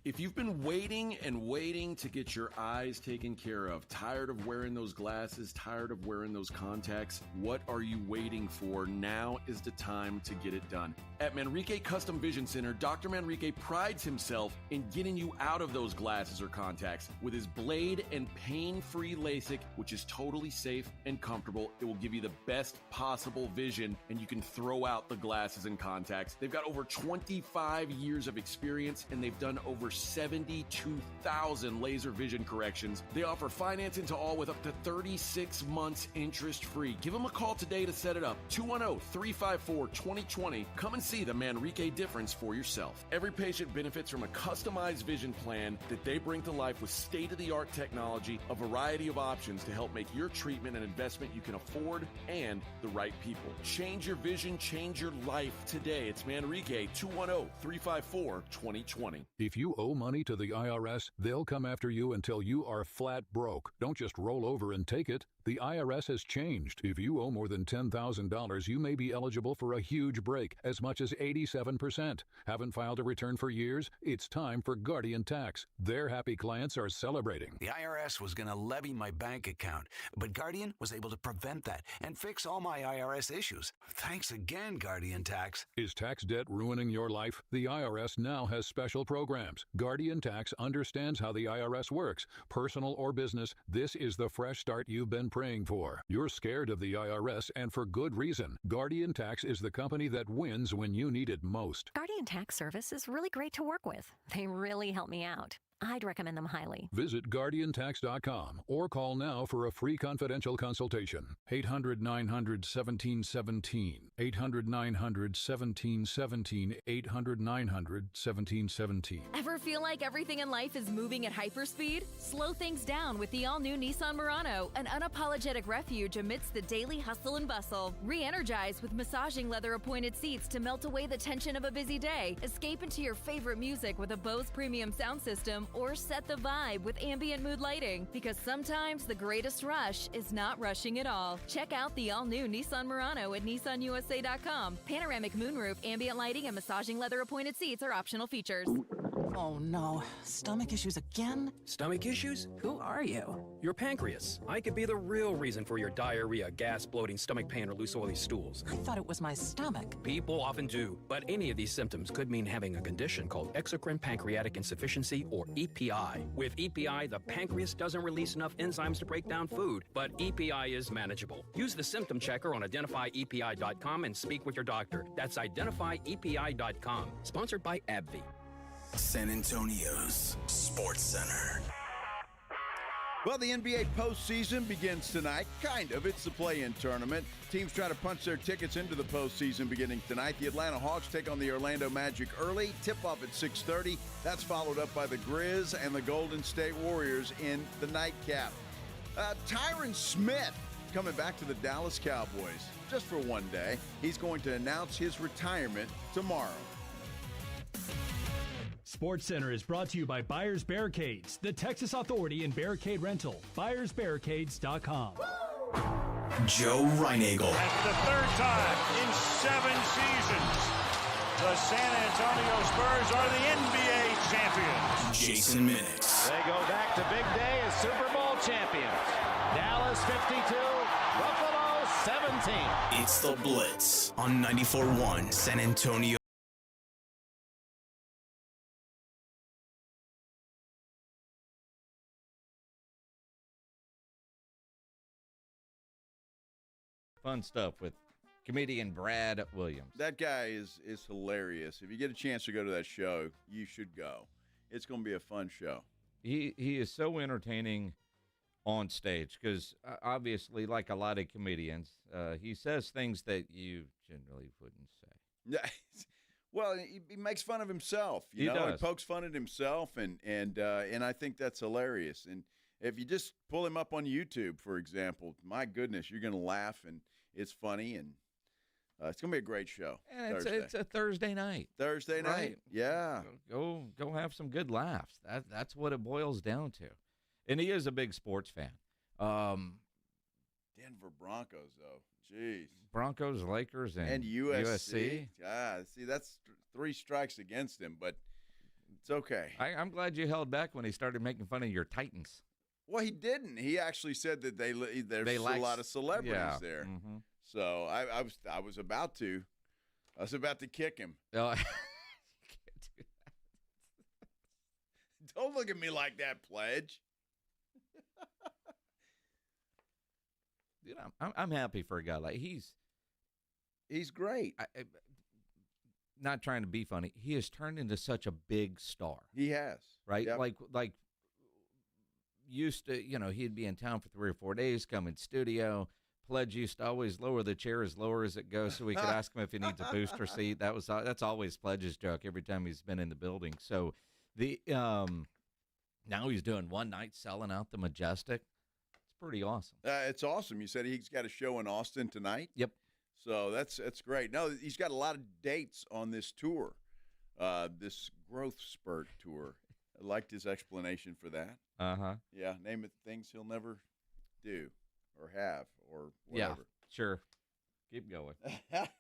If you've been waiting and waiting to get your eyes taken care of, tired of wearing those glasses, tired of wearing those contacts, what are you waiting for? Now is the time to get it done. At Manrique Custom Vision Center, Dr. Manrique prides himself in getting you out of those glasses or contacts with his blade and pain-free LASIK, which is totally safe and comfortable. It will give you the best possible vision, and you can throw out the glasses and contacts. They've got over 25 years of experience, and they've done over 72,000 laser vision corrections. They offer financing to all with up to 36 months interest-free. Give them a call today to set it up. 210-354-2020. Come and see the Manrique difference for yourself. Every patient benefits from a customized vision plan that they bring to life with state-of-the-art technology, a variety of options to help make your treatment an investment you can afford and the right people. Change your vision, change your life today. It's Manrique, 210-354-2020. If you owe money to the IRS, they'll come after you until you are flat broke. Don't just roll over and take it. The IRS has changed. If you owe more than $10,000, you may be eligible for a huge break, as much as 87%. Haven't filed a return for years? It's time for Guardian Tax. Their happy clients are celebrating. The IRS was going to levy my bank account, but Guardian was able to prevent that and fix all my IRS issues. Thanks again, Guardian Tax. Is tax debt ruining your life? The IRS now has special programs. Guardian Tax understands how the IRS works. Personal or business, this is the fresh start you've been praying for. You're scared of the IRS, and for good reason. Guardian Tax is the company that wins when you need it most. Guardian Tax Service is really great to work with. They really help me out. I'd recommend them highly. Visit GuardianTax.com or call now for a free confidential consultation. 800-900-1717. 800-900-1717. 800-900-1717. Ever feel like everything in life is moving at hyperspeed? Slow things down with the all-new Nissan Murano, an unapologetic refuge amidst the daily hustle and bustle. Re-energize with massaging leather-appointed seats to melt away the tension of a busy day. Escape into your favorite music with a Bose premium sound system, or set the vibe with ambient mood lighting, because sometimes the greatest rush is not rushing at all. Check out the all-new Nissan Murano at nissanusa.com. Panoramic moonroof, ambient lighting, and massaging leather-appointed seats are optional features. Oh no, stomach issues again? Stomach issues? Who are you? Your pancreas. I could be the real reason for your diarrhea, gas, bloating, stomach pain, or loose oily stools. I thought it was my stomach. People often do, but any of these symptoms could mean having a condition called exocrine pancreatic insufficiency, or EPI. With EPI, the pancreas doesn't release enough enzymes to break down food, but EPI is manageable. Use the symptom checker on identifyepi.com and speak with your doctor. That's identifyepi.com. Sponsored by AbbVie. San Antonio's Sports Center. Well, the NBA postseason begins tonight. Kind of. It's the play-in tournament. Teams try to punch their tickets into the postseason beginning tonight. The Atlanta Hawks take on the Orlando Magic early. Tip-off at 6:30. That's followed up by the Grizz and the Golden State Warriors in the nightcap. Tyron Smith coming back to the Dallas Cowboys just for one day. He's going to announce his retirement tomorrow. SportsCenter is brought to you by Buyers Barricades, the Texas Authority in Barricade Rental. BuyersBarricades.com. Joe Reinagel. And for the third time in 7 seasons, the San Antonio Spurs are the NBA champions. Jason Minix. They go back to big day as Super Bowl champions. Dallas 52, Buffalo 17. It's the Blitz on 94.1 San Antonio. Fun stuff with comedian Brad Williams. That guy is hilarious. If you get a chance to go to that show, you should go. It's going to be a fun show. He is so entertaining on stage because obviously, like a lot of comedians, he says things that you generally wouldn't say. Yeah. Well, he makes fun of himself. He does. He pokes fun at himself, and I think that's hilarious. And if you just pull him up on YouTube, for example, my goodness, you're going to laugh, and it's funny, and it's going to be a great show. And it's a Thursday night. Thursday night, right. Yeah. Go have some good laughs. That's what it boils down to. And he is a big sports fan. Denver Broncos, though. Jeez. Broncos, Lakers, and USC. See, that's 3 strikes against him, but it's okay. I'm glad you held back when he started making fun of your Titans. Well, he didn't. He actually said that there's a lot of celebrities there. Mm-hmm. So I was about to kick him. Oh, you can't do that. Don't look at me like that, Pledge. Dude, I'm happy for a guy like he's great. Not trying to be funny. He has turned into such a big star. He has, right? Yep. Like used to, he'd be in town for 3 or 4 days, come in studio. Pledge used to always lower the chair as lower as it goes so we could ask him if he needs a booster seat. That's always Pledge's joke every time he's been in the building. So now he's doing one night selling out the Majestic. It's pretty awesome. It's awesome. You said he's got a show in Austin tonight? Yep. So that's great. No, he's got a lot of dates on this tour, this growth spurt tour. I liked his explanation for that. Uh-huh. Yeah, name it things he'll never do or have or whatever. Yeah, sure. Keep going.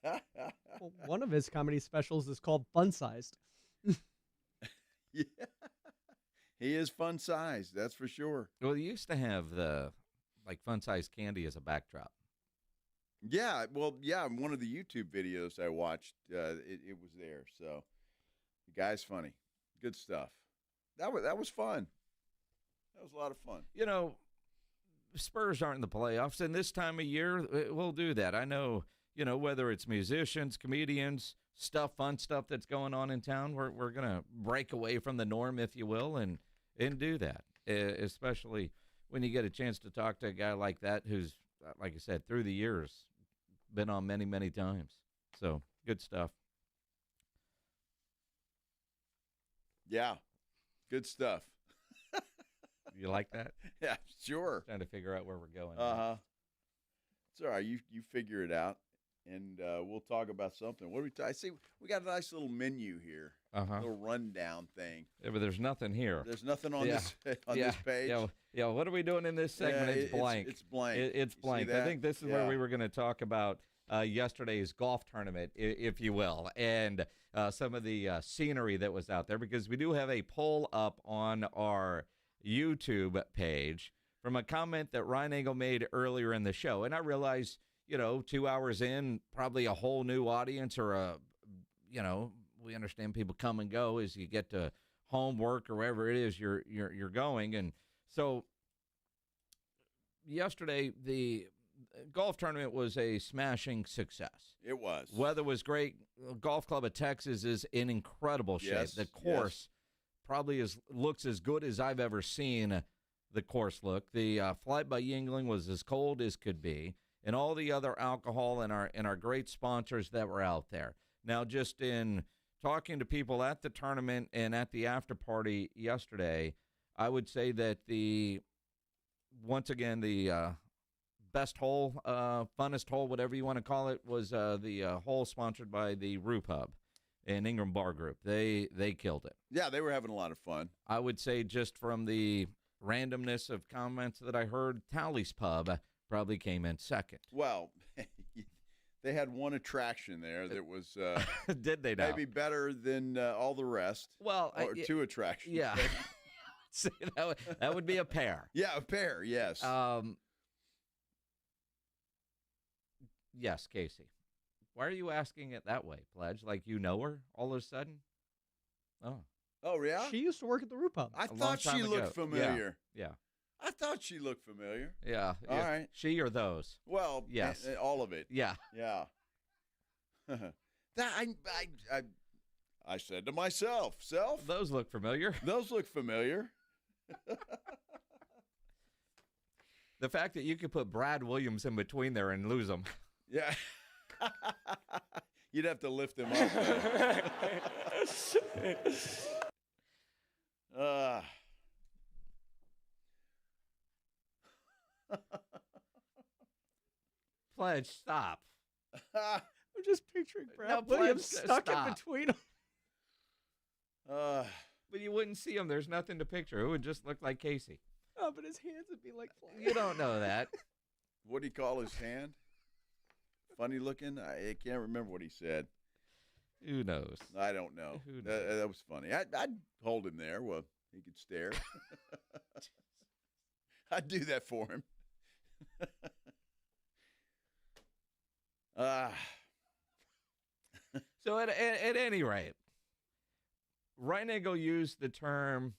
Well, one of his comedy specials is called Fun Sized. Yeah. He is fun-sized, that's for sure. Well, he used to have the fun-sized candy as a backdrop. Yeah, well, one of the YouTube videos I watched, it was there. So the guy's funny. Good stuff. That was fun. That was a lot of fun. Spurs aren't in the playoffs, and this time of year, we'll do that. I know, whether it's musicians, comedians, fun stuff that's going on in town, we're going to break away from the norm, if you will, and do that, especially when you get a chance to talk to a guy like that who's, like I said, through the years, been on many, many times. So, good stuff. Yeah, good stuff. You like that? Yeah, sure. Trying to figure out where we're going. Uh-huh. It's all right. You figure it out, and we'll talk about something. What do I see? We got a nice little menu here. Uh-huh. Little rundown thing. Yeah, but there's nothing here. There's nothing on this page. Yeah. What are we doing in this segment? It's blank. It's blank. It's blank. I think this is where we were going to talk about yesterday's golf tournament, if you will, and some of the scenery that was out there, because we do have a poll up on our YouTube page from a comment that Ryan Engel made earlier in the show. And I realize, 2 hours in, probably a whole new audience or we understand people come and go as you get to home, work, or wherever it is you're going. And so yesterday, the golf tournament was a smashing success. It was. Weather was great. Golf Club of Texas is in incredible shape. Yes, the course probably looks as good as I've ever seen the course look. The Flight by Yingling was as cold as could be, and all the other alcohol and our great sponsors that were out there. Now, just in talking to people at the tournament and at the after party yesterday, I would say that once again, the best hole, funnest hole, whatever you want to call it, was the hole sponsored by the Rue Pub and Ingram Bar Group. They killed it. Yeah, they were having a lot of fun. I would say just from the randomness of comments that I heard, Tally's Pub probably came in second. Well, they had one attraction there that was did they now? Maybe better than all the rest. Well, two attractions. Yeah. See, that would be a pair. Yeah, a pair, yes. Yes, Casey. Why are you asking it that way, Pledge? Like you know her all of a sudden? Oh. Oh, yeah? She used to work at the Rue Pub. I thought she looked familiar. Yeah. I thought she looked familiar. Yeah. All right. She or those? Well, yes. All of it. Yeah. Yeah. I said to myself, those look familiar. Those look familiar. The fact that you could put Brad Williams in between there and lose them. Yeah. You'd have to lift him up. Pledge, stop. I'm just picturing Brad No, Williams Pledge, stuck stop. in between them. But you wouldn't see him. There's nothing to picture. It would just look like Casey. Oh, but his hands would be like flying. You don't know that. What do you call his hand? Funny looking? I can't remember what he said. Who knows? I don't know. Who knows? That was funny. I'd hold him there. Well, he could stare. I'd do that for him. So at any rate, Reinigo used the term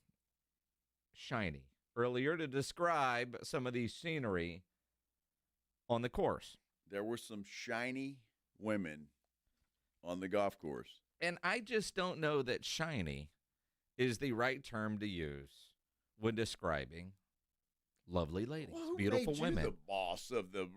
shiny earlier to describe some of the scenery on the course. There were some shiny women on the golf course. And I just don't know that shiny is the right term to use when describing lovely ladies, Well, who beautiful made women. You the boss of the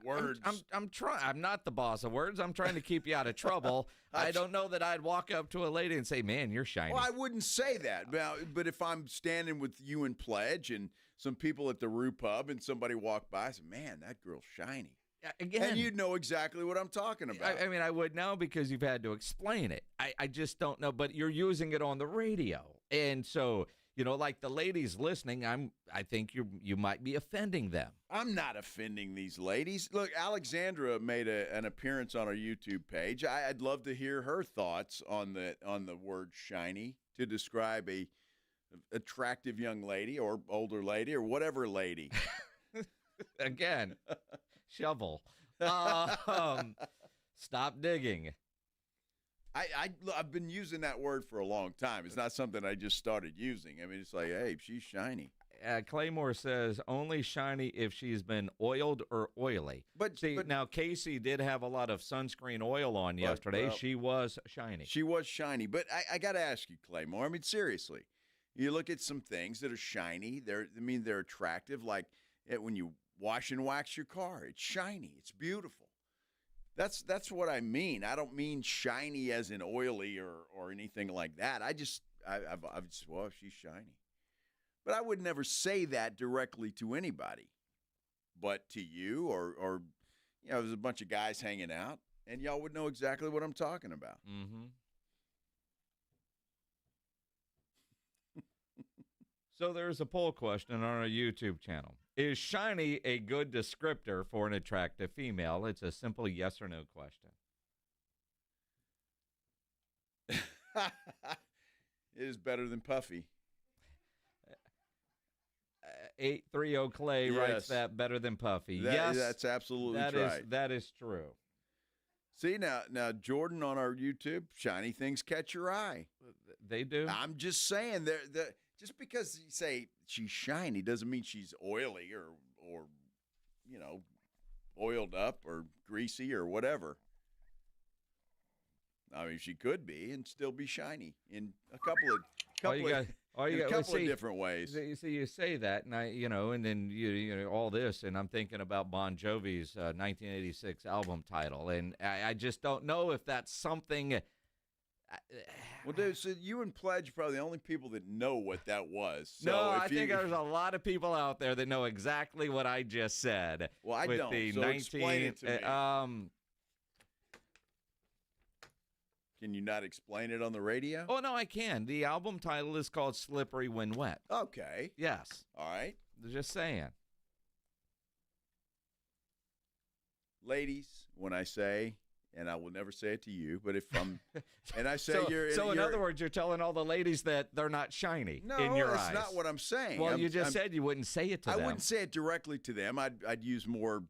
words. I'm trying. I'm not the boss of words. I'm trying to keep you out of trouble. I don't know that I'd walk up to a lady and say, "Man, you're shiny." Well, I wouldn't say that. But if I'm standing with you and Pledge and some people at the Rue Pub and somebody walked by, I say, "Man, that girl's shiny." Again, and you'd know exactly what I'm talking about. I mean, I would know because you've had to explain it. I just don't know. But you're using it on the radio, and so like the ladies listening, I think you might be offending them. I'm not offending these ladies. Look, Alexandra made an appearance on our YouTube page. I'd love to hear her thoughts on the word shiny to describe a attractive young lady or older lady or whatever lady. Again, shovel. Stop digging. I've been using that word for a long time. It's not something I just started using. I mean, it's like, hey, she's shiny. Claymore says only shiny if she's been oiled or oily. But now Casey did have a lot of sunscreen oil on yesterday. Well, she was shiny. She was shiny. But I got to ask you, Claymore. I mean, seriously, you look at some things that are shiny. They're attractive. Like when you wash and wax your car, it's shiny. It's beautiful. That's what I mean. I don't mean shiny as in oily or anything like that. I've just, well, she's shiny. But I would never say that directly to anybody. But to you or there's a bunch of guys hanging out, and y'all would know exactly what I'm talking about. Mm-hmm. So there's a poll question on our YouTube channel. Is shiny a good descriptor for an attractive female? It's a simple yes or no question. It is better than puffy. 830 Clay writes that better than puffy. Yes, that's absolutely right. That is true. See, now Jordan on our YouTube, shiny things catch your eye. They do. I'm just saying, just because you say she's shiny doesn't mean she's oily or oiled up or greasy or whatever. I mean, she could be and still be shiny in a couple in a couple of different ways. You say that, and and then you all this, and I'm thinking about Bon Jovi's 1986 album title, and I just don't know if that's something. Well, dude, so you and Pledge are probably the only people that know what that was. So No, I think there's a lot of people out there that know exactly what I just said. Well, I don't. So explain it to me. Can you not explain it on the radio? Oh, no, I can. The album title is called Slippery When Wet. Okay. Yes. All right. Just saying. Ladies, when I say, and I will never say it to you, but if I'm, and I say So in other words, you're telling all the ladies that they're not shiny in your eyes. No, that's not what I'm saying. Well, you just said you wouldn't say it to them. I wouldn't say it directly to them. I'd use more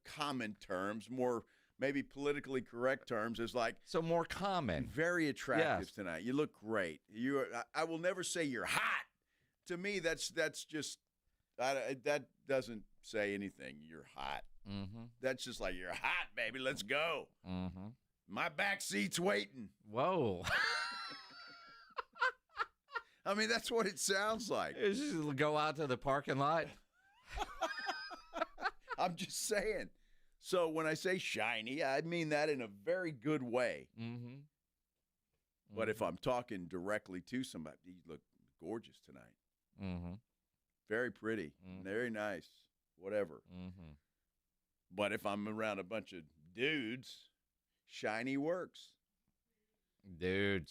common terms, more maybe politically correct terms. Is like more common. Very attractive tonight. You look great. I will never say you're hot. To me, that's just that doesn't say anything. You're hot. Mm-hmm. That's just like, you're hot, baby. Let's go. Mm-hmm. My back seat's waiting. Whoa. I mean, that's what it sounds like. Just go out to the parking lot. I'm just saying. So when I say shiny, I mean that in a very good way. Mm-hmm. But if I'm talking directly to somebody, you look gorgeous tonight. Mm-hmm. Very pretty. Very nice. Whatever. Mm-hmm. But if I'm around a bunch of dudes, shiny works. Dude.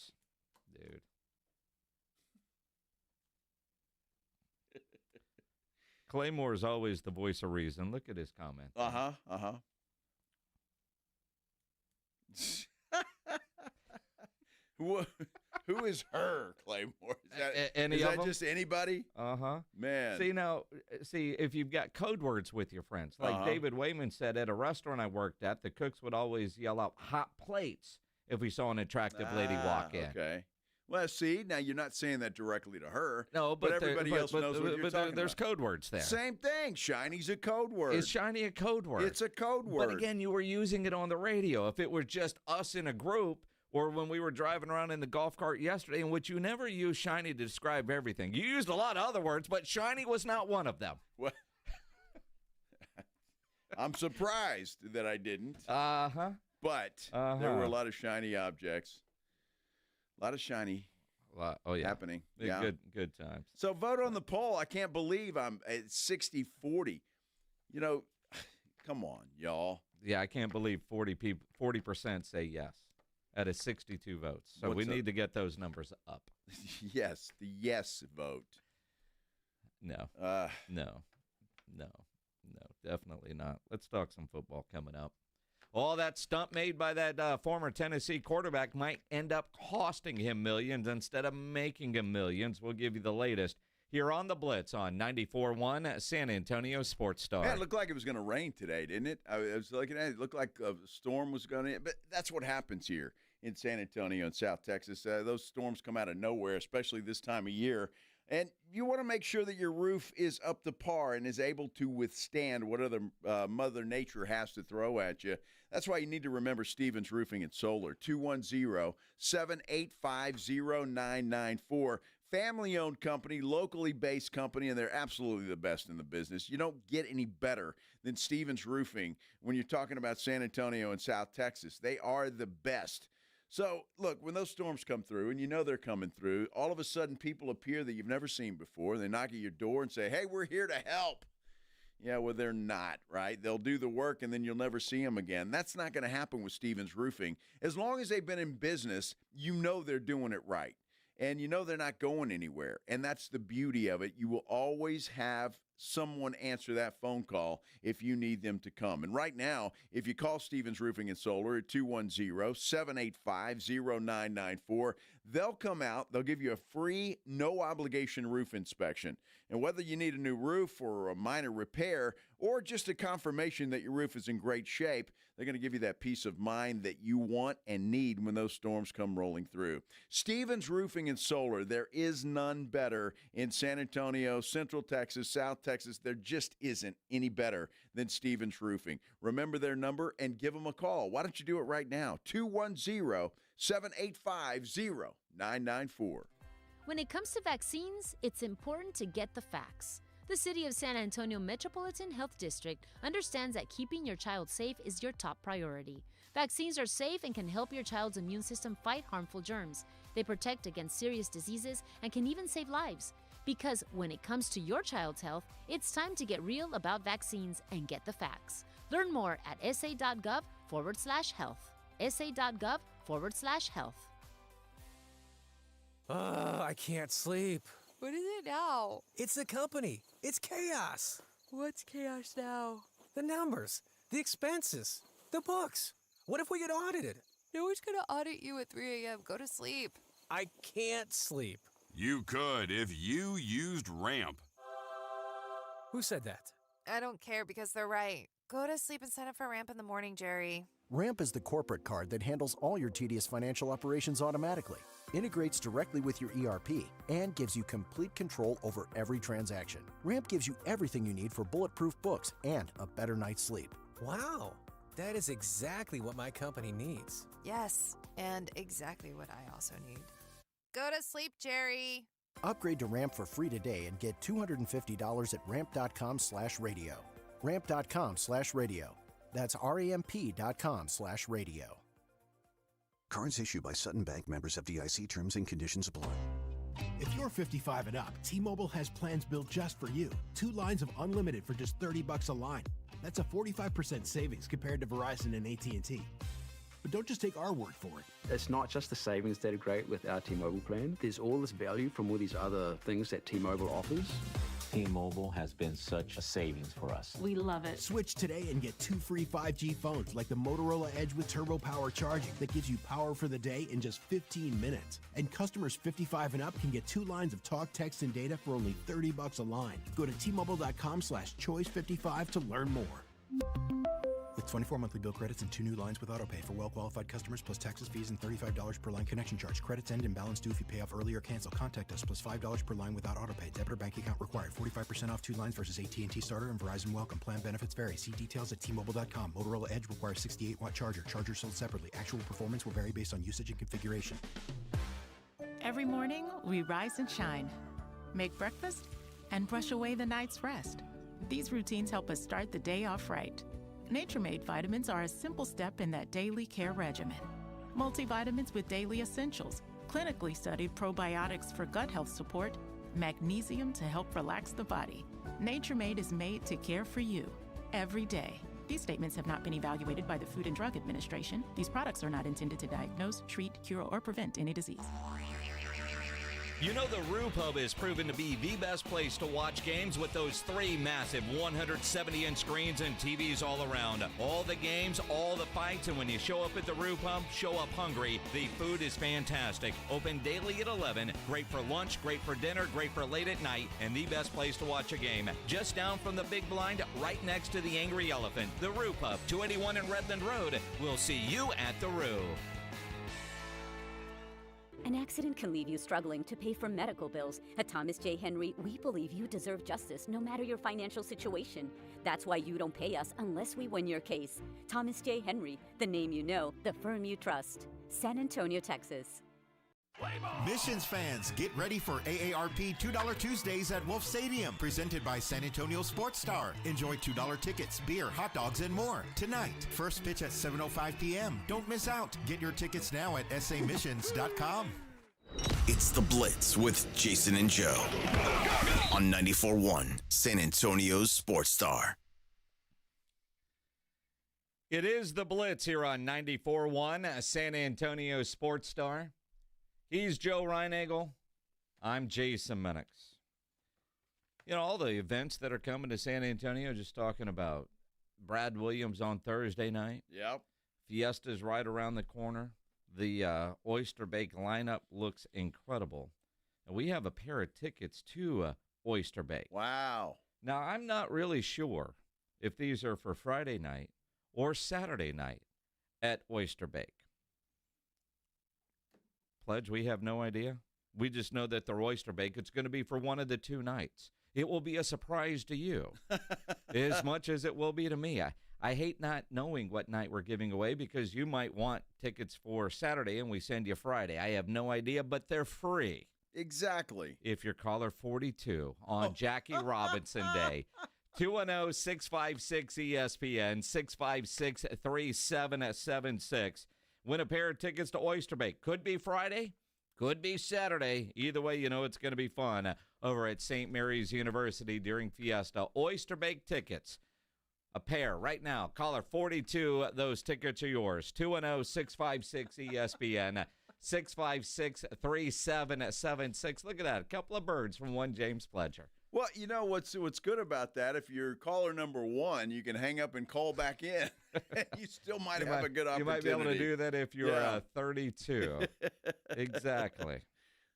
Claymore is always the voice of reason. Look at his comment. Who is her, Claymore? Is that just anybody? Man. See, if you've got code words with your friends, like David Wayman said, at a restaurant I worked at, the cooks would always yell out hot plates if we saw an attractive lady walk in. Okay. Well, see, now you're not saying that directly to her. No, but everybody else knows what you're talking there's about. Code words there. Same thing. Shiny's a code word. Is shiny a code word? It's a code word. But again, you were using it on the radio. If it were just us in a group, or when we were driving around in the golf cart yesterday, in which you never used shiny to describe everything. You used a lot of other words, but shiny was not one of them. Well, I'm surprised that I didn't. But there were a lot of shiny objects. A lot of shiny happening. Yeah. Good times. So vote on the poll. I can't believe I'm at 60-40. You know, come on, y'all. Yeah, I can't believe 40% say yes out of 62 votes. So we need to get those numbers up. Yes, the yes vote. No, definitely not. Let's talk some football coming up. All that stunt made by that former Tennessee quarterback might end up costing him millions instead of making him millions. We'll give you the latest here on the Blitz on 94.1 San Antonio Sports Star. Man, it looked like it was going to rain today, didn't it? I was looking at it. It looked like a storm was going to. But that's what happens here in San Antonio and South Texas. Those storms come out of nowhere, especially this time of year. And you want to make sure that your roof is up to par and is able to withstand whatever Mother Nature has to throw at you. That's why you need to remember Stevens Roofing and Solar, 210-785-0994. Family-owned company, locally based company, and they're absolutely the best in the business. You don't get any better than Stevens Roofing when you're talking about San Antonio and South Texas. They are the best. So, look, when those storms come through, and you know they're coming through, all of a sudden people appear that you've never seen before. They knock at your door and say, hey, we're here to help. Yeah, well, they're not, right? They'll do the work, and then you'll never see them again. That's not going to happen with Stevens Roofing. As long as they've been in business, you know they're doing it right. And you know they're not going anywhere. And that's the beauty of it. You will always have someone answer that phone call if you need them to come. And right now, if you call Stevens Roofing and Solar at 210-785-0994, they'll come out. They'll give you a free, no-obligation roof inspection. And whether you need a new roof or a minor repair or just a confirmation that your roof is in great shape, they're going to give you that peace of mind that you want and need when those storms come rolling through. Stevens Roofing and Solar, there is none better in San Antonio, Central Texas, South Texas. There just isn't any better than Stevens Roofing. Remember their number and give them a call. Why don't you do it right now? 210-785-0994. When it comes to vaccines, it's important to get the facts. The City of San Antonio Metropolitan Health District understands that keeping your child safe is your top priority. Vaccines are safe and can help your child's immune system fight harmful germs. They protect against serious diseases and can even save lives. Because when it comes to your child's health, it's time to get real about vaccines and get the facts. Learn more at sa.gov/health. sa.gov/health. I can't sleep. What is it now? It's the company. It's chaos. What's chaos now? The numbers, the expenses, the books. What if we get audited? No one's gonna audit you at 3 a.m. Go to sleep. I can't sleep. You could if you used Ramp. Who said that? I don't care because they're right. Go to sleep and sign up for Ramp in the morning, Jerry. Ramp is the corporate card that handles all your tedious financial operations automatically, integrates directly with your ERP, and gives you complete control over every transaction. Ramp gives you everything you need for bulletproof books and a better night's sleep. Wow, that is exactly what my company needs. Yes, and exactly what I also need. Go to sleep, Jerry. Upgrade to Ramp for free today and get $250 at ramp.com/radio. Ramp.com/radio. That's ramp.com/radio. Cards issued by Sutton Bank, members FDIC. Terms and conditions apply. If you're 55 and up, T-Mobile has plans built just for you. 2 lines of unlimited for just $30 a line. That's a 45% savings compared to Verizon and AT&T. But don't just take our word for it. It's not just the savings that are great with our T-Mobile plan. There's all this value from all these other things that T-Mobile offers. T-Mobile has been such a savings for us. We love it. Switch today and get 2 free 5G phones like the Motorola Edge with Turbo Power charging that gives you power for the day in just 15 minutes. And customers 55 and up can get 2 lines of talk, text, and data for only $30 a line. Go to T-Mobile.com/choice55 to learn more. With 24 monthly bill credits and 2 new lines with autopay for well-qualified customers plus taxes, fees, and $35 per line connection charge. Credits end and balance due if you pay off early or cancel. Contact us plus $5 per line without autopay. Debit or bank account required. 45% off 2 lines versus AT&T Starter and Verizon Welcome. Plan benefits vary. See details at T-Mobile.com. Motorola Edge requires 68-watt charger. Charger sold separately. Actual performance will vary based on usage and configuration. Every morning, we rise and shine, make breakfast, and brush away the night's rest. These routines help us start the day off right. Nature-Made vitamins are a simple step in that daily care regimen. Multivitamins with daily essentials, clinically studied probiotics for gut health support, magnesium to help relax the body. Nature-Made is made to care for you every day. These statements have not been evaluated by the Food and Drug Administration. These products are not intended to diagnose, treat, cure, or prevent any disease. You know the Roo Pub is proven to be the best place to watch games with those 3 massive 170-inch screens and TVs all around. All the games, all the fights, and when you show up at the Roo Pub, show up hungry. The food is fantastic. Open daily at 11. Great for lunch, great for dinner, great for late at night, and the best place to watch a game. Just down from the big blind, right next to the Angry Elephant. The Roo Pub, 281 in Redland Road. We'll see you at the Roo. An accident can leave you struggling to pay for medical bills. At Thomas J. Henry, we believe you deserve justice no matter your financial situation. That's why you don't pay us unless we win your case. Thomas J. Henry, the name you know, the firm you trust. San Antonio, Texas. Missions fans, get ready for AARP $2 Tuesdays at Wolf Stadium, presented by San Antonio Sports Star. Enjoy $2 tickets, beer, hot dogs, and more. Tonight, first pitch at 7:05 p.m. Don't miss out. Get your tickets now at samissions.com. It's The Blitz with Jason and Joe on 94.1 San Antonio's Sports Star. It is The Blitz here on 94.1 San Antonio Sports Star. He's Joe Reinagel. I'm Jason Minix. You know, all the events that are coming to San Antonio, just talking about Brad Williams on Thursday night. Yep. Fiesta's right around the corner. The Oyster Bake lineup looks incredible. And we have a pair of tickets to Oyster Bake. Wow. Now, I'm not really sure if these are for Friday night or Saturday night at Oyster Bake. Pledge, we have no idea. We just know that they're Oyster Bake. It's going to be for one of the 2 nights. It will be a surprise to you as much as it will be to me. I hate not knowing what night we're giving away because you might want tickets for Saturday and we send you Friday. I have no idea, but they're free. Exactly. If you're caller 42 on Jackie Robinson Day. 210-656-ESPN, 656-3776. Win a pair of tickets to Oyster Bake. Could be Friday, could be Saturday. Either way, you know it's going to be fun over at St. Mary's University during Fiesta. Oyster Bake tickets, a pair right now. Caller 42, those tickets are yours. 210-656-ESPN, 656-3776. Look at that, a couple of birds from one James Pledger. Well, you know what's good about that? If you're caller number 1, you can hang up and call back in. You still might have a good opportunity. You might be able to do that if you're 32. Exactly.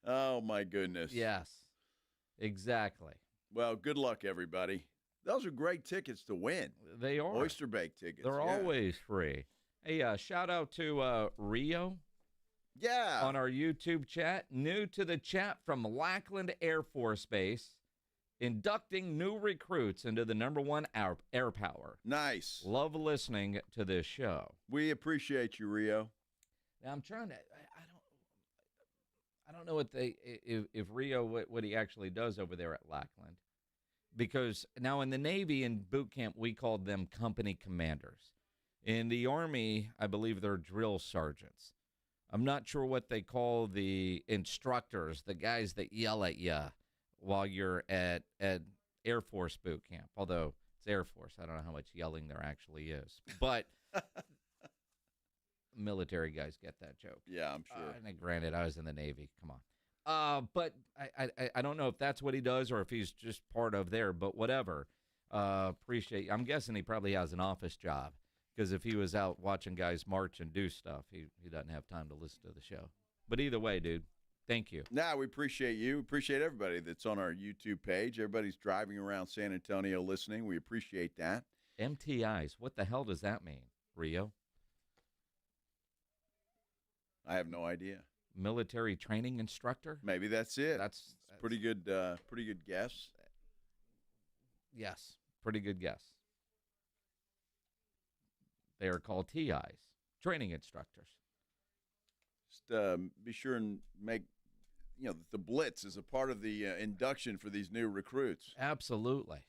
Oh, my goodness. Yes, exactly. Well, good luck, everybody. Those are great tickets to win. They are. Oyster Bake tickets. They're always free. Hey, shout out to Rio. Yeah. On our YouTube chat. New to the chat from Lackland Air Force Base. Inducting new recruits into the #1 air power. Nice. Love listening to this show. We appreciate you, Rio. Now I'm trying to. I don't know if Rio what he actually does over there at Lackland, because now in the Navy in boot camp we called them company commanders. In the Army, I believe they're drill sergeants. I'm not sure what they call the instructors, the guys that yell at you while you're at Air Force boot camp, although it's Air Force. I don't know how much yelling there actually is. But military guys get that joke. Yeah, I'm sure. And granted, I was in the Navy. Come on. But I don't know if that's what he does or if he's just part of there, but whatever. Appreciate. I'm guessing he probably has an office job, because if he was out watching guys march and do stuff, he doesn't have time to listen to the show. But either way, dude. Thank you. Nah, we appreciate you. Appreciate everybody that's on our YouTube page. Everybody's driving around San Antonio listening. We appreciate that. MTIs. What the hell does that mean, Rio? I have no idea. Military training instructor? Maybe that's it. That's pretty good guess. Yes, pretty good guess. They are called TIs, training instructors. Just be sure and make, the Blitz is a part of the induction for these new recruits. Absolutely.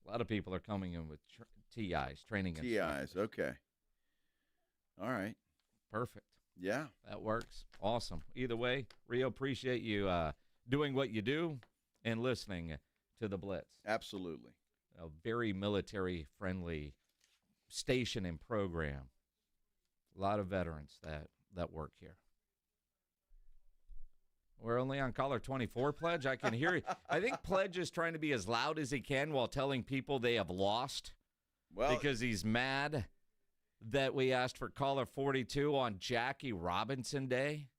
A lot of people are coming in with TIs, training instructors. TIs, okay. All right. Perfect. Yeah. That works. Awesome. Either way, Rio, appreciate you doing what you do and listening to the Blitz. Absolutely. A very military-friendly station and program. A lot of veterans that work here. We're only on caller 24, Pledge. I can hear you. I think Pledge is trying to be as loud as he can while telling people they have lost. Well, because he's mad that we asked for caller 42 on Jackie Robinson Day.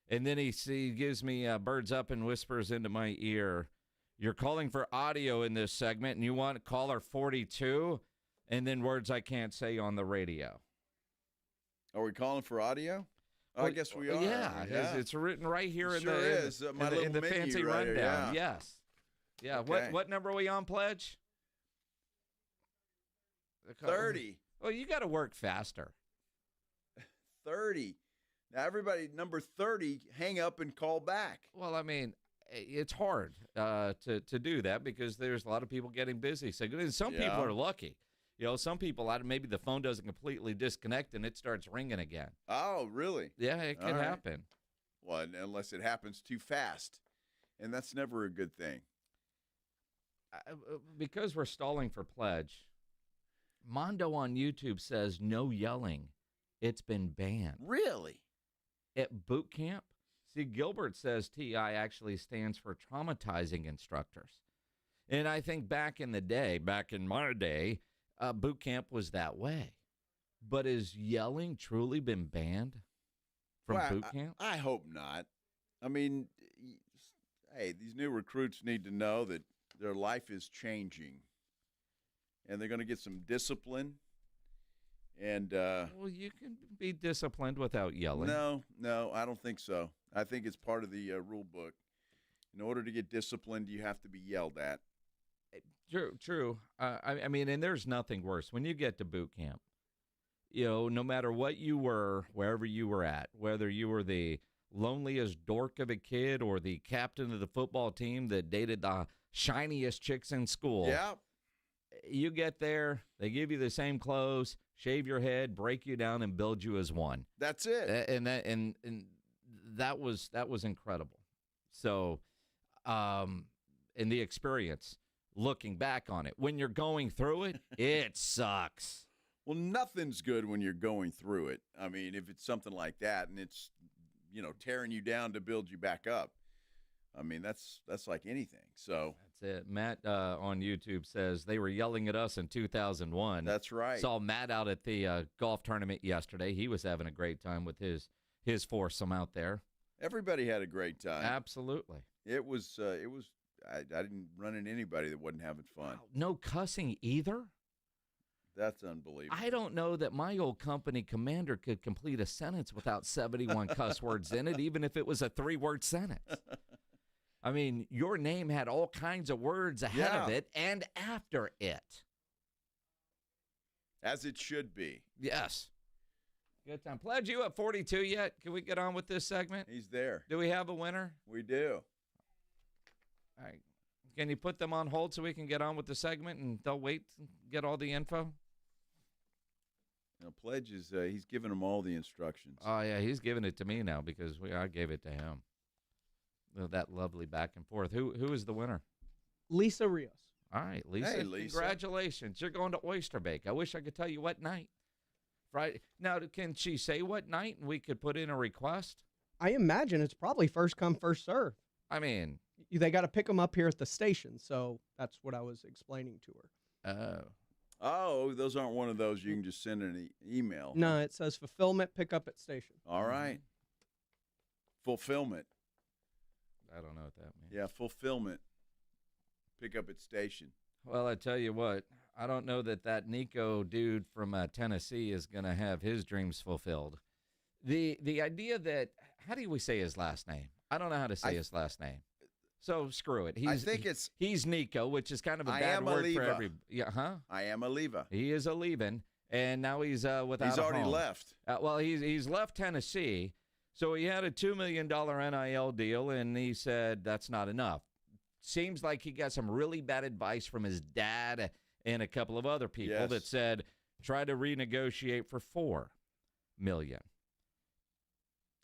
And then he gives me birds up and whispers into my ear, "You're calling for audio in this segment, and you want caller 42?" And then words I can't say on the radio. Are we calling for audio? Oh, I guess we are. Yeah. It's written right here in the fancy right rundown. here, Yes. Yeah. Okay. What number are we on, Pledge? 30. Well, you got to work faster. 30. Now, everybody, number 30, hang up and call back. Well, I mean, it's hard to do that because there's a lot of people getting busy. So some people are lucky. Some people, maybe the phone doesn't completely disconnect and it starts ringing again. Oh, really? Yeah, it can happen. Well, unless it happens too fast, and that's never a good thing. Because we're stalling for Pledge, Mondo on YouTube says no yelling. It's been banned. Really? At boot camp? See, Gilbert says TI actually stands for traumatizing instructors. And I think back in my day, boot camp was that way. But has yelling truly been banned from boot camp? I hope not. I mean, hey, these new recruits need to know that their life is changing. And they're going to get some discipline. And well, you can be disciplined without yelling. No, I don't think so. I think it's part of the rule book. In order to get disciplined, you have to be yelled at. True. I mean, and there's nothing worse. When you get to boot camp, no matter what you were, wherever you were at, whether you were the loneliest dork of a kid or the captain of the football team that dated the shiniest chicks in school. Yeah. You get there, they give you the same clothes, shave your head, break you down, and build you as one. That's it. And that was incredible. So, in the experience, looking back on it, when you're going through it, it sucks. Well, nothing's good when you're going through it. I mean, if it's something like that and it's, tearing you down to build you back up. I mean, that's like anything. So that's it. Matt on YouTube says they were yelling at us in 2001. That's right. Saw Matt out at the golf tournament yesterday. He was having a great time with his foursome out there. Everybody had a great time. Absolutely. It was. I didn't run into anybody that wasn't having fun. Wow. No cussing either. That's unbelievable. I don't know that my old company commander could complete a sentence without 71 cuss words in it, even if it was a 3-word sentence. I mean, your name had all kinds of words ahead of it and after it. As it should be. Yes. Good time. Pledge, you at 42 yet? Can we get on with this segment? He's there. Do we have a winner? We do. All right. Can you put them on hold so we can get on with the segment and they'll wait and get all the info? Now, Pledge is, he's giving them all the instructions. Oh, yeah, he's giving it to me now because I gave it to him. That lovely back and forth. Who is the winner? Lisa Rios. All right, Lisa. Hey, Lisa. Congratulations. You're going to Oyster Bake. I wish I could tell you what night. Friday. Now, can she say what night and we could put in a request? I imagine it's probably first come, first serve. I mean, they got to pick them up here at the station, so that's what I was explaining to her. Oh, those aren't one of those you can just send an email. No, it says fulfillment, pick up at station. All right. Fulfillment. I don't know what that means. Yeah, fulfillment. Pick up at station. Well, I tell you what, I don't know that Nico dude from Tennessee is going to have his dreams fulfilled. The idea that, how do we say his last name? I don't know how to say his last name. So screw it. He's Nico, which is kind of a bad word for every. Yeah, huh? Iamaleava. He is a leaving, and now he's without. He's already left. Well, he's left Tennessee, so he had a $2 million NIL deal, and he said that's not enough. Seems like he got some really bad advice from his dad and a couple of other people that said try to renegotiate for $4 million.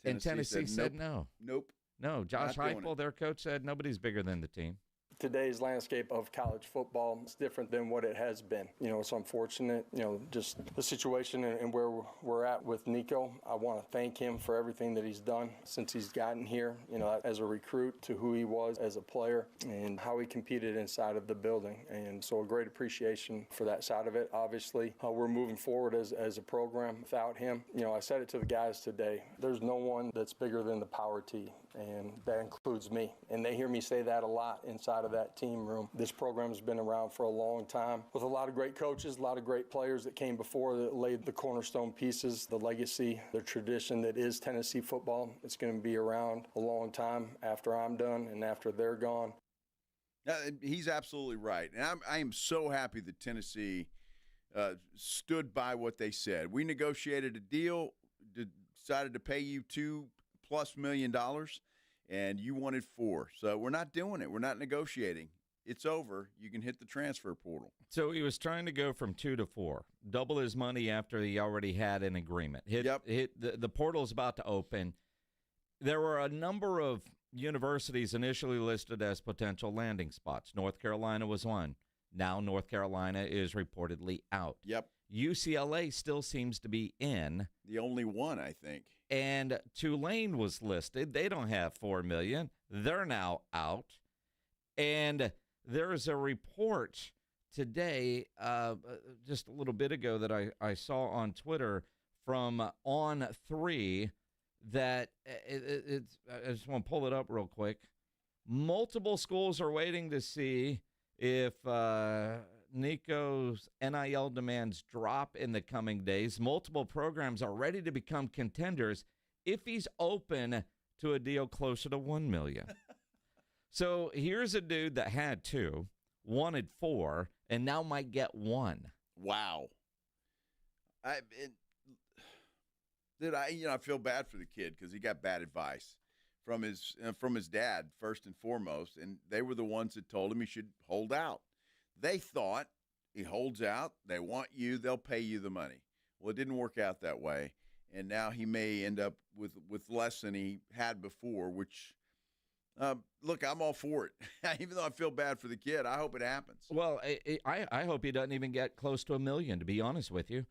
And Tennessee said no. Nope. No, Josh Heupel, their coach, said nobody's bigger than the team. Today's landscape of college football is different than what it has been. It's unfortunate, just the situation and where we're at with Nico. I want to thank him for everything that he's done since he's gotten here, as a recruit to who he was as a player and how he competed inside of the building. And so a great appreciation for that side of it. Obviously, we're moving forward as a program without him. I said it to the guys today. There's no one that's bigger than the Power T, and that includes me. And they hear me say that a lot inside of that team room. This program has been around for a long time with a lot of great coaches, a lot of great players that came before that laid the cornerstone pieces, the legacy, the tradition that is Tennessee football. It's going to be around a long time after I'm done and after they're gone. He's absolutely right. And I am so happy that Tennessee stood by what they said. We negotiated a deal, decided to pay you $2+ million. And you wanted $4 million. So we're not doing it. We're not negotiating. It's over. You can hit the transfer portal. So he was trying to go from 2 to 4, double his money after he already had an agreement. The portal's about to open. There were a number of universities initially listed as potential landing spots. North Carolina was one. Now North Carolina is reportedly out. Yep. UCLA still seems to be in. The only one, I think. And Tulane was listed. They don't have $4 million. They're now out. And there is a report today, just a little bit ago, that I saw on Twitter from On3 that I just want to pull it up real quick. Multiple schools are waiting to see if Nico's NIL demands drop in the coming days. Multiple programs are ready to become contenders if he's open to a deal closer to $1 million. So here's a dude that had 2, wanted 4, and now might get 1. Wow. Dude, I feel bad for the kid because he got bad advice from his dad first and foremost, and they were the ones that told him he should hold out. They thought he holds out, they want you, they'll pay you the money. Well, it didn't work out that way, and now he may end up with less than he had before, which look, I'm all for it. Even though I feel bad for the kid, I hope it happens. Well, I hope he doesn't even get close to $1 million, to be honest with you.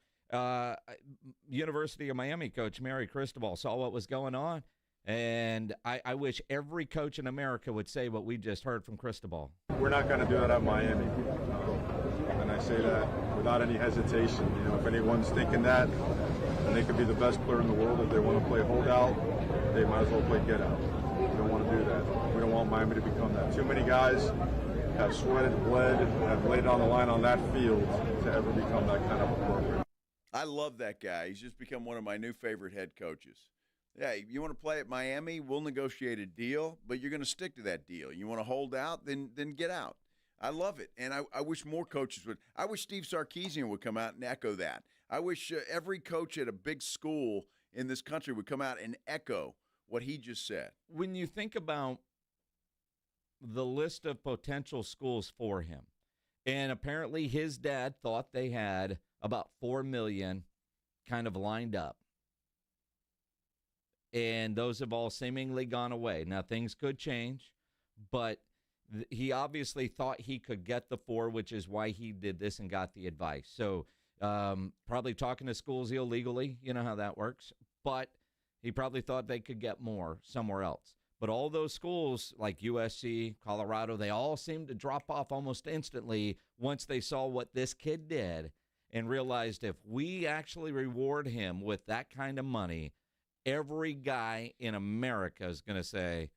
University of Miami coach Mary Cristobal saw what was going on, and I wish every coach in America would say what we just heard from Cristobal. We're not going to do that at Miami, and I say that without any hesitation. If anyone's thinking that, and they could be the best player in the world, if they want to play holdout, they might as well play get out. We don't want to do that. We don't want Miami to become that. Too many guys have sweated, bled, have laid it on the line on that field to ever become that kind of a program. I love that guy. He's just become one of my new favorite head coaches. Yeah, you want to play at Miami, we'll negotiate a deal, but you're going to stick to that deal. You want to hold out, then get out. I love it, and I wish more coaches would. I wish Steve Sarkisian would come out and echo that. I wish every coach at a big school in this country would come out and echo what he just said. When you think about the list of potential schools for him, and apparently his dad thought they had about $4 million kind of lined up. And those have all seemingly gone away. Now, things could change, but he obviously thought he could get the 4, which is why he did this and got the advice. So probably talking to schools illegally, you know how that works. But he probably thought they could get more somewhere else. But all those schools like USC, Colorado, they all seemed to drop off almost instantly once they saw what this kid did and realized if we actually reward him with that kind of money, every guy in America is going to say,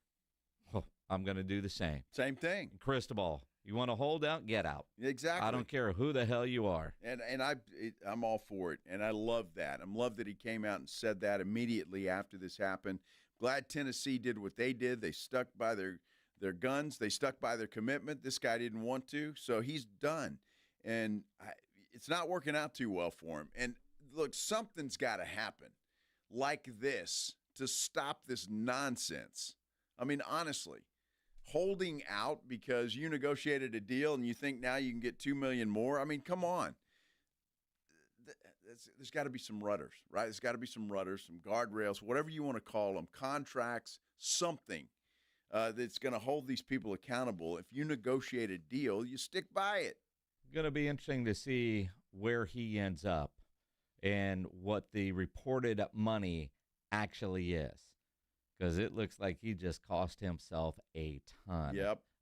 oh, I'm going to do the same. Same thing. Cristobal, you want to hold out, get out. Exactly. I don't care who the hell you are. And I'm all for it, and I love that. I love that he came out and said that immediately after this happened. Glad Tennessee did what they did. They stuck by their guns. They stuck by their commitment. This guy didn't want to, so he's done. And it's not working out too well for him. And, look, something's got to happen like this to stop this nonsense. I mean, honestly, holding out because you negotiated a deal and you think now you can get $2 million more. I mean, come on. There's got to be some rudders, right? There's got to be some rudders, some guardrails, whatever you want to call them, contracts, something that's going to hold these people accountable. If you negotiate a deal, you stick by it. Going to be interesting to see where he ends up and what the reported money actually is, because it looks like he just cost himself a ton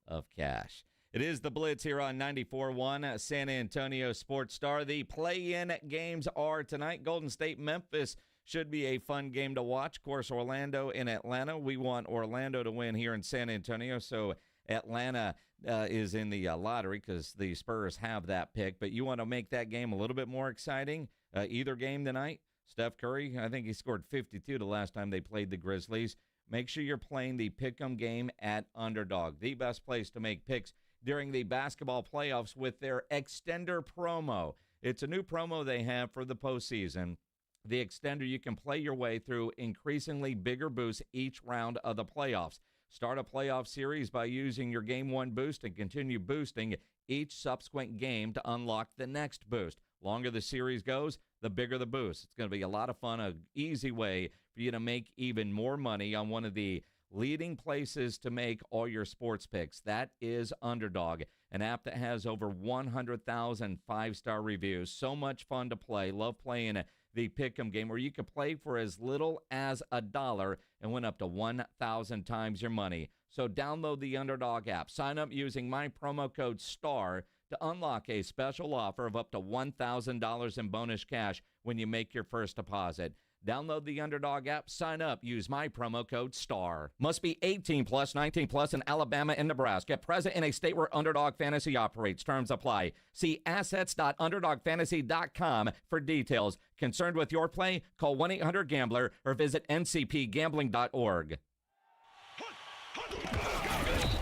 of cash. It is the Blitz here on 94.1 San Antonio Sports Star. The play-in games are tonight. Golden State, Memphis should be a fun game to watch. Of course, Orlando and Atlanta. We want Orlando to win here in San Antonio, so Atlanta is in the lottery because the Spurs have that pick. But you want to make that game a little bit more exciting. Either game tonight, Steph Curry, I think he scored 52 the last time they played the Grizzlies. Make sure you're playing the pick'em game at Underdog, the best place to make picks during the basketball playoffs with their extender promo. It's a new promo they have for the postseason. The extender, you can play your way through increasingly bigger boosts each round of the playoffs. Start a playoff series by using your Game 1 boost and continue boosting each subsequent game to unlock the next boost. Longer the series goes, the bigger the boost. It's going to be a lot of fun, an easy way for you to make even more money on one of the leading places to make all your sports picks. That is Underdog, an app that has over 100,000 five-star reviews. So much fun to play. Love playing the pick'em game where you can play for as little as $1 and win up to 1,000 times your money. So download the Underdog app. Sign up using my promo code STAR to unlock a special offer of up to $1,000 in bonus cash when you make your first deposit. Download the Underdog app, sign up, use my promo code STAR. Must be 18 plus, 19 plus in Alabama and Nebraska. Present in a state where Underdog Fantasy operates. Terms apply. See assets.underdogfantasy.com for details. Concerned with your play? Call 1-800-GAMBLER or visit ncpgambling.org.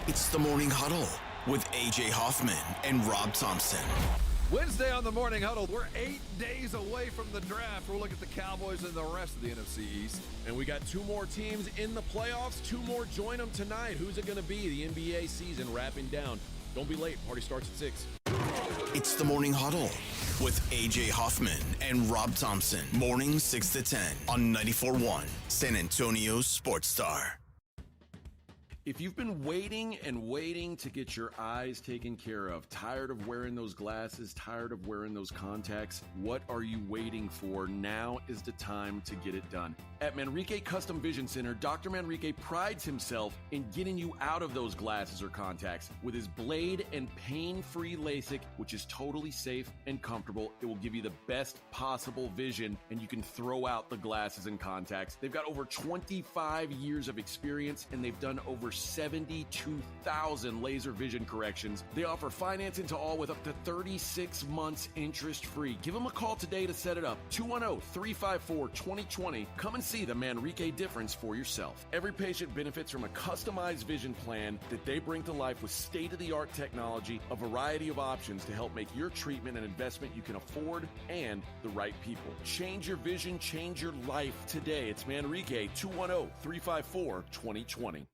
It's the Morning Huddle with A.J. Hoffman and Rob Thompson. Wednesday on the Morning Huddle. We're 8 days away from the draft. We'll look at the Cowboys and the rest of the NFC East. And we got 2 more teams in the playoffs. 2 more join them tonight. Who's it going to be? The NBA season wrapping down. Don't be late. Party starts at 6. It's the Morning Huddle with A.J. Hoffman and Rob Thompson. Morning 6 to 10 on 94.1 San Antonio Sports Star. If you've been waiting and waiting to get your eyes taken care of, tired of wearing those glasses, tired of wearing those contacts, what are you waiting for? Now is the time to get it done. At Manrique Custom Vision Center, Dr. Manrique prides himself in getting you out of those glasses or contacts with his blade and pain-free LASIK, which is totally safe and comfortable. It will give you the best possible vision, and you can throw out the glasses and contacts. They've got over 25 years of experience, and they've done over 72,000 laser vision corrections. They offer financing to all with up to 36 months interest-free. Give them a call today to set it up. 210-354-2020. Come and see the Manrique difference for yourself. Every patient benefits from a customized vision plan that they bring to life with state-of-the-art technology, a variety of options to help make your treatment an investment you can afford and the right people. Change your vision, change your life today. It's Manrique, 210-354-2020.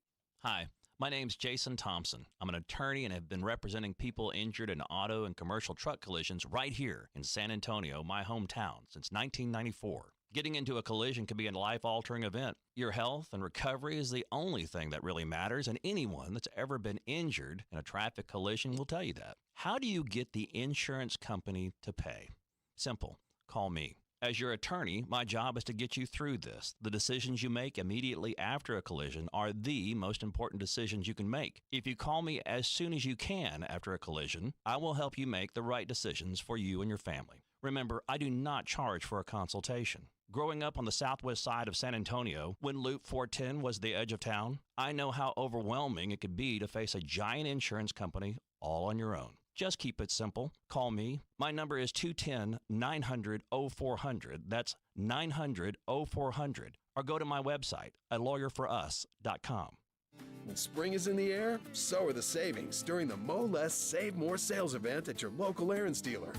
Hi, my name's Jason Thompson. I'm an attorney and have been representing people injured in auto and commercial truck collisions right here in San Antonio, my hometown, since 1994. Getting into a collision can be a life-altering event. Your health and recovery is the only thing that really matters, and anyone that's ever been injured in a traffic collision will tell you that. How do you get the insurance company to pay? Simple. Call me. As your attorney, my job is to get you through this. The decisions you make immediately after a collision are the most important decisions you can make. If you call me as soon as you can after a collision, I will help you make the right decisions for you and your family. Remember, I do not charge for a consultation. Growing up on the southwest side of San Antonio, when Loop 410 was the edge of town, I know how overwhelming it could be to face a giant insurance company all on your own. Just keep it simple. Call me. My number is 210-900-0400. That's 900-0400. Or go to my website at lawyerforus.com. When spring is in the air, so are the savings during the Mow Less, Save More sales event at your local Aaron's dealer.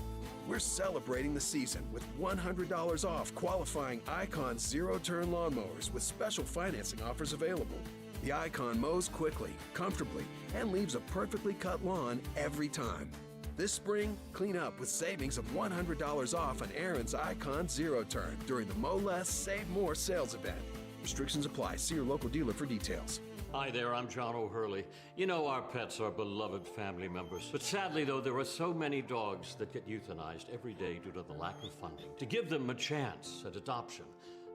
We're celebrating the season with $100 off qualifying Icon zero-turn lawnmowers with special financing offers available. The Icon mows quickly, comfortably, and leaves a perfectly cut lawn every time. This spring, clean up with savings of $100 off on Aaron's Icon Zero Turn during the Mow Less, Save More sales event. Restrictions apply. See your local dealer for details. Hi there, I'm John O'Hurley. You know our pets are beloved family members. But sadly, though, there are so many dogs that get euthanized every day due to the lack of funding. To give them a chance at adoption,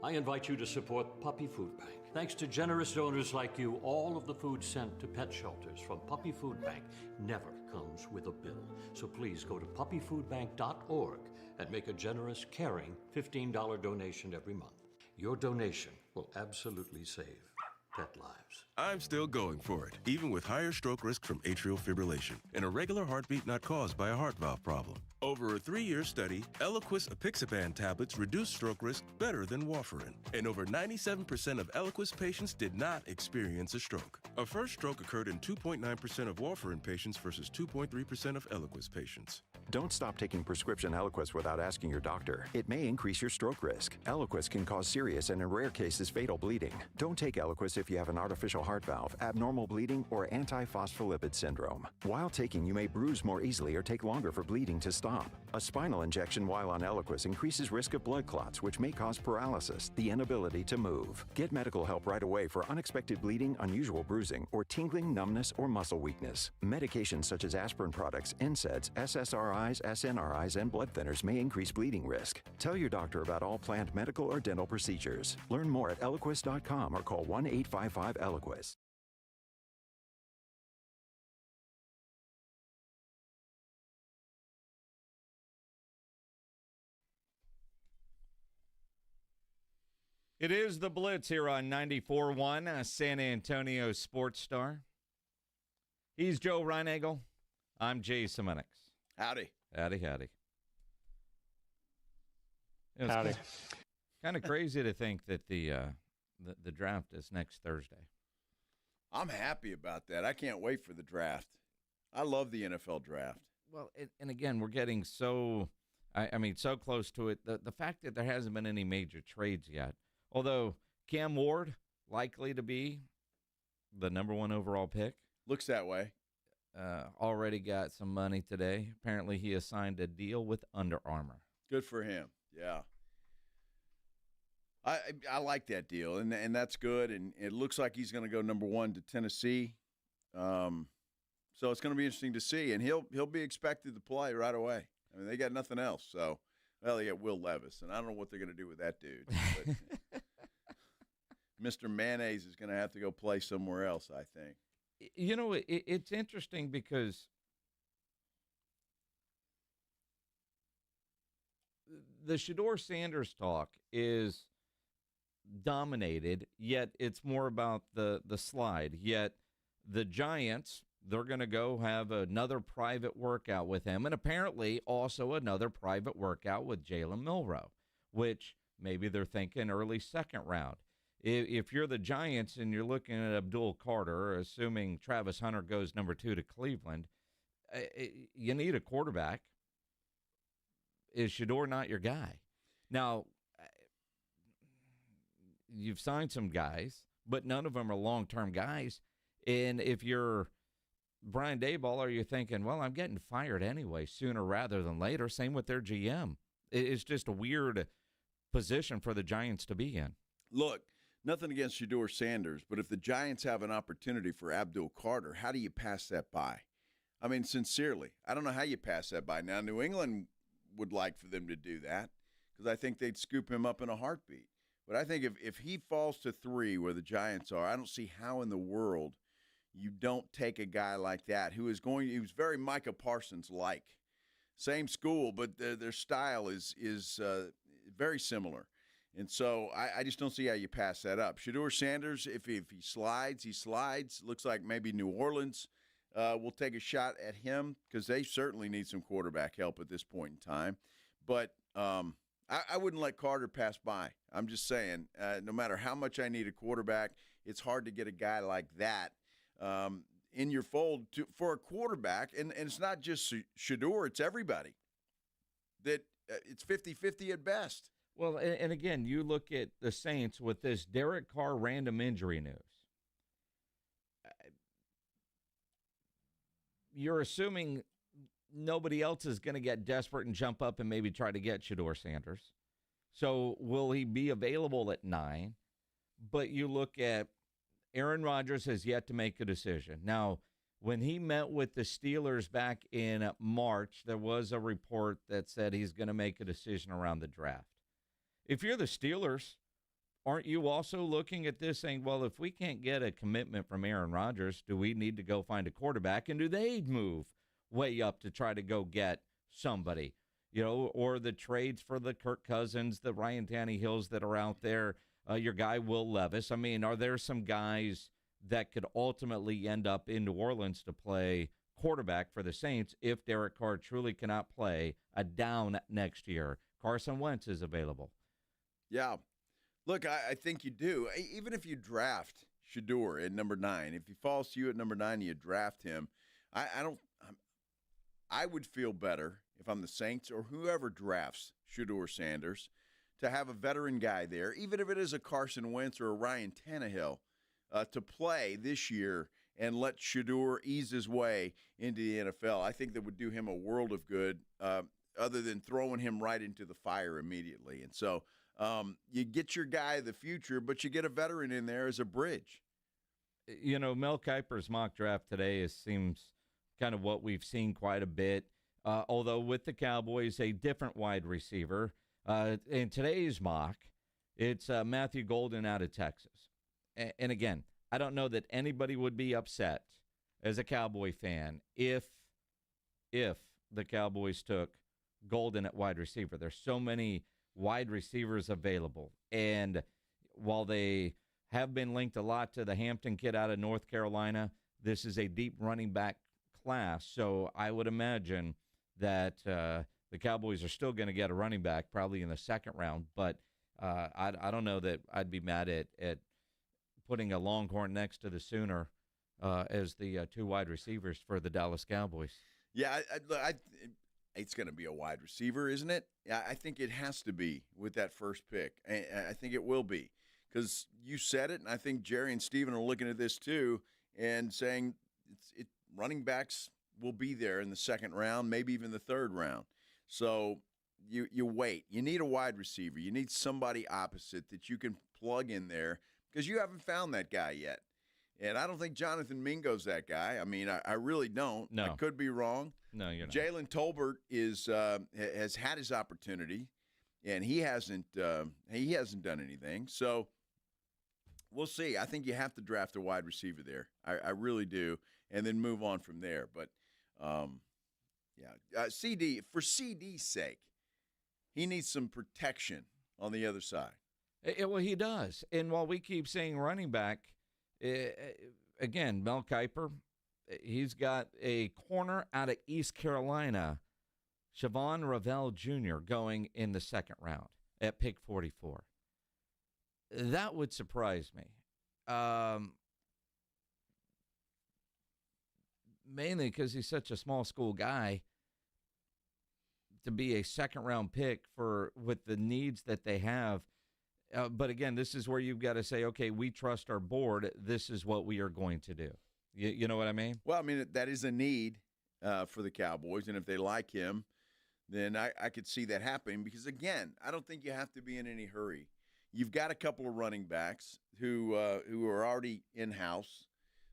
I invite you to support Puppy Food Bank. Thanks to generous donors like you, all of the food sent to pet shelters from Puppy Food Bank never comes with a bill. So please go to puppyfoodbank.org and make a generous, caring $15 donation every month. Your donation will absolutely save pet lives. I'm still going for it, even with higher stroke risk from atrial fibrillation and a regular heartbeat not caused by a heart valve problem. Over a 3-year study, Eliquis apixaban tablets reduced stroke risk better than warfarin, and over 97% of Eliquis patients did not experience a stroke. A first stroke occurred in 2.9% of warfarin patients versus 2.3% of Eliquis patients. Don't stop taking prescription Eliquis without asking your doctor. It may increase your stroke risk. Eliquis can cause serious and in rare cases fatal bleeding. Don't take Eliquis if you have an artificial heart valve, abnormal bleeding, or antiphospholipid syndrome. While taking, you may bruise more easily or take longer for bleeding to stop. A spinal injection while on Eliquis increases risk of blood clots, which may cause paralysis, the inability to move. Get medical help right away for unexpected bleeding, unusual bruising, or tingling, numbness, or muscle weakness. Medications such as aspirin products, NSAIDs, SSRIs, SNRIs, and blood thinners may increase bleeding risk. Tell your doctor about all planned medical or dental procedures. Learn more at Eliquis.com or call 1-855-ELIQUIS. It is the Blitz here on 94.1 San Antonio Sports Star. He's Joe Reinagel. I'm Jay Simonix. Howdy. Howdy, howdy. Howdy. Kind of crazy to think that the draft is next Thursday. I'm happy about that. I can't wait for the draft. I love the NFL draft. Well, and again, we're getting so close to it. The fact that there hasn't been any major trades yet, although Cam Ward likely to be the number 1 overall pick. Looks that way. Already got some money today. Apparently he has signed a deal with Under Armour. Good for him. Yeah. I like that deal, and that's good. And it looks like he's going to go number 1 to Tennessee. So it's going to be interesting to see, and he'll be expected to play right away. I mean, they got nothing else. So, well, they got Will Levis, and I don't know what they're going to do with that dude. But Mr. Mayonnaise is going to have to go play somewhere else, I think. You know, it's interesting because the Shedeur Sanders talk is dominated, yet it's more about the slide. Yet the Giants, they're going to go have another private workout with him, and apparently also another private workout with Jalen Milroe, which maybe they're thinking early second round. If you're the Giants and you're looking at Abdul Carter, assuming Travis Hunter goes number 2 to Cleveland, you need a quarterback. Is Shedeur not your guy? Now, you've signed some guys, but none of them are long-term guys. And if you're Brian Daboll, you're thinking, well, I'm getting fired anyway, sooner rather than later. Same with their GM. It's just a weird position for the Giants to be in. Look, nothing against Shedeur Sanders, but if the Giants have an opportunity for Abdul Carter, how do you pass that by? I mean, sincerely, I don't know how you pass that by. Now, New England would like for them to do that because I think they'd scoop him up in a heartbeat. But I think if he falls to 3 where the Giants are, I don't see how in the world you don't take a guy like that he was very Micah Parsons-like. Same school, but their style is very similar. And so I just don't see how you pass that up. Shedeur Sanders, if he slides, he slides. Looks like maybe New Orleans will take a shot at him because they certainly need some quarterback help at this point in time. But I wouldn't let Carter pass by. I'm just saying, no matter how much I need a quarterback, it's hard to get a guy like that in your fold for a quarterback. And it's not just Shedeur, it's everybody. That it's 50-50 at best. Well, and again, you look at the Saints with this Derek Carr random injury news. You're assuming nobody else is going to get desperate and jump up and maybe try to get Shedeur Sanders. So will he be available at 9? But you look at Aaron Rodgers has yet to make a decision. Now, when he met with the Steelers back in March, there was a report that said he's going to make a decision around the draft. If you're the Steelers, aren't you also looking at this saying, well, if we can't get a commitment from Aaron Rodgers, do we need to go find a quarterback? And do they move way up to try to go get somebody? You know, or the trades for the Kirk Cousins, the Ryan Tannehills that are out there, your guy Will Levis. I mean, are there some guys that could ultimately end up in New Orleans to play quarterback for the Saints if Derek Carr truly cannot play a down next year? Carson Wentz is available. Yeah. Look, I think you do. Even if you draft Shedeur at number 9, if he falls to you at number 9, you draft him. I would feel better if I'm the Saints or whoever drafts Shedeur Sanders to have a veteran guy there, even if it is a Carson Wentz or a Ryan Tannehill, to play this year and let Shedeur ease his way into the NFL. I think that would do him a world of good, other than throwing him right into the fire immediately. And so you get your guy of the future, but you get a veteran in there as a bridge. You know, Mel Kiper's mock draft today seems kind of what we've seen quite a bit, although with the Cowboys, a different wide receiver. In today's mock, it's Matthew Golden out of Texas. And again, I don't know that anybody would be upset as a Cowboy fan if the Cowboys took Golden at wide receiver. There's so many wide receivers available. And while they have been linked a lot to the Hampton kid out of North Carolina, this is a deep running back class. So I would imagine that the Cowboys are still going to get a running back probably in the second round. But I don't know that I'd be mad at putting a Longhorn next to the Sooner as the 2 wide receivers for the Dallas Cowboys. Yeah, it's going to be a wide receiver, isn't it? I think it has to be with that first pick. I think it will be because you said it, and I think Jerry and Steven are looking at this too and saying running backs will be there in the second round, maybe even the third round. So you wait. You need a wide receiver. You need somebody opposite that you can plug in there because you haven't found that guy yet. And I don't think Jonathan Mingo's that guy. I mean, I really don't. No. I could be wrong. No, you're not. Jalen Tolbert has had his opportunity, and he hasn't done anything. So we'll see. I think you have to draft a wide receiver there. I really do, and then move on from there. But CD, for CD's sake, he needs some protection on the other side. Well, he does. And while we keep saying running back, again, Mel Kiper, he's got a corner out of East Carolina, Siobhan Ravel Jr., going in the second round at pick 44. That would surprise me. Mainly because he's such a small school guy to be a second-round pick with the needs that they have. But, again, this is where you've got to say, okay, we trust our board. This is what we are going to do. You know what I mean? Well, I mean, that is a need for the Cowboys, and if they like him, then I could see that happening because, again, I don't think you have to be in any hurry. You've got a couple of running backs who are already in-house,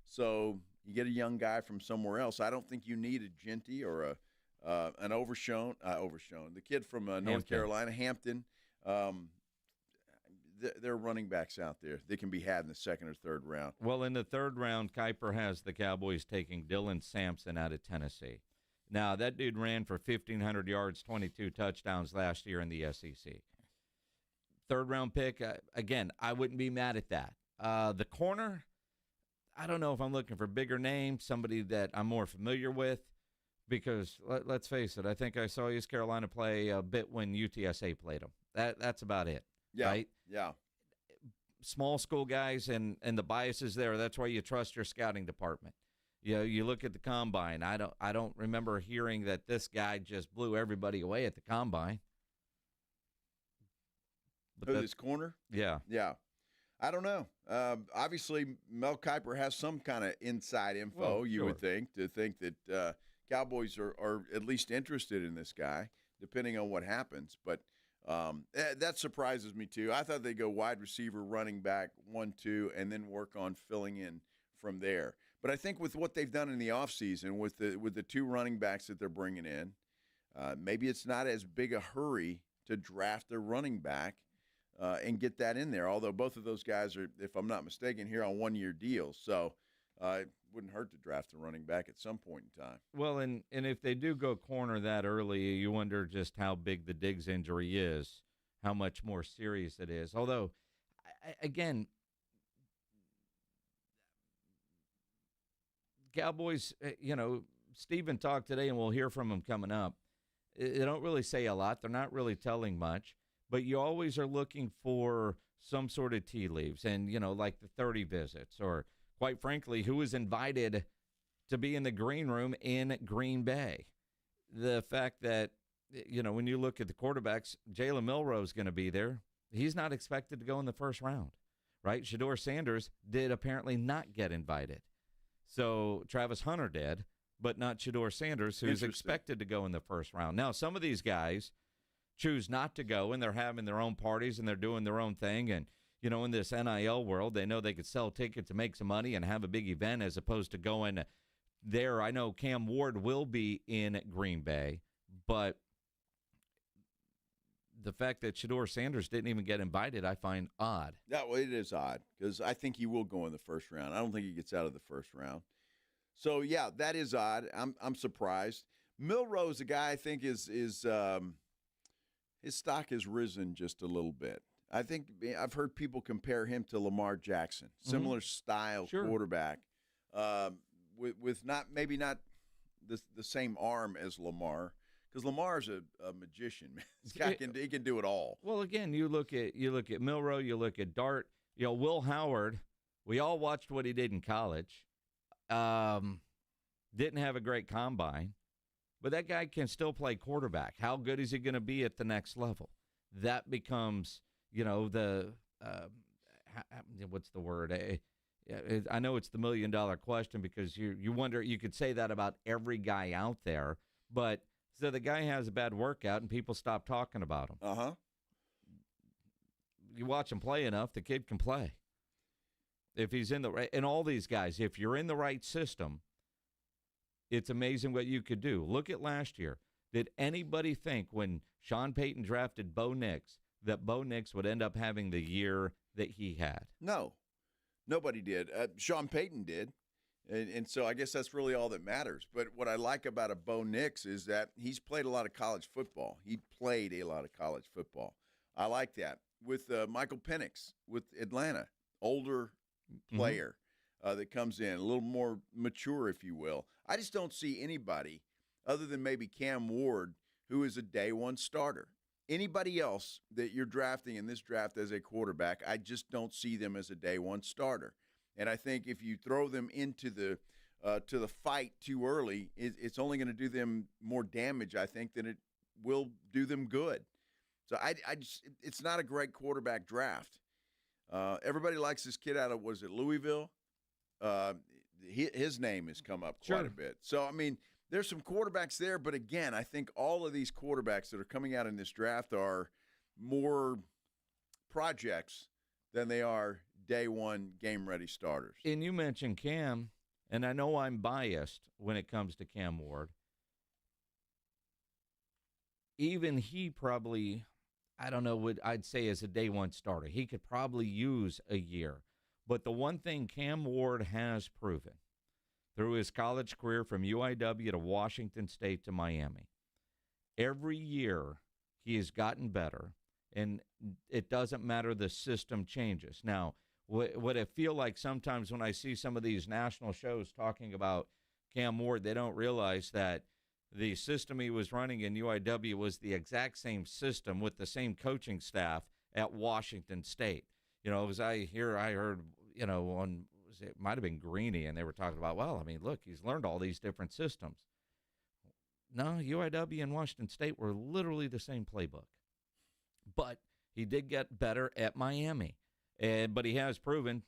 so you get a young guy from somewhere else. I don't think you need a Genty or an Overshown, the kid from North Carolina, Hampton. There are running backs out there that can be had in the second or third round. Well, in the third round, Kiper has the Cowboys taking Dylan Sampson out of Tennessee. Now, that dude ran for 1,500 yards, 22 touchdowns last year in the SEC. Third-round pick, again, I wouldn't be mad at that. The corner, I don't know if I'm looking for bigger names, somebody that I'm more familiar with, because let's face it, I think I saw East Carolina play a bit when UTSA played them. That's about it. Yeah, right? Yeah. Small school guys and the biases there. That's why you trust your scouting department. You know, you look at the combine. I don't remember hearing that this guy just blew everybody away at the combine. But this corner? Yeah. Yeah. I don't know. Obviously, Mel Kiper has some kind of inside info, would think, that Cowboys are at least interested in this guy, depending on what happens. But that surprises me, too. I thought they'd go wide receiver, running back, 1-2, and then work on filling in from there. But I think with what they've done in the offseason, with the two running backs that they're bringing in, maybe it's not as big a hurry to draft a running back and get that in there, although both of those guys are, if I'm not mistaken, here on one-year deals. So it wouldn't hurt to draft a running back at some point in time. Well, and if they do go corner that early, you wonder just how big the Diggs injury is, how much more serious it is. Although, again, Cowboys, Steven talked today, and we'll hear from him coming up. They don't really say a lot. They're not really telling much. But you always are looking for some sort of tea leaves and, like the 30 visits or, quite frankly, who is invited to be in the green room in Green Bay. The fact that, when you look at the quarterbacks, Jalen Milroe is going to be there. He's not expected to go in the first round, right? Shedeur Sanders did apparently not get invited. So Travis Hunter did, but not Shedeur Sanders, who's expected to go in the first round. Now, some of these guys choose not to go, and they're having their own parties, and they're doing their own thing. And, in this NIL world, they know they could sell tickets and make some money and have a big event as opposed to going there. I know Cam Ward will be in Green Bay, but the fact that Shedeur Sanders didn't even get invited, I find odd. Yeah, well, it is odd because I think he will go in the first round. I don't think he gets out of the first round. So, yeah, that is odd. I'm surprised. Milroe is a guy I think is his stock has risen just a little bit. I think I've heard people compare him to Lamar Jackson, similar style quarterback, with not the same arm as Lamar, because Lamar's a magician. This guy he can do it all. Well, again, you look at Milroe, you look at Dart, Will Howard. We all watched what he did in college. Didn't have a great combine. but that guy can still play quarterback. How good is he going to be at the next level? That becomes, what's the word? I know it's the $1 million question because you wonder, you could say that about every guy out there, but so the guy has a bad workout and people stop talking about him. Uh-huh. You watch him play enough, the kid can play. If he's in the right, and all these guys, if you're in the right system, it's amazing what you could do. Look at last year. Did anybody think when Sean Payton drafted Bo Nix that Bo Nix would end up having the year that he had? No. Nobody did. Sean Payton did. And so I guess that's really all that matters. But what I like about a Bo Nix is that he's played a lot of college football. He played a lot of college football. I like that. With Michael Penix with Atlanta, older player that comes in, a little more mature, if you will. I just don't see anybody other than maybe Cam Ward who is a day one starter. Anybody else that you're drafting in this draft as a quarterback, I just don't see them as a day one starter. And I think if you throw them into the to the fight too early, it's only going to do them more damage, I think, than it will do them good. So I just, it's not a great quarterback draft. Everybody likes this kid out of, was it Louisville? His name has come up quite a bit. So, I mean, there's some quarterbacks there, but again, I think all of these quarterbacks that are coming out in this draft are more projects than they are day one game-ready starters. And you mentioned Cam, and I know I'm biased when it comes to Cam Ward. Even he probably, I don't know what I'd say as a day one starter. He could probably use a year. But the one thing Cam Ward has proven through his college career from UIW to Washington State to Miami, every year he has gotten better, and it doesn't matter, the system changes. Now, what I feel like sometimes when I see some of these national shows talking about Cam Ward, they don't realize that the system he was running in UIW was the exact same system with the same coaching staff at Washington State. You know, as I heard, you know, on, it might have been Greeny, and they were talking about, well, I mean, look, he's learned all these different systems. No, UIW and Washington State were literally the same playbook. But he did get better at Miami. But he has proven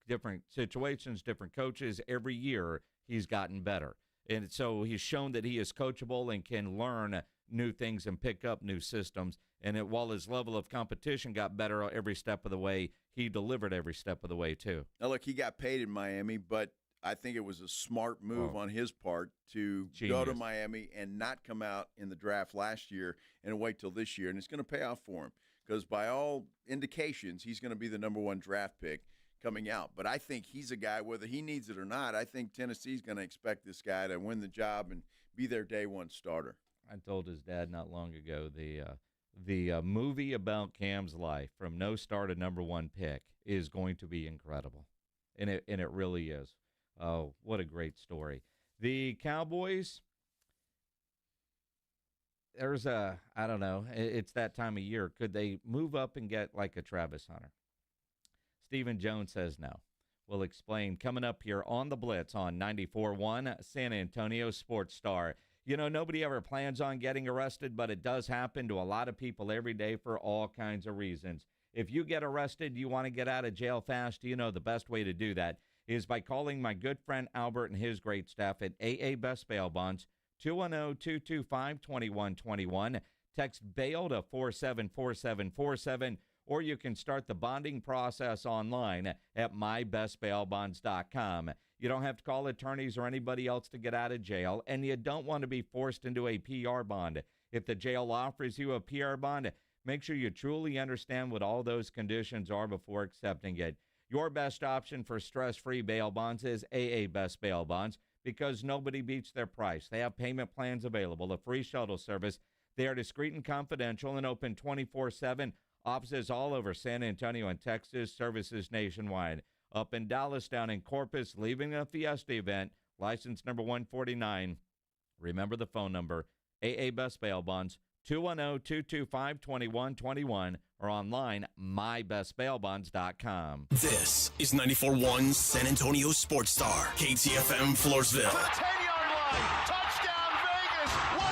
different situations, different coaches, every year he's gotten better. And so he's shown that he is coachable and can learn new things and pick up new systems. And while his level of competition got better every step of the way, he delivered every step of the way, too. Now, look, he got paid in Miami, but I think it was a smart move on his part to go to Miami and not come out in the draft last year and wait till this year. And it's going to pay off for him because by all indications, he's going to be the number one draft pick coming out. But I think he's a guy, whether he needs it or not, I think Tennessee's going to expect this guy to win the job and be their day one starter. I told his dad not long ago the movie about Cam's life from no star to number one pick is going to be incredible. And it really is. Oh, what a great story. The Cowboys, there's I don't know, it's that time of year. Could they move up and get like a Travis Hunter? Stephen Jones says no. We'll explain coming up here on the Blitz on 94.1 San Antonio Sports Star. You know, nobody ever plans on getting arrested, but it does happen to a lot of people every day for all kinds of reasons. If you get arrested, you want to get out of jail fast, you know the best way to do that is by calling my good friend Albert and his great staff at AA Best Bail Bonds, 210-225-2121. Text BAIL to 474747, or you can start the bonding process online at mybestbailbonds.com. You don't have to call attorneys or anybody else to get out of jail, and you don't want to be forced into a PR bond. If the jail offers you a PR bond, make sure you truly understand what all those conditions are before accepting it. Your best option for stress-free bail bonds is AA Best Bail Bonds because nobody beats their price. They have payment plans available, a free shuttle service. They are discreet and confidential and open 24/7. Offices all over San Antonio and Texas, services nationwide. Up in Dallas, down in Corpus, leaving a Fiesta event, license number 149. Remember the phone number, AA Best Bail Bonds, 210-225-2121, or online, mybestbailbonds.com. This is 94.1 San Antonio Sports Star, KTFM Floresville. To the 10-yard line. Touchdown, Vegas.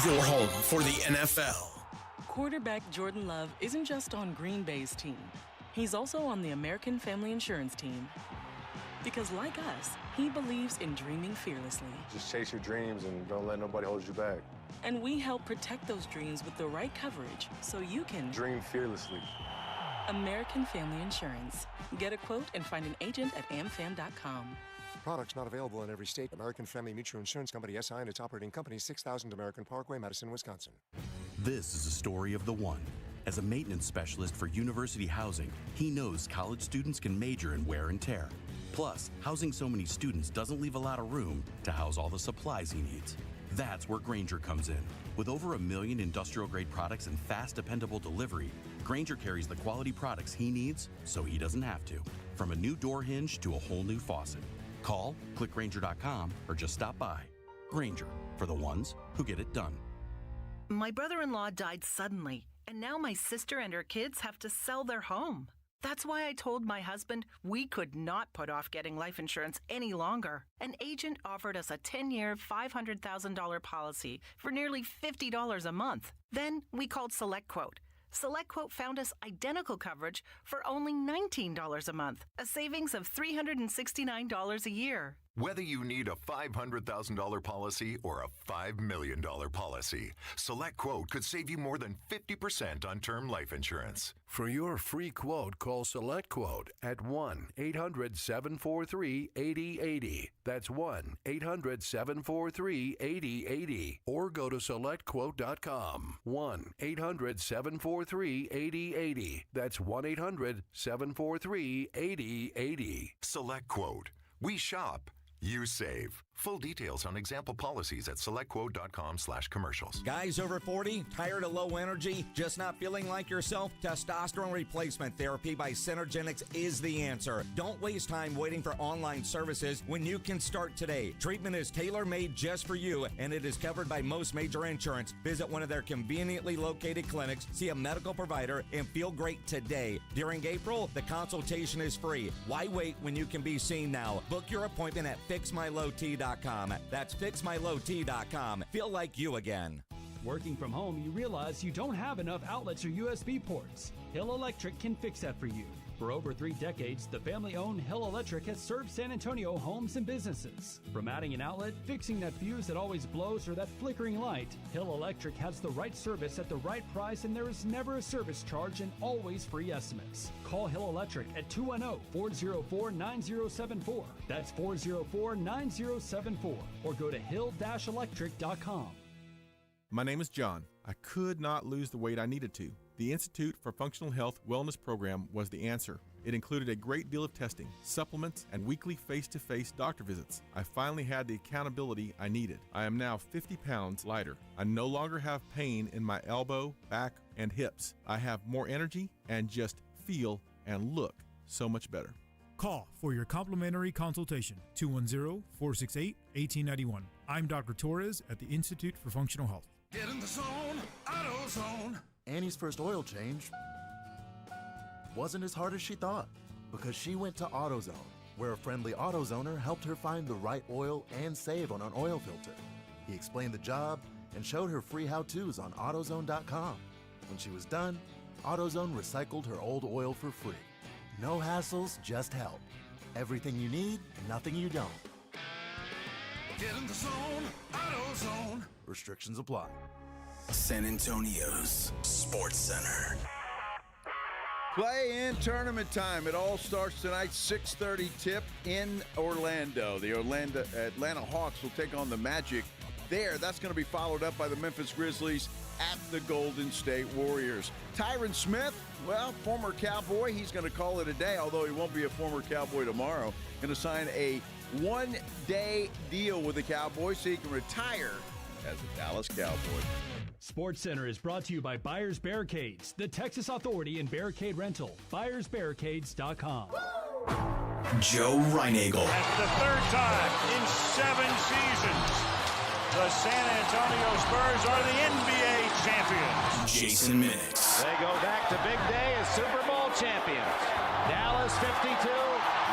Your home for the NFL. Quarterback Jordan Love isn't just on Green Bay's team. He's also on the American Family Insurance team. Because like us, he believes in dreaming fearlessly. Just chase your dreams and don't let nobody hold you back. And we help protect those dreams with the right coverage so you can dream fearlessly. American Family Insurance. Get a quote and find an agent at amfam.com. Products not available in every state. American Family Mutual Insurance Company, SI, and its operating company, 6000 American Parkway, Madison, Wisconsin. This is a story of the one. As a maintenance specialist for university housing, he knows college students can major in wear and tear. Plus, housing so many students doesn't leave a lot of room to house all the supplies he needs. That's where Grainger comes in. With over 1 million industrial-grade products and fast, dependable delivery, Grainger carries the quality products he needs so he doesn't have to. From a new door hinge to a whole new faucet. Call, click Grainger.com, or just stop by. Grainger, for the ones who get it done. My brother-in-law died suddenly, and now my sister and her kids have to sell their home. That's why I told my husband we could not put off getting life insurance any longer. An agent offered us a 10-year, $500,000 policy for nearly $50 a month. Then we called SelectQuote. SelectQuote found us identical coverage for only $19 a month, a savings of $369 a year. Whether you need a $500,000 policy or a $5 million policy, SelectQuote could save you more than 50% on term life insurance. For your free quote, call SelectQuote at 1-800-743-8080. That's 1-800-743-8080. Or go to SelectQuote.com. 1-800-743-8080. That's 1-800-743-8080. SelectQuote. We shop. You save. Full details on example policies at selectquote.com/commercials. Guys over 40, tired of low energy, just not feeling like yourself? Testosterone replacement therapy by Synergenics is the answer. Don't waste time waiting for online services when you can start today. Treatment is tailor-made just for you, and it is covered by most major insurance. Visit one of their conveniently located clinics, see a medical provider, and feel great today. During April, the consultation is free. Why wait when you can be seen now? Book your appointment at fixmylowt.com. That's fixmylowt.com. Feel like you again. Working from home, you realize you don't have enough outlets or USB ports. Hill Electric can fix that for you. For over 3 decades, the family-owned Hill Electric has served San Antonio homes and businesses. From adding an outlet, fixing that fuse that always blows, or that flickering light, Hill Electric has the right service at the right price, and there is never a service charge and always free estimates. Call Hill Electric at 210-404-9074. That's 404-9074. Or go to hill-electric.com. My name is John. I could not lose the weight I needed to. The Institute for Functional Health Wellness program was the answer. It included a great deal of testing, supplements, and weekly face-to-face doctor visits. I finally had the accountability I needed. I am now 50 pounds lighter. I no longer have pain in my elbow, back, and hips. I have more energy and just feel and look so much better. Call for your complimentary consultation, 210-468-1891. I'm Dr. Torres at the Institute for Functional Health. Get in the zone, AutoZone. Annie's first oil change wasn't as hard as she thought because she went to AutoZone, where a friendly AutoZoner helped her find the right oil and save on an oil filter. He explained the job and showed her free how-tos on AutoZone.com. When she was done, AutoZone recycled her old oil for free. No hassles, just help. Everything you need, nothing you don't. Get in the zone, AutoZone. Restrictions apply. San Antonio's Sports Center. Play-in tournament time. It all starts tonight, 6:30 tip in Orlando. The Atlanta Hawks will take on the Magic there. That's going to be followed up by the Memphis Grizzlies at the Golden State Warriors. Tyron Smith, well, former Cowboy. He's going to call it a day, although he won't be a former Cowboy tomorrow. Going to sign a one-day deal with the Cowboys so he can retire as a Dallas Cowboy. Sports Center is brought to you by Buyers Barricades, the Texas Authority in Barricade Rental. BuyersBarricades.com. Joe Reinagel. That's the third time in 7 seasons the San Antonio Spurs are the NBA champions. Jason Minix. They go back to big day as Super Bowl champions. Dallas 52,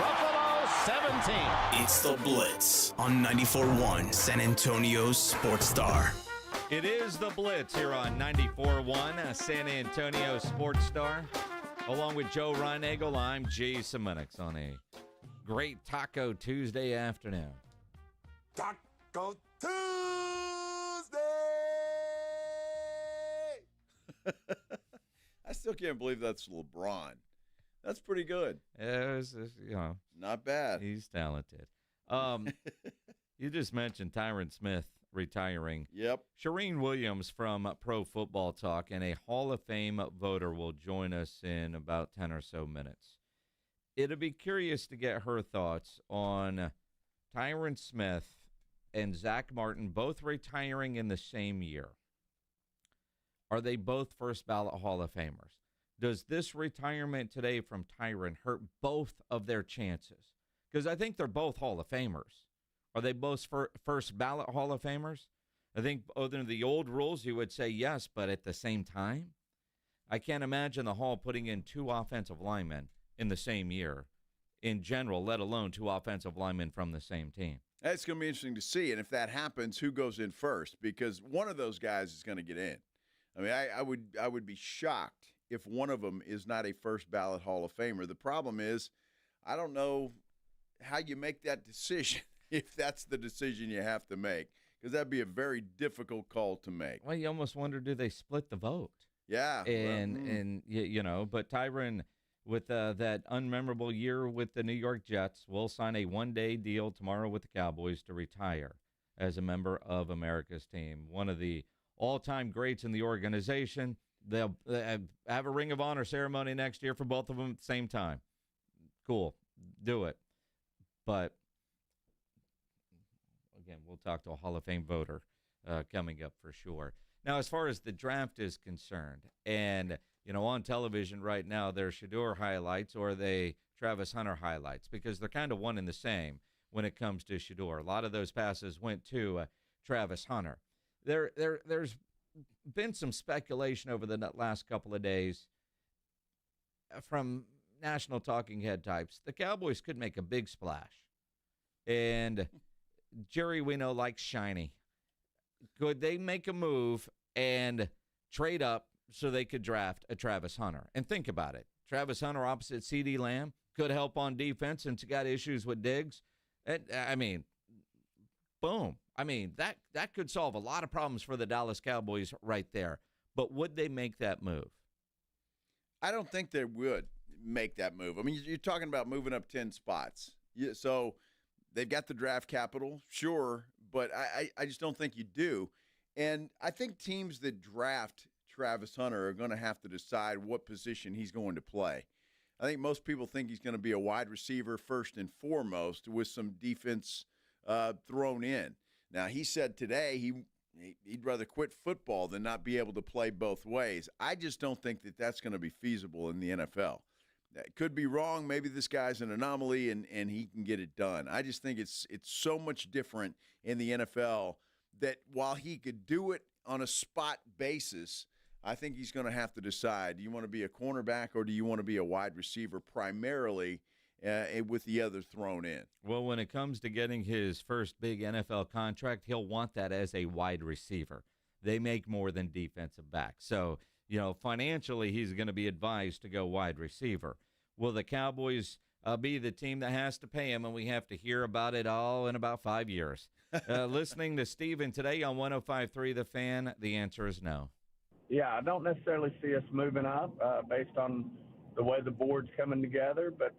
Buffalo 17. It's the Blitz on 94.1 San Antonio's Sports Star. It is the Blitz here on 94.1, San Antonio Sports Star. Along with Joe Reinagel, I'm Jason Minix on a great Taco Tuesday afternoon. Taco Tuesday! I still can't believe that's LeBron. That's pretty good. It's, not bad. He's talented. You just mentioned Tyron Smith retiring. Yep. Shireen Williams from Pro Football Talk and a Hall of Fame voter will join us in about 10 or so minutes. It'll be curious to get her thoughts on Tyron Smith and Zach Martin both retiring in the same year. Are they both first ballot Hall of Famers? Does this retirement today from Tyron hurt both of their chances? Because I think they're both Hall of Famers. Are they both first ballot Hall of Famers? I think under the old rules, you would say yes, but at the same time, I can't imagine the Hall putting in two offensive linemen in the same year in general, let alone two offensive linemen from the same team. It's going to be interesting to see, and if that happens, who goes in first? Because one of those guys is going to get in. I mean, I would be shocked if one of them is not a first ballot Hall of Famer. The problem is, I don't know how you make that decision if that's the decision you have to make, because that'd be a very difficult call to make. Well, you almost wonder, do they split the vote? Yeah. And but Tyron, with that unmemorable year with the New York Jets, will sign a one-day deal tomorrow with the Cowboys to retire as a member of America's team. One of the all-time greats in the organization. They'll have a Ring of Honor ceremony next year for both of them at the same time. Cool. Do it. But, again, we'll talk to a Hall of Fame voter coming up for sure. Now, as far as the draft is concerned, and, on television right now, they're Shedeur highlights or they Travis Hunter highlights, because they're kind of one and the same when it comes to Shedeur. A lot of those passes went to Travis Hunter. There's been some speculation over the last couple of days from national talking head types. The Cowboys could make a big splash. And Jerry, we know, likes shiny. Could they make a move and trade up so they could draft a Travis Hunter? And think about it. Travis Hunter opposite CeeDee Lamb could help on defense since he got issues with Diggs. And, boom. That could solve a lot of problems for the Dallas Cowboys right there. But would they make that move? I don't think they would make that move. I mean, you're talking about moving up 10 spots. So they've got the draft capital, sure, but I just don't think you do. And I think teams that draft Travis Hunter are going to have to decide what position he's going to play. I think most people think he's going to be a wide receiver first and foremost with some defense thrown in. Now, he said today he'd rather quit football than not be able to play both ways. I just don't think that that's going to be feasible in the NFL. That could be wrong. Maybe this guy's an anomaly and he can get it done. I just think it's so much different in the NFL that while he could do it on a spot basis, I think he's going to have to decide, do you want to be a cornerback or do you want to be a wide receiver primarily with the other thrown in? Well, when it comes to getting his first big NFL contract, he'll want that as a wide receiver. They make more than defensive backs. So, financially, he's going to be advised to go wide receiver. Will the Cowboys be the team that has to pay him, and we have to hear about it all in about 5 years? Listening to Steven today on 105.3 The Fan, the answer is no. Yeah, I don't necessarily see us moving up based on the way the board's coming together, but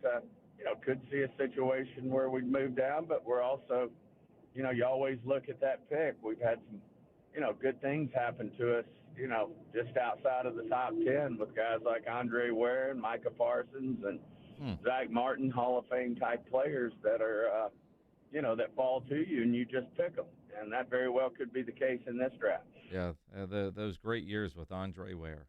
could see a situation where we'd move down, but we're also, you always look at that pick. We've had some, good things happen to us, just outside of the top 10 with guys like Andre Ware and Micah Parsons and Zach Martin, Hall of Fame type players that are, that fall to you and you just pick them. And that very well could be the case in this draft. Yeah, those great years with Andre Ware.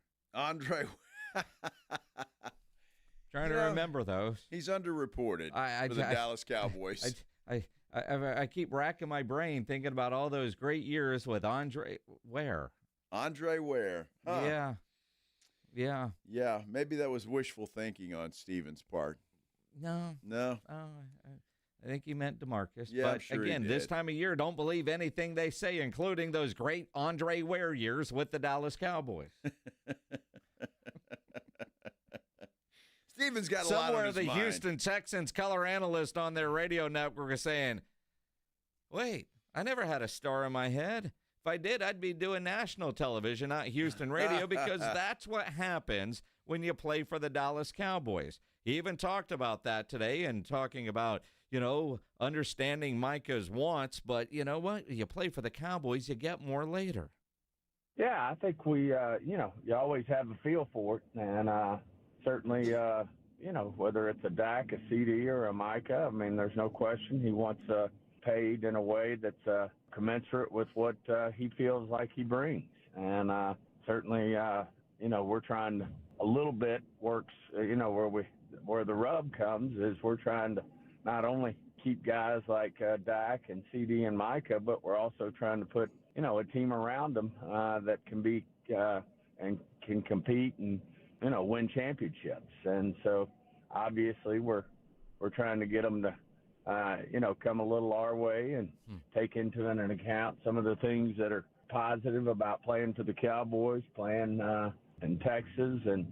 Trying to remember those. He's underreported for the Dallas Cowboys. I keep racking my brain thinking about all those great years with Andre Ware. Andre Ware. Huh. Yeah. Maybe that was wishful thinking on Steven's part. No. I think he meant DeMarcus. Yeah, but I'm sure again, he this did. time of year, don't believe anything they say, including those great Andre Ware years with the Dallas Cowboys. Steven's got a lot on Somewhere his the mind. Houston Texans color analyst on their radio network is saying, wait, I never had a star in my head. If I did, I'd be doing national television, not Houston radio, because that's what happens when you play for the Dallas Cowboys. He even talked about that today and talking about, understanding Micah's wants, but you know what? You play for the Cowboys, you get more later. Yeah, I think we, you always have a feel for it, and certainly, whether it's a Dak, a CD, or a Micah, I mean, there's no question he wants paid in a way that's commensurate with what he feels like he brings, and certainly, we're trying to, a little bit works, where the rub comes is we're trying to not only keep guys like Dak and CD and Micah, but we're also trying to put, a team around them that can be and can compete and, win championships. And so obviously we're trying to get them to, come a little our way and take into an account some of the things that are positive about playing for the Cowboys, playing in Texas and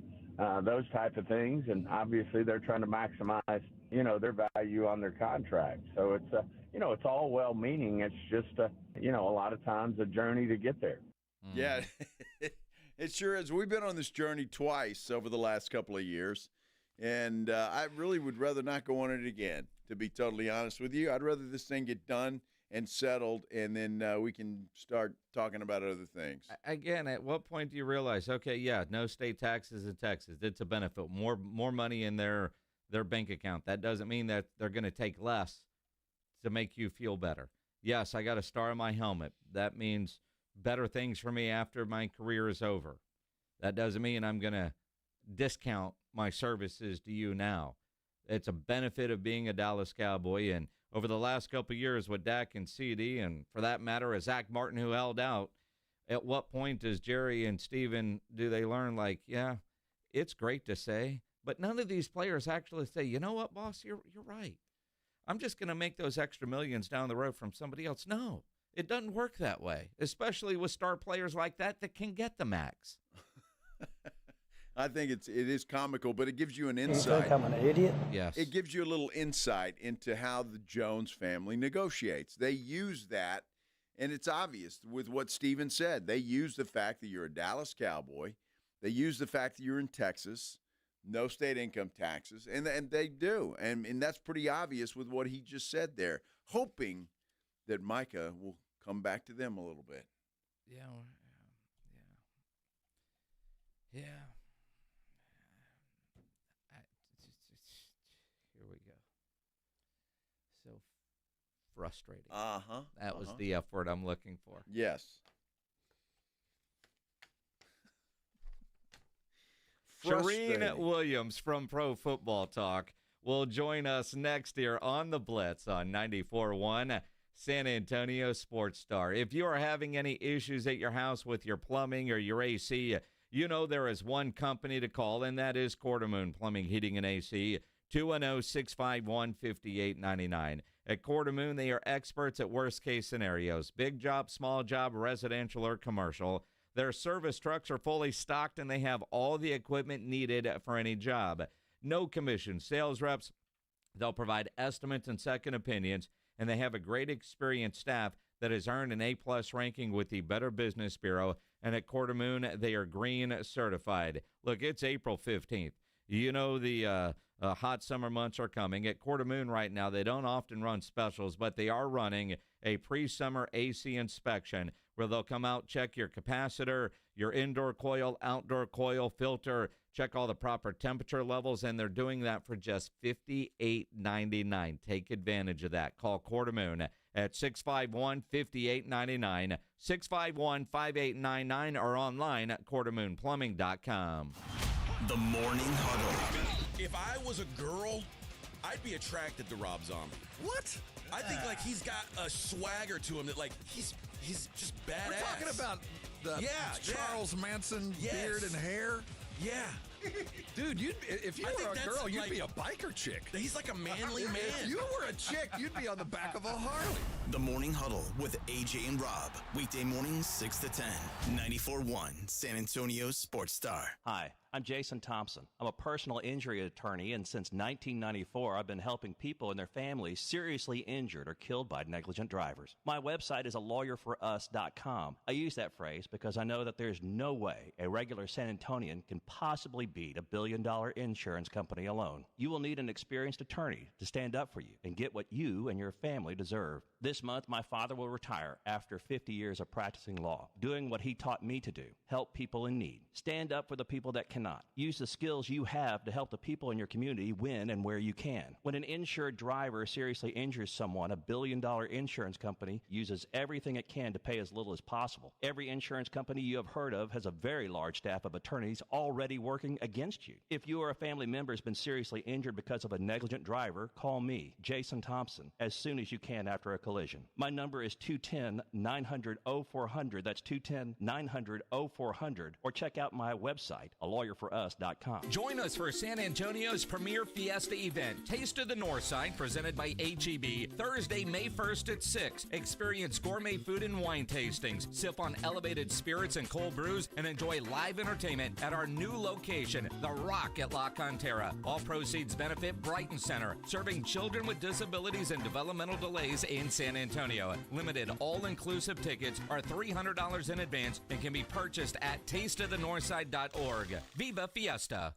those type of things. And obviously they're trying to maximize, their value on their contract. So it's, it's all well-meaning. It's just, a lot of times a journey to get there. Yeah, it sure is. We've been on this journey twice over the last couple of years, and I really would rather not go on it again, to be totally honest with you. I'd rather this thing get done and settled, and then we can start talking about other things. Again, at what point do you realize, okay, yeah, no state taxes in Texas. It's a benefit. More money in their bank account. That doesn't mean that they're going to take less to make you feel better. Yes, I got a star on my helmet. That means better things for me after my career is over. That doesn't mean I'm going to discount my services to you now. It's a benefit of being a Dallas Cowboy. And over the last couple of years with Dak and CD, and for that matter, as Zach Martin, who held out, at what point does Jerry and Steven, do they learn, like, yeah, it's great to say, but none of these players actually say, you know what, boss, you're right. I'm just going to make those extra millions down the road from somebody else. No, it doesn't work that way, especially with star players like that can get the max. I think it is comical, but it gives you an insight. You think I'm an idiot? Yes. It gives you a little insight into how the Jones family negotiates. They use that, and it's obvious with what Steven said. They use the fact that you're a Dallas Cowboy. They use the fact that you're in Texas, no state income taxes, and they do. And that's pretty obvious with what he just said there, hoping that Micah will come back to them a little bit. Yeah. Here we go. So frustrating. That was the F word I'm looking for. Yes. Shireen Williams from Pro Football Talk will join us next year on the Blitz on 94.1 San Antonio Sports Star. If you are having any issues at your house with your plumbing or your AC, you know there is one company to call, and that is Quartermoon Plumbing, Heating, and AC, 210-651-5899. At Quartermoon, they are experts at worst-case scenarios, big job, small job, residential, or commercial. Their service trucks are fully stocked, and they have all the equipment needed for any job. No commission. Sales reps, they'll provide estimates and second opinions, and they have a great experienced staff that has earned an A-plus ranking with the Better Business Bureau. And at Quartermoon, they are green certified. Look, it's April 15th. You know the hot summer months are coming. At Quartermoon right now, they don't often run specials, but they are running a pre-summer AC inspection where they'll come out, check your capacitor, your indoor coil, outdoor coil, filter, check all the proper temperature levels, and they're doing that for just $58.99. Take advantage of that. Call Quartermoon at 651-5899, 651-5899, or online at quartermoonplumbing.com. The Morning Huddle. If I was a girl, I'd be attracted to Rob Zombie. What? I think he's got a swagger to him that he's just badass. We're talking about the Charles Manson beard and hair. Yeah. Dude, if you were a girl, you'd be a biker chick. He's like a manly man. If you were a chick, you'd be on the back of a Harley. The Morning Huddle with AJ and Rob. Weekday mornings 6 to 10. 94.1 San Antonio Sports Star. Hi, I'm Jason Thompson. I'm a personal injury attorney, and since 1994, I've been helping people and their families seriously injured or killed by negligent drivers. My website is alawyer4us.com. I use that phrase because I know that there's no way a regular San Antonian can possibly beat a billion-dollar insurance company alone. You will need an experienced attorney to stand up for you and get what you and your family deserve. This month, my father will retire after 50 years of practicing law, doing what he taught me to do, help people in need. Stand up for the people that cannot. Use the skills you have to help the people in your community when and where you can. When an insured driver seriously injures someone, a billion-dollar insurance company uses everything it can to pay as little as possible. Every insurance company you have heard of has a very large staff of attorneys already working against you. If you or a family member has been seriously injured because of a negligent driver, call me, Jason Thompson, as soon as you can after a collision. My number is 210-900-0400. That's 210-900-0400. Or check out my website, alawyer4us.com. Join us for San Antonio's premier fiesta event, Taste of the Northside, presented by HEB, Thursday, May 1st at 6. Experience gourmet food and wine tastings, sip on elevated spirits and cold brews, and enjoy live entertainment at our new location, The Rock at La Cantera. All proceeds benefit Brighton Center, serving children with disabilities and developmental delays in San Antonio. Limited all-inclusive tickets are $300 in advance and can be purchased at tasteofthenorthside.org. Viva Fiesta!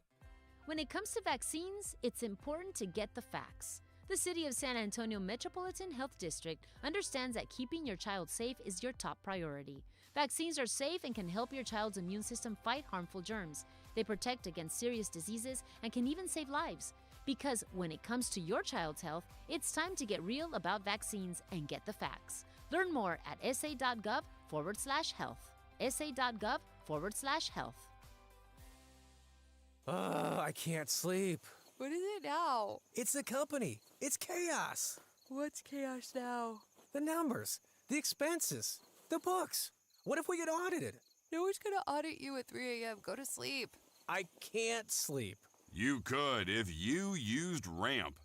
When it comes to vaccines, it's important to get the facts. The City of San Antonio Metropolitan Health District understands that keeping your child safe is your top priority. Vaccines are safe and can help your child's immune system fight harmful germs. They protect against serious diseases and can even save lives. Because when it comes to your child's health, it's time to get real about vaccines and get the facts. Learn more at sa.gov/health. sa.gov/health. I can't sleep. What is it now? It's the company. It's chaos. What's chaos now? The numbers, the expenses, the books. What if we get audited? No one's gonna audit you at 3 a.m. Go to sleep. I can't sleep. You could if you used Ramp.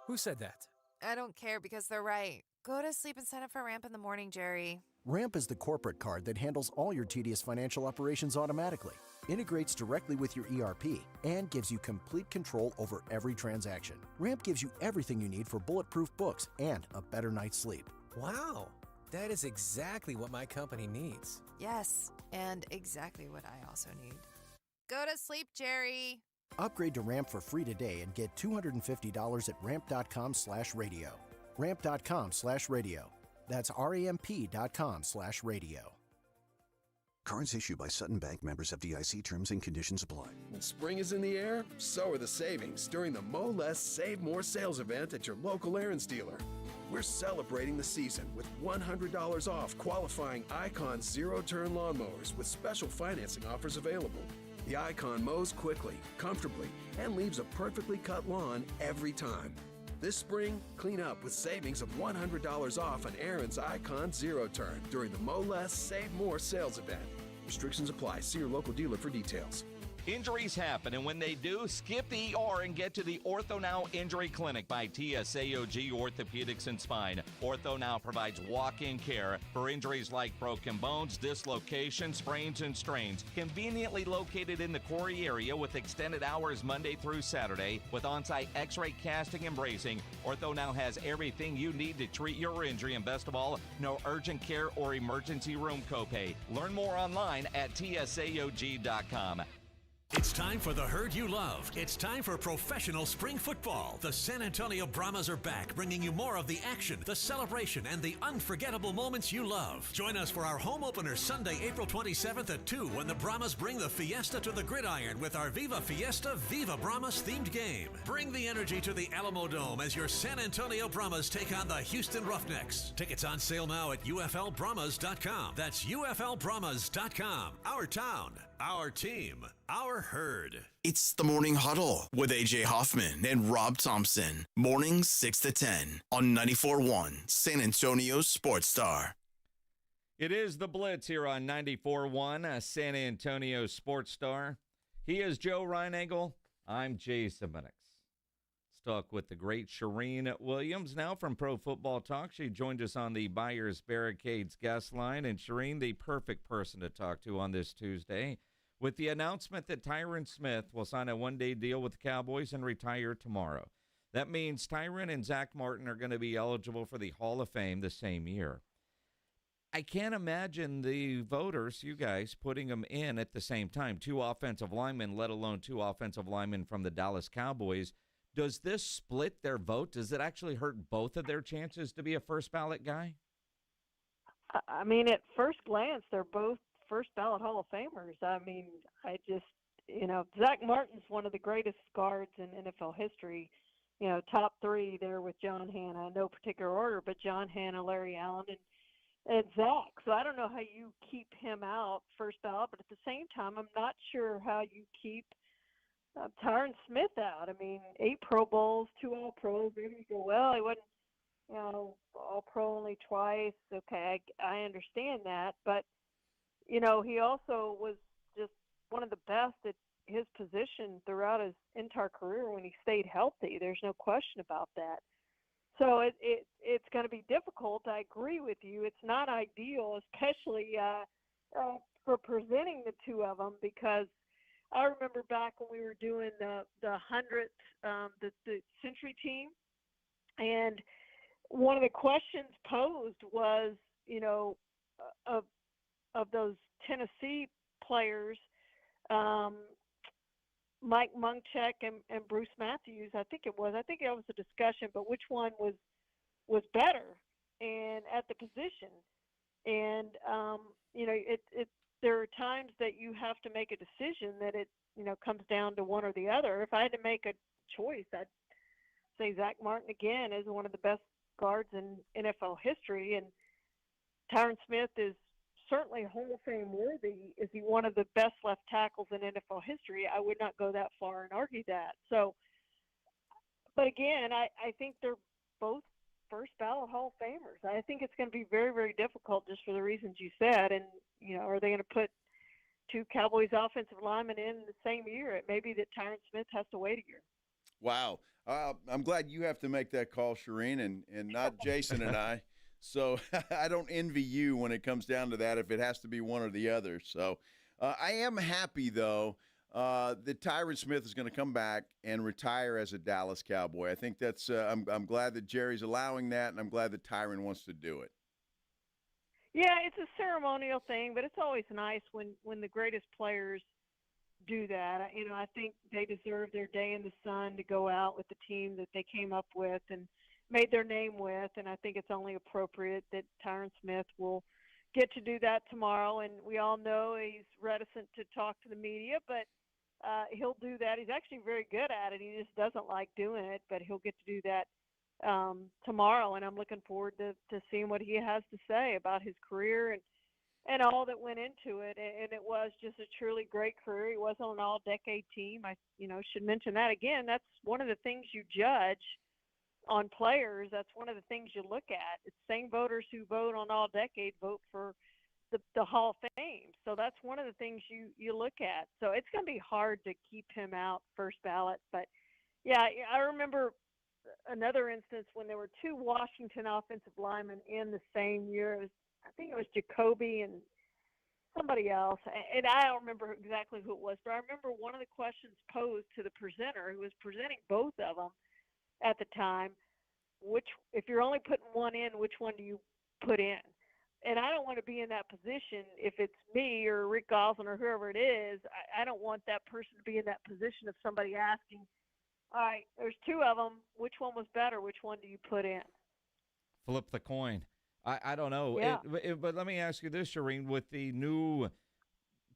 Who said that? I don't care because they're right. Go to sleep and sign up for Ramp in the morning, Jerry. Ramp is the corporate card that handles all your tedious financial operations automatically, integrates directly with your ERP, and gives you complete control over every transaction. Ramp gives you everything you need for bulletproof books and a better night's sleep. Wow, that is exactly what my company needs. Yes, and exactly what I also need. Go to sleep, Jerry. Upgrade to Ramp for free today and get $250 at ramp.com/radio. Ramp.com/radio. That's ramp.com/radio. Cards issued by Sutton Bank, members of FDIC. Terms and conditions apply. When spring is in the air, so are the savings during the Mow Less, Save More sales event at your local Aaron's dealer. We're celebrating the season with $100 off qualifying Icon zero-turn lawnmowers with special financing offers available. The Icon mows quickly, comfortably, and leaves a perfectly cut lawn every time. This spring, clean up with savings of $100 off on Aaron's Icon Zero Turn during the Mow Less, Save More sales event. Restrictions apply. See your local dealer for details. Injuries happen, and when they do, skip the ER and get to the Ortho Now Injury Clinic by TSAOG Orthopedics and Spine. Ortho Now provides walk-in care for injuries like broken bones, dislocations, sprains, and strains. Conveniently located in the Quarry area with extended hours Monday through Saturday with on-site x-ray casting and bracing, Ortho Now has everything you need to treat your injury, and best of all, no urgent care or emergency room copay. Learn more online at TSAOG.com. It's time for the herd you love. It's time for professional spring football. The San Antonio Brahmas are back, bringing you more of the action, the celebration, and the unforgettable moments you love. Join us for our home opener Sunday, April 27th at 2 when the Brahmas bring the fiesta to the gridiron with our Viva Fiesta, Viva Brahmas themed game. Bring the energy to the Alamo Dome as your San Antonio Brahmas take on the Houston Roughnecks. Tickets on sale now at UFLBrahmas.com. That's UFLBrahmas.com. Our town, our team, our herd. It's the Morning Huddle with AJ Hoffman and Rob Thompson. Mornings 6 to 10 on 94.1 San Antonio Sports Star. It is the Blitz here on 94.1 San Antonio Sports Star. He is Joe Reinagel. I'm Jason Minix. Let's talk with the great Shireen Williams now from Pro Football Talk. She joined us on the Buyers Barricades guest line. And Shireen, the perfect person to talk to on this Tuesday, with the announcement that Tyron Smith will sign a one-day deal with the Cowboys and retire tomorrow. That means Tyron and Zach Martin are going to be eligible for the Hall of Fame the same year. I can't imagine the voters, you guys, putting them in at the same time. Two offensive linemen, let alone two offensive linemen from the Dallas Cowboys. Does this split their vote? Does it actually hurt both of their chances to be a first ballot guy? I mean, at first glance, they're both first ballot Hall of Famers. I mean, Zach Martin's one of the greatest guards in NFL history. Top three there with John Hanna, no particular order, but John Hanna, Larry Allen, and Zach. So I don't know how you keep him out first ballot, but at the same time, I'm not sure how you keep Tyron Smith out. I mean, 8 Pro Bowls, 2 All-Pros. Maybe you go, well, he wasn't, All-Pro only twice. Okay, I understand that, but he also was just one of the best at his position throughout his entire career when he stayed healthy. There's no question about that. So it's going to be difficult. I agree with you. It's not ideal, especially for presenting the two of them, because I remember back when we were doing the 100th, the Century team, and one of the questions posed was, of those Tennessee players, Mike Munchak and Bruce Matthews, I think it was a discussion, but which one was better and at the position. And, there are times that you have to make a decision that it, comes down to one or the other. If I had to make a choice, I'd say Zach Martin again is one of the best guards in NFL history. And Tyron Smith is certainly Hall of Fame worthy. Is he one of the best left tackles in NFL history? I would not go that far and argue that. So, but again, I think they're both first ballot Hall of Famers. I think it's going to be very, very difficult just for the reasons you said. And, are they going to put two Cowboys offensive linemen in the same year? It may be that Tyron Smith has to wait a year. Wow. I'm glad you have to make that call, Shireen, and not Jason and I. So I don't envy you when it comes down to that, if it has to be one or the other. So I am happy, though, that Tyron Smith is going to come back and retire as a Dallas Cowboy. I think that's I'm glad that Jerry's allowing that, and I'm glad that Tyron wants to do it. Yeah, it's a ceremonial thing, but it's always nice when the greatest players do that. I think they deserve their day in the sun to go out with the team that they came up with and made their name with, and I think it's only appropriate that Tyron Smith will get to do that tomorrow. And we all know he's reticent to talk to the media, but he'll do that. He's actually very good at it. He just doesn't like doing it, but he'll get to do that tomorrow, and I'm looking forward to seeing what he has to say about his career and all that went into it. And it was just a truly great career. He wasn't on an all-decade team. I should mention that again. That's one of the things you judge on players. That's one of the things you look at. It's same voters who vote on all decade vote for the Hall of Fame. So that's one of the things you look at. So it's going to be hard to keep him out first ballot. But yeah, I remember another instance when there were two Washington offensive linemen in the same year. I think it was Jacoby and somebody else. And I don't remember exactly who it was, but I remember one of the questions posed to the presenter who was presenting both of them at the time, if you're only putting one in, which one do you put in? And I don't want to be in that position. If it's me or Rick Gosselin or whoever it is, I don't want that person to be in that position of somebody asking, all right, there's two of them. Which one was better? Which one do you put in? Flip the coin. I don't know. Yeah. But let me ask you this, Shireen, with the new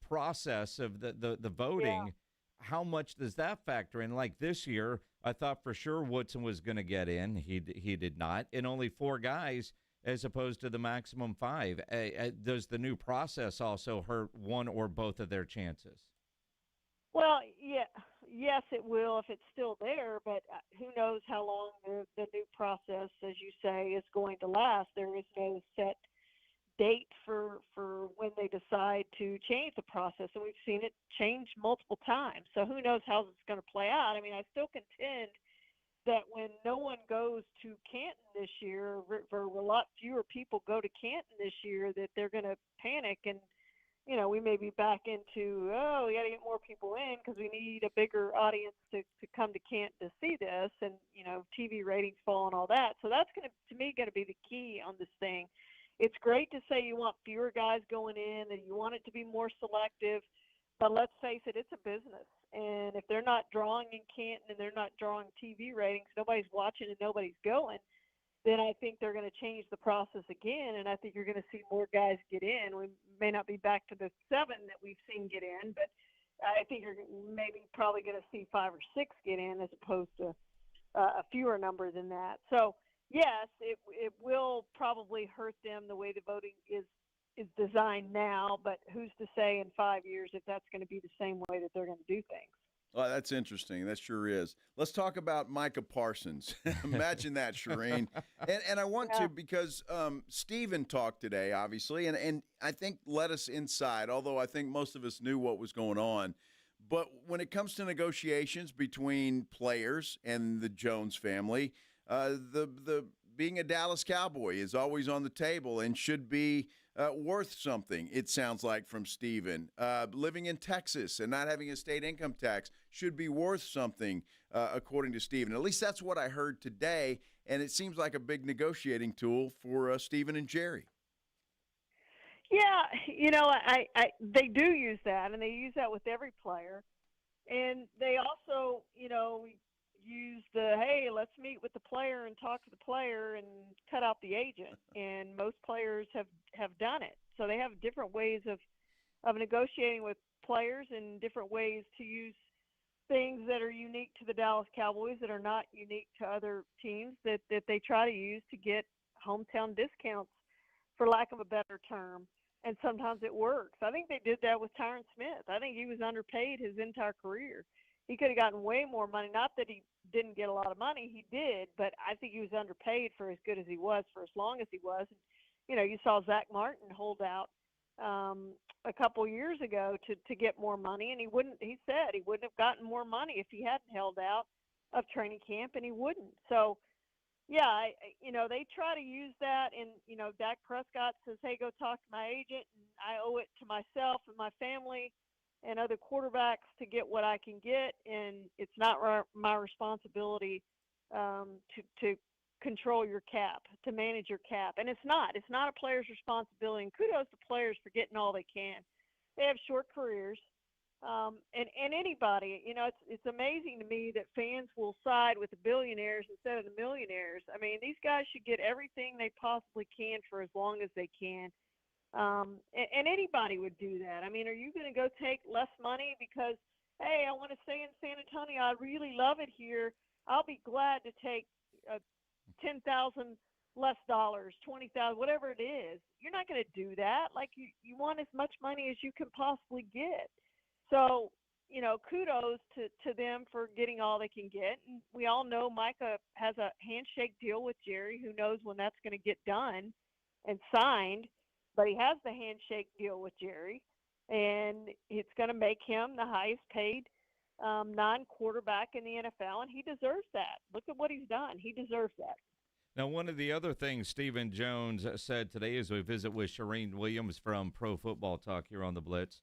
process of the voting, how much does that factor in? Like this year, I thought for sure Woodson was going to get in. He did not. And only 4 guys as opposed to the maximum 5. Does the new process also hurt one or both of their chances? Well, yes, it will if it's still there, but who knows how long the new process, as you say, is going to last. There is no set date for when they decide to change the process, and we've seen it change multiple times. So who knows how it's going to play out. I mean, I still contend that when no one goes to Canton this year, or a lot fewer people go to Canton this year, that they're going to panic, and we may be back into, we got to get more people in because we need a bigger audience to come to Canton to see this, and TV ratings fall and all that. So that's going to me, going to be the key on this thing. It's great to say you want fewer guys going in and you want it to be more selective, but let's face it, it's a business. And if they're not drawing in Canton and they're not drawing TV ratings, nobody's watching and nobody's going, then I think they're going to change the process again, and I think you're going to see more guys get in. We may not be back to the 7 that we've seen get in, but I think you're maybe probably going to see 5 or 6 get in as opposed to a fewer number than that. So, yes, it will probably hurt them the way the voting is designed now, but who's to say in 5 years if that's going to be the same way that they're going to do things. Oh, that's interesting. That sure is. Let's talk about Micah Parsons. Imagine that, Shireen. And I want to, because Steven talked today, obviously, and I think let us inside, although I think most of us knew what was going on. But when it comes to negotiations between players and the Jones family, the being a Dallas Cowboy is always on the table and should be worth something, it sounds like from Steven. Living in Texas and not having a state income tax should be worth something, according to Steven. At least that's what I heard today, and it seems like a big negotiating tool for Steven and Jerry. Yeah, they do use that, and they use that with every player. And they also, use hey, let's meet with the player and talk to the player and cut out the agent. And most players have done it. So they have different ways of negotiating with players and different ways to use things that are unique to the Dallas Cowboys that are not unique to other teams that they try to use to get hometown discounts, for lack of a better term. And sometimes it works. I think they did that with Tyron Smith. I think he was underpaid his entire career. He could have gotten way more money. Not that he didn't get a lot of money. He did, but I think he was underpaid for as good as he was, for as long as he was. And, you saw Zach Martin hold out a couple years ago to get more money, and he said he wouldn't have gotten more money if he hadn't held out of training camp, and he wouldn't. So, yeah, they try to use that, and, Dak Prescott says, hey, go talk to my agent, and I owe it to myself and my family and other quarterbacks to get what I can get, and it's not my responsibility to control your cap, to manage your cap. And it's not a player's responsibility, and kudos to players for getting all they can. They have short careers, and anybody, it's amazing to me that fans will side with the billionaires instead of the millionaires. I mean, these guys should get everything they possibly can for as long as they can. And anybody would do that. I mean, are you going to go take less money because, hey, I want to stay in San Antonio, I really love it here, I'll be glad to take $10,000 less dollars, $20,000, whatever it is? You're not going to do that. Like, you want as much money as you can possibly get. So, kudos to them for getting all they can get. And we all know Micah has a handshake deal with Jerry. Who knows when that's going to get done and signed. But he has the handshake deal with Jerry, and it's going to make him the highest paid non-quarterback in the NFL, and he deserves that. Look at what he's done. He deserves that. Now, one of the other things Stephen Jones said today as we visit with Shireen Williams from Pro Football Talk here on the Blitz,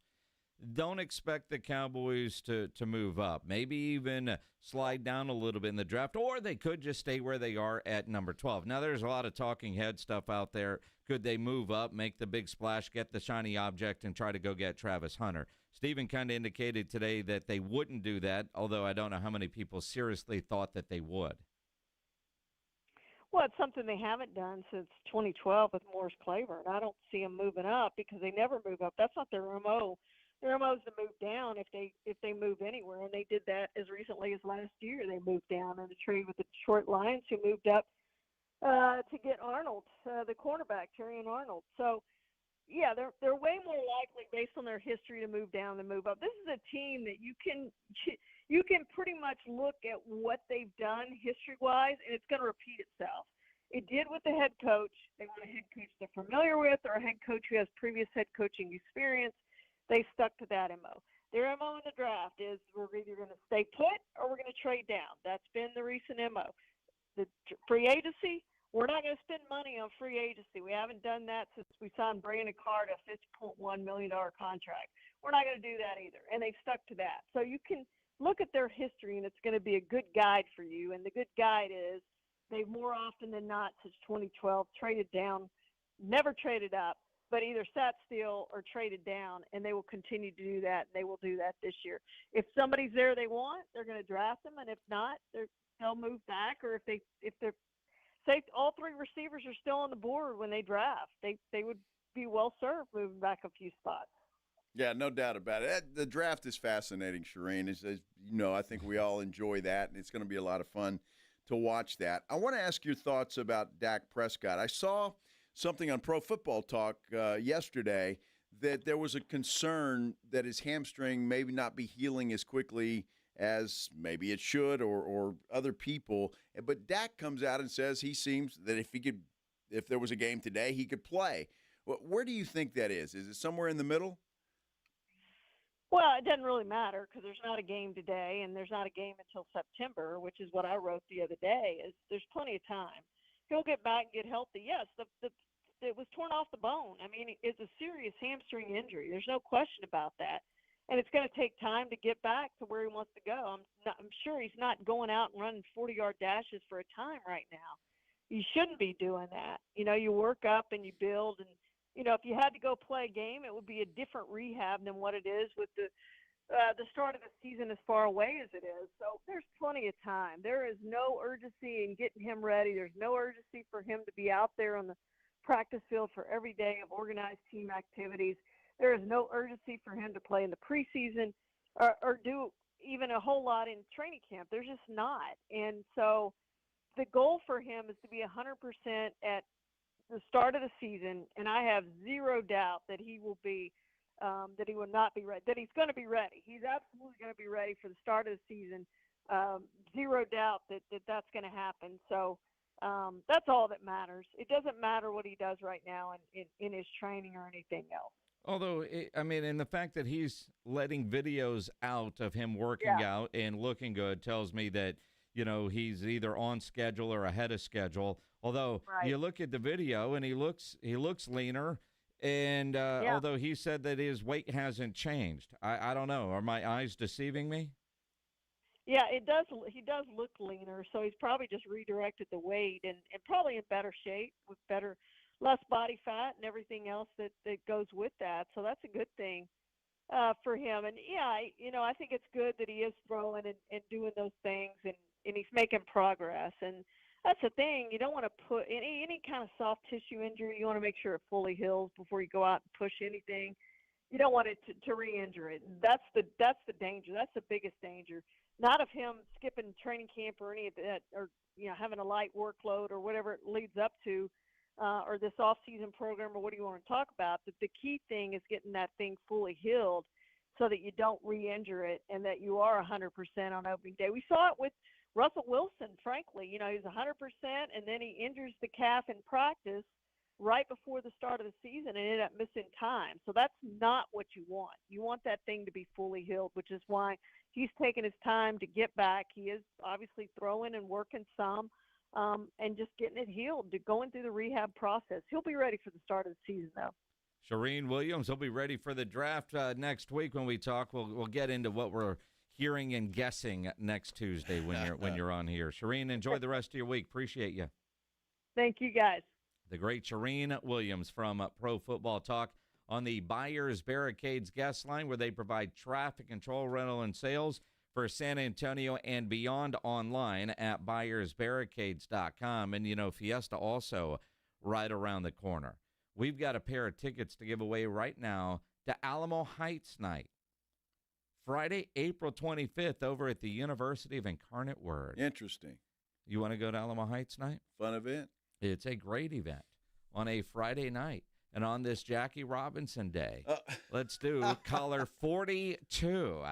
don't expect the Cowboys to move up, maybe even slide down a little bit in the draft, or they could just stay where they are at number 12. Now, there's a lot of talking head stuff out there. Could they move up, make the big splash, get the shiny object, and try to go get Travis Hunter? Stephen kind of indicated today that they wouldn't do that, although I don't know how many people seriously thought that they would. Well, it's something they haven't done since 2012 with Morris Claiborne. I don't see them moving up because they never move up. That's not their MO. Their MO is to move down if they move anywhere, and they did that as recently as last year. They moved down in a trade with the Detroit Lions, who moved up to get Arnold, the cornerback, Tyron Arnold. So, yeah, they're way more likely, based on their history, to move down than move up. This is a team that you can pretty much look at what they've done history-wise, and it's going to repeat itself. It did with the head coach. They want a head coach they're familiar with or a head coach who has previous head coaching experience. They stuck to that MO. Their MO in the draft is we're either going to stay put or we're going to trade down. That's been the recent MO. The free agency, we're not going to spend money on free agency. We haven't done that since we signed Brandon Carr to a $50.1 million contract. We're not going to do that either, and they've stuck to that. So you can look at their history, and it's going to be a good guide for you. And the good guide is they've more often than not since 2012 traded down, never traded up, but either sat still or traded down, and they will continue to do that. They will do that this year. If somebody's there they want, they're going to draft them, and if not, they'll move back. Or if they're say all three receivers are still on the board when they draft, they would be well served moving back a few spots. Yeah, no doubt about it. The draft is fascinating, Shireen. As you know, I think we all enjoy that, and it's going to be a lot of fun to watch that. I want to ask your thoughts about Dak Prescott. I saw something on Pro Football Talk yesterday that there was a concern that his hamstring maybe not be healing as quickly as maybe it should or other people. But Dak comes out and says he seems that if there was a game today, he could play. Where do you think that is? Is it somewhere in the middle? Well, it doesn't really matter because there's not a game today and there's not a game until September, which is what I wrote the other day. There's plenty of time. He'll get back and get healthy. Yes, it was torn off the bone. I mean, it's a serious hamstring injury. There's no question about that. And it's going to take time to get back to where he wants to go. I'm sure he's not going out and running 40-yard dashes for a time right now. You shouldn't be doing that. You know, you work up and you build and, you know, if you had to go play a game, it would be a different rehab than what it is with the start of the season as far away as it is. So there's plenty of time. There is no urgency in getting him ready. There's no urgency for him to be out there on the practice field for every day of organized team activities. There is no urgency for him to play in the preseason or do even a whole lot in training camp. There's just not. And so the goal for him is to be 100% at the start of the season, and I have zero doubt that he will be, that he will not be ready, that he's going to be ready. He's absolutely going to be ready for the start of the season. Zero doubt that that's going to happen. So that's all that matters. It doesn't matter what he does right now in his training or anything else. Although, I mean, and the fact that he's letting videos out of him working out and looking good tells me that, you know, he's either on schedule or ahead of schedule. Although you look at the video and he looks leaner, and although he said that his weight hasn't changed, I don't know. Are my eyes deceiving me? Yeah, it does. He does look leaner, so he's probably just redirected the weight and probably in better shape with less body fat and everything else that goes with that. So that's a good thing for him. And you know, I think it's good that he is throwing and doing those things and he's making progress. And that's the thing. You don't want to put any kind of soft tissue injury. You want to make sure it fully heals before you go out and push anything. You don't want it to re-injure it. That's the danger. That's the biggest danger. Not of him skipping training camp or any of that, or you know, having a light workload or whatever it leads up to, or this off-season program or what do you want to talk about. But the key thing is getting that thing fully healed so that you don't re-injure it and that you are 100% on opening day. We saw it with Russell Wilson, frankly. You know, he was 100% and then he injures the calf in practice right before the start of the season and ended up missing time. So that's not what you want. You want that thing to be fully healed, which is why he's taking his time to get back. He is obviously throwing and working some and just getting it healed, going through the rehab process. He'll be ready for the start of the season, though. Shireen Williams will be ready for the draft next week when we talk. We'll get into what we're hearing and guessing next Tuesday when you're on here. Shireen, enjoy the rest of your week. Appreciate you. Thank you, guys. The great Shireen Williams from Pro Football Talk on the Buyers Barricades guest line, where they provide traffic control, rental, and sales for San Antonio and beyond online at buyersbarricades.com. And, you know, Fiesta also right around the corner. We've got a pair of tickets to give away right now to Alamo Heights Night. Friday, April 25th, over at the University of Incarnate Word. Interesting. You want to go to Alamo Heights Night? Fun event. It's a great event on a Friday night. And on this Jackie Robinson Day, let's do caller 42.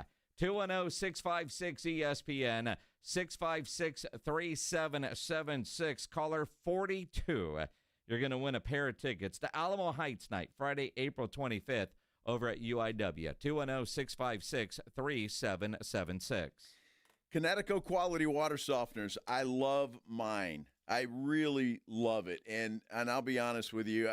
210-656-ESPN, 656-3776, caller 42. You're going to win a pair of tickets to Alamo Heights Night, Friday, April 25th, over at UIW. 210-656-3776. Kinetico quality water softeners. I love mine. I really love it. And I'll be honest with you,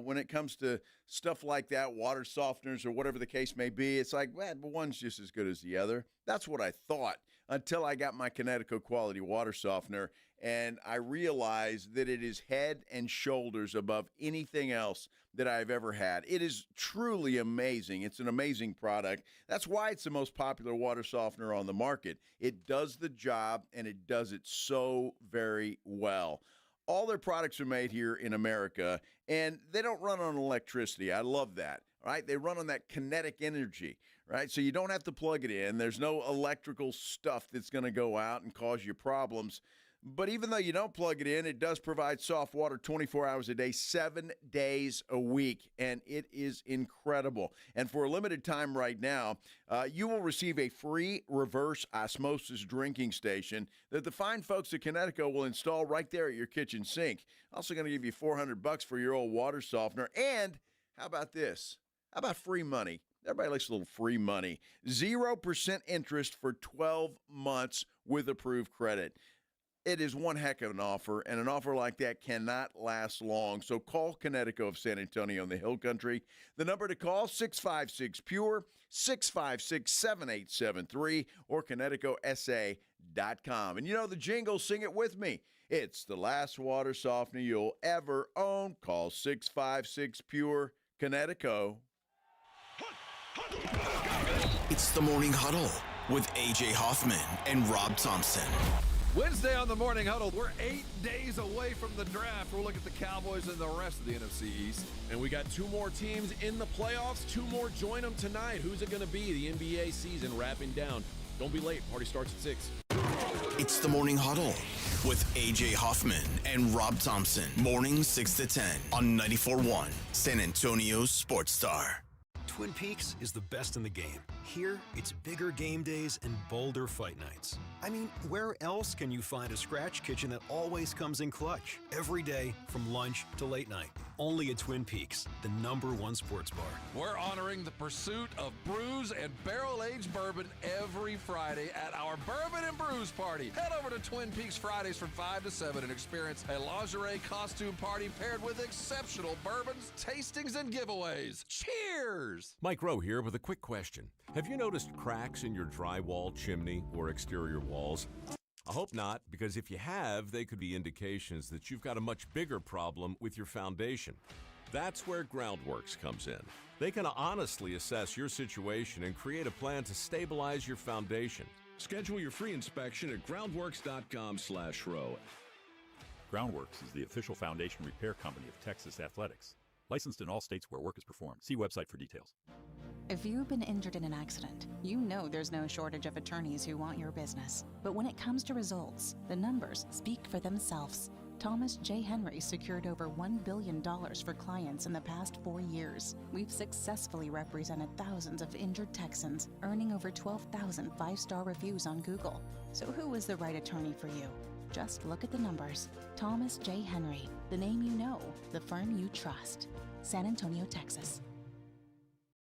when it comes to stuff like that, water softeners or whatever the case may be, it's like, well, one's just as good as the other. That's what I thought until I got my Kinetico quality water softener, and I realized that it is head and shoulders above anything else that I've ever had. It is truly amazing. It's an amazing product. That's why it's the most popular water softener on the market. It does the job, and it does it so very well. All their products are made here in America, and they don't run on electricity. I love that. Right? They run on that kinetic energy, right? So you don't have to plug it in. There's no electrical stuff that's going to go out and cause you problems. But even though you don't plug it in, it does provide soft water 24 hours a day, 7 days a week, and it is incredible. And for a limited time right now, you will receive a free reverse osmosis drinking station that the fine folks at Kinetico will install right there at your kitchen sink. Also going to give you $400 for your old water softener. And how about this? How about free money? Everybody likes a little free money. 0% interest for 12 months with approved credit. It is one heck of an offer, and an offer like that cannot last long. So call Kinetico of San Antonio in the Hill Country. The number to call, 656-PURE, 656-7873, or KineticoSA.com. And you know the jingle, sing it with me. It's the last water softener you'll ever own. Call 656-PURE, Kinetico. It's the Morning Huddle with A.J. Hoffman and Rob Thompson. Wednesday on the Morning Huddle, we're 8 days away from the draft. We'll look at the Cowboys and the rest of the NFC East. And we got two more teams in the playoffs. Two more join them tonight. Who's it going to be? The NBA season wrapping down. Don't be late. Party starts at 6. It's the Morning Huddle with A.J. Hoffman and Rob Thompson. Mornings 6 to 10 on 94.1 San Antonio Sports Star. Twin Peaks is the best in the game. Here, it's bigger game days and bolder fight nights. I mean, where else can you find a scratch kitchen that always comes in clutch? Every day, from lunch to late night. Only at Twin Peaks, the #1 sports bar. We're honoring the pursuit of brews and barrel-aged bourbon every Friday at our Bourbon and Brews Party. Head over to Twin Peaks Fridays from 5 to 7 and experience a lingerie costume party paired with exceptional bourbons, tastings, and giveaways. Cheers! Mike Rowe here with a quick question. Have you noticed cracks in your drywall, chimney, or exterior walls? I hope not, because if you have, they could be indications that you've got a much bigger problem with your foundation. That's where Groundworks comes in. They can honestly assess your situation and create a plan to stabilize your foundation. Schedule your free inspection at groundworks.com/row. Groundworks is the official foundation repair company of Texas Athletics. Licensed in all states where work is performed. See website for details. If you've been injured in an accident, you know there's no shortage of attorneys who want your business. But when it comes to results, the numbers speak for themselves. Thomas J. Henry secured over $1 billion for clients in the past 4 years. We've successfully represented thousands of injured Texans, earning over 12,000 5-star reviews on Google. So who is the right attorney for you? Just look at the numbers. Thomas J. Henry, the name you know, the firm you trust. San Antonio, Texas.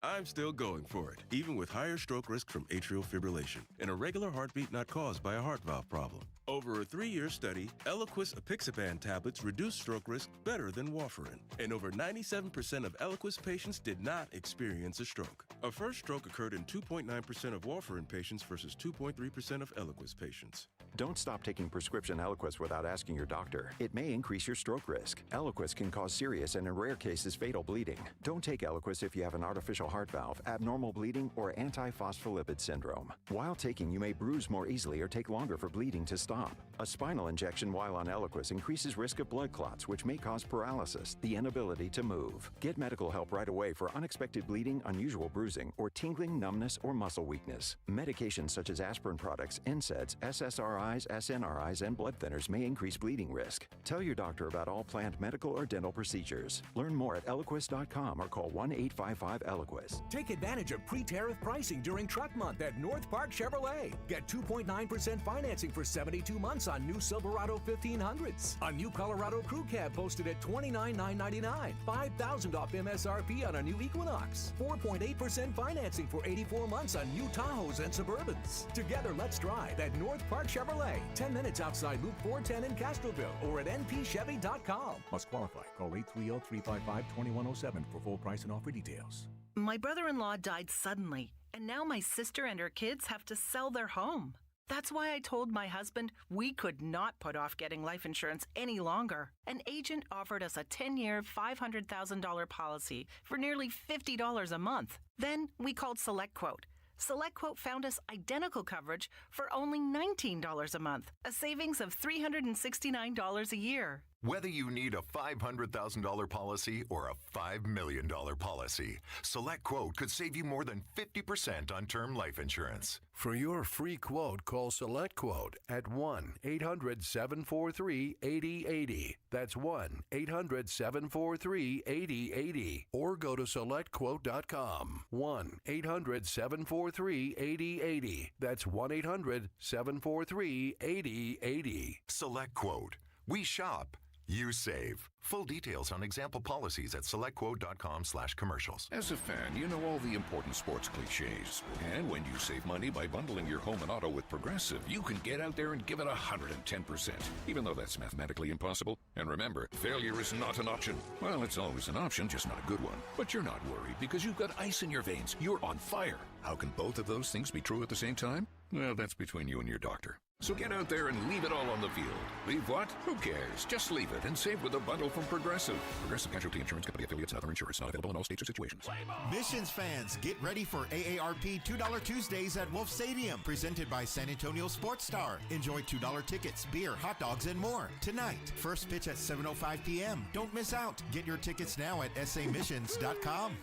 I'm still going for it, even with higher stroke risk from atrial fibrillation and a regular heartbeat not caused by a heart valve problem. Over a 3-year study, Eliquis apixaban tablets reduced stroke risk better than warfarin, and over 97% of Eliquis patients did not experience a stroke. A first stroke occurred in 2.9% of warfarin patients versus 2.3% of Eliquis patients. Don't stop taking prescription Eliquis without asking your doctor. It may increase your stroke risk. Eliquis can cause serious and in rare cases fatal bleeding. Don't take Eliquis if you have an artificial heart valve, abnormal bleeding, or antiphospholipid syndrome. While taking, you may bruise more easily or take longer for bleeding to stop. A spinal injection while on Eliquis increases risk of blood clots, which may cause paralysis, the inability to move. Get medical help right away for unexpected bleeding, unusual bruising, or tingling, numbness, or muscle weakness. Medications such as aspirin products, NSAIDs, SSRIs, SNRIs, and blood thinners may increase bleeding risk. Tell your doctor about all planned medical or dental procedures. Learn more at Eliquis.com or call 1-855-ELIQUIS. Louis. Take advantage of pre-tariff pricing during Truck Month at North Park Chevrolet. Get 2.9% financing for 72 months on new Silverado 1500s. A new Colorado Crew Cab posted at $29,999. $5,000 off MSRP on a new Equinox. 4.8% financing for 84 months on new Tahoes and Suburbans. Together, let's drive at North Park Chevrolet. 10 minutes outside Loop 410 in Castroville or at npchevy.com. Must qualify. Call 830-355-2107 for full price and offer details. My brother-in-law died suddenly, and now my sister and her kids have to sell their home. That's why I told my husband we could not put off getting life insurance any longer. An agent offered us a 10-year, $500,000 policy for nearly $50 a month. Then we called SelectQuote. SelectQuote found us identical coverage for only $19 a month, a savings of $369 a year. Whether you need a $500,000 policy or a $5 million policy, SelectQuote could save you more than 50% on term life insurance. For your free quote, call SelectQuote at 1-800-743-8080. That's 1-800-743-8080. Or go to SelectQuote.com. 1-800-743-8080. That's 1-800-743-8080. SelectQuote. We shop. You save. Full details on example policies at selectquote.com/commercials. As a fan, you know all the important sports cliches. And when you save money by bundling your home and auto with Progressive, you can get out there and give it 110%, even though that's mathematically impossible. And remember, failure is not an option. Well, it's always an option, just not a good one. But you're not worried because you've got ice in your veins. You're on fire. How can both of those things be true at the same time? Well, that's between you and your doctor. So get out there and leave it all on the field. Leave what? Who cares? Just leave it and save with a bundle from Progressive. Progressive Casualty Insurance Company affiliates and other insurers. Not available in all states or situations. Missions fans, get ready for AARP $2 Tuesdays at Wolf Stadium, presented by San Antonio Sports Star. Enjoy $2 tickets, beer, hot dogs, and more tonight. First pitch at 7:05 p.m. Don't miss out. Get your tickets now at samissions.com.